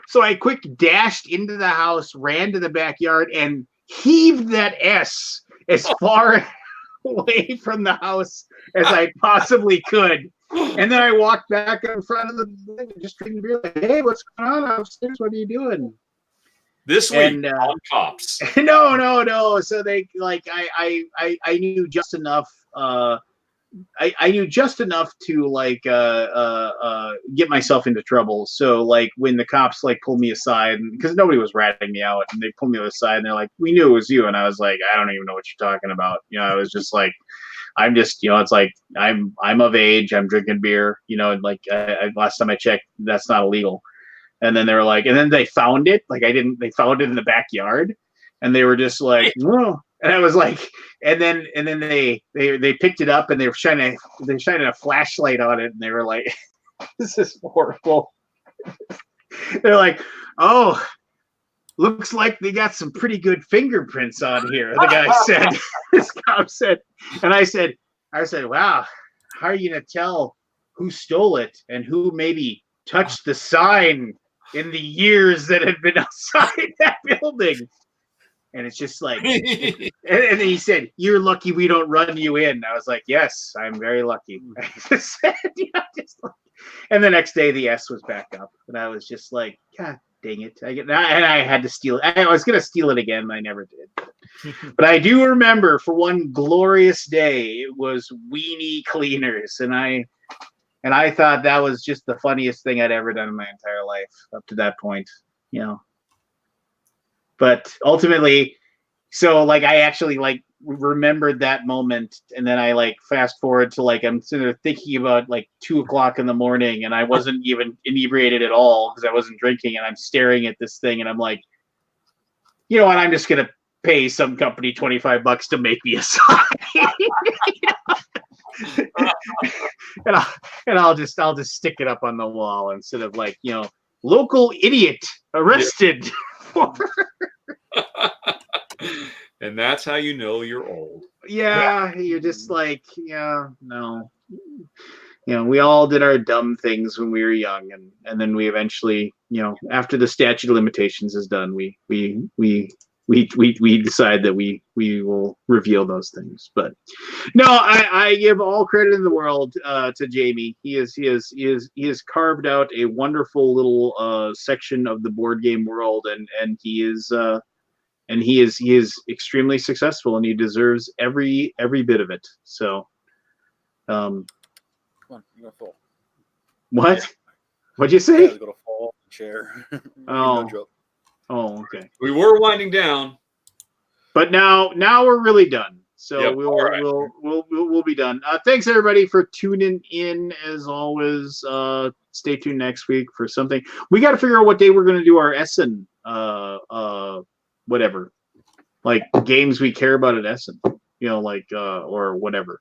So I quick dashed into the house, ran to the backyard, and heaved that S as far away from the house as I possibly could. And then I walked back in front of the thing, just drinking beer, like, hey, what's going on upstairs? What are you doing?
This week on Cops.
No. So they I knew just enough. I knew just enough to like get myself into trouble. So like when the cops like pulled me aside, because nobody was ratting me out, and they pulled me aside and they're like, "We knew it was you," and I was like, "I don't even know what you're talking about." I was just like, "I'm just it's like I'm of age. I'm drinking beer. Like last time I checked, that's not illegal." And then they were like, and then they found it. Like they found it in the backyard, and they were just like, "No." And I was like, and then they picked it up and they were shining a flashlight on it, and they were like, "This is horrible." They're like, "Oh, looks like they got some pretty good fingerprints on here." The guy said, "This cop said," and I said, "Wow, how are you gonna tell who stole it and who maybe touched the sign in the years that had been outside that building?" And it's just like, and then he said, "You're lucky we don't run you in." I was like, "Yes, I'm very lucky." And the next day the S was back up, and I was just like, "God dang it!" And I had to steal it. I was gonna steal it again, but I never did. But I do remember for one glorious day, it was weenie cleaners, and I thought that was just the funniest thing I'd ever done in my entire life up to that point, you know. But ultimately, so like I actually like remembered that moment, and then I like fast forward to like I'm sitting there thinking about like 2:00 in the morning, and I wasn't even inebriated at all because I wasn't drinking, and I'm staring at this thing, and I'm like, you know what? I'm just gonna pay some company $25 to make me a sign. and I'll just stick it up on the wall instead of like, you know, local idiot arrested.
And that's how you know you're old.
Yeah, you're just like, yeah, no. You know, we all did our dumb things when we were young, and then we eventually, you know, after the statute of limitations is done, we decide that we will reveal those things. But no, I give all credit in the world to Jamie. He has carved out a wonderful little section of the board game world, and he is extremely successful, and he deserves every bit of it. So,
Come on, you're gonna fall.
what?
Yeah.
What'd you say?
Yeah, gonna fall in the chair.
Oh.
No joke.
Oh, okay.
We were winding down.
But now we're really done. So
Yep.
we'll be done. Thanks everybody for tuning in. As always, stay tuned next week for something. We got to figure out what day we're going to do our Essen, whatever, like games we care about at Essen. You know, like or whatever.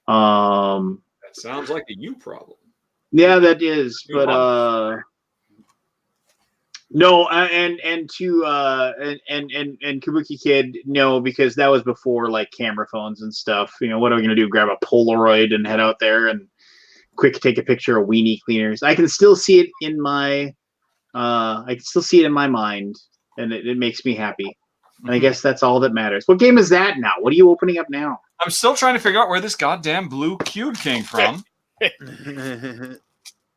That sounds like a you problem.
Yeah, that is. But no, and Kabuki Kid, no, because that was before like camera phones and stuff. You know, what are we gonna do? Grab a Polaroid and head out there and quick take a picture of weenie cleaners. I can still see it in my mind, and it makes me happy. And I guess that's all that matters. What game is that now? What are you opening up now?
I'm still trying to figure out where this goddamn blue cube came from.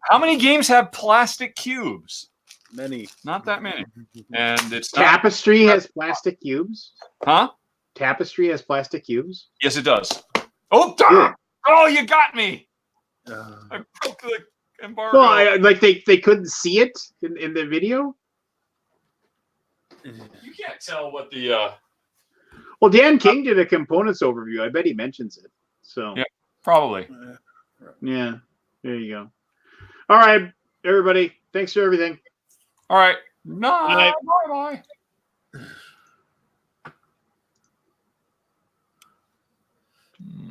How many games have plastic cubes?
Many.
Not that many. And it's
Tapestry has plastic cubes.
Huh?
Tapestry has plastic cubes.
Yes, it does. Oh, darn! Oh, you got me! I broke the embargo.
Well, like they couldn't see it in the video.
You can't tell what the.
Well, Dan King did a components overview. I bet he mentions it. So
Yeah, probably.
Yeah, there you go. All right, everybody. Thanks for everything.
All right. No, bye.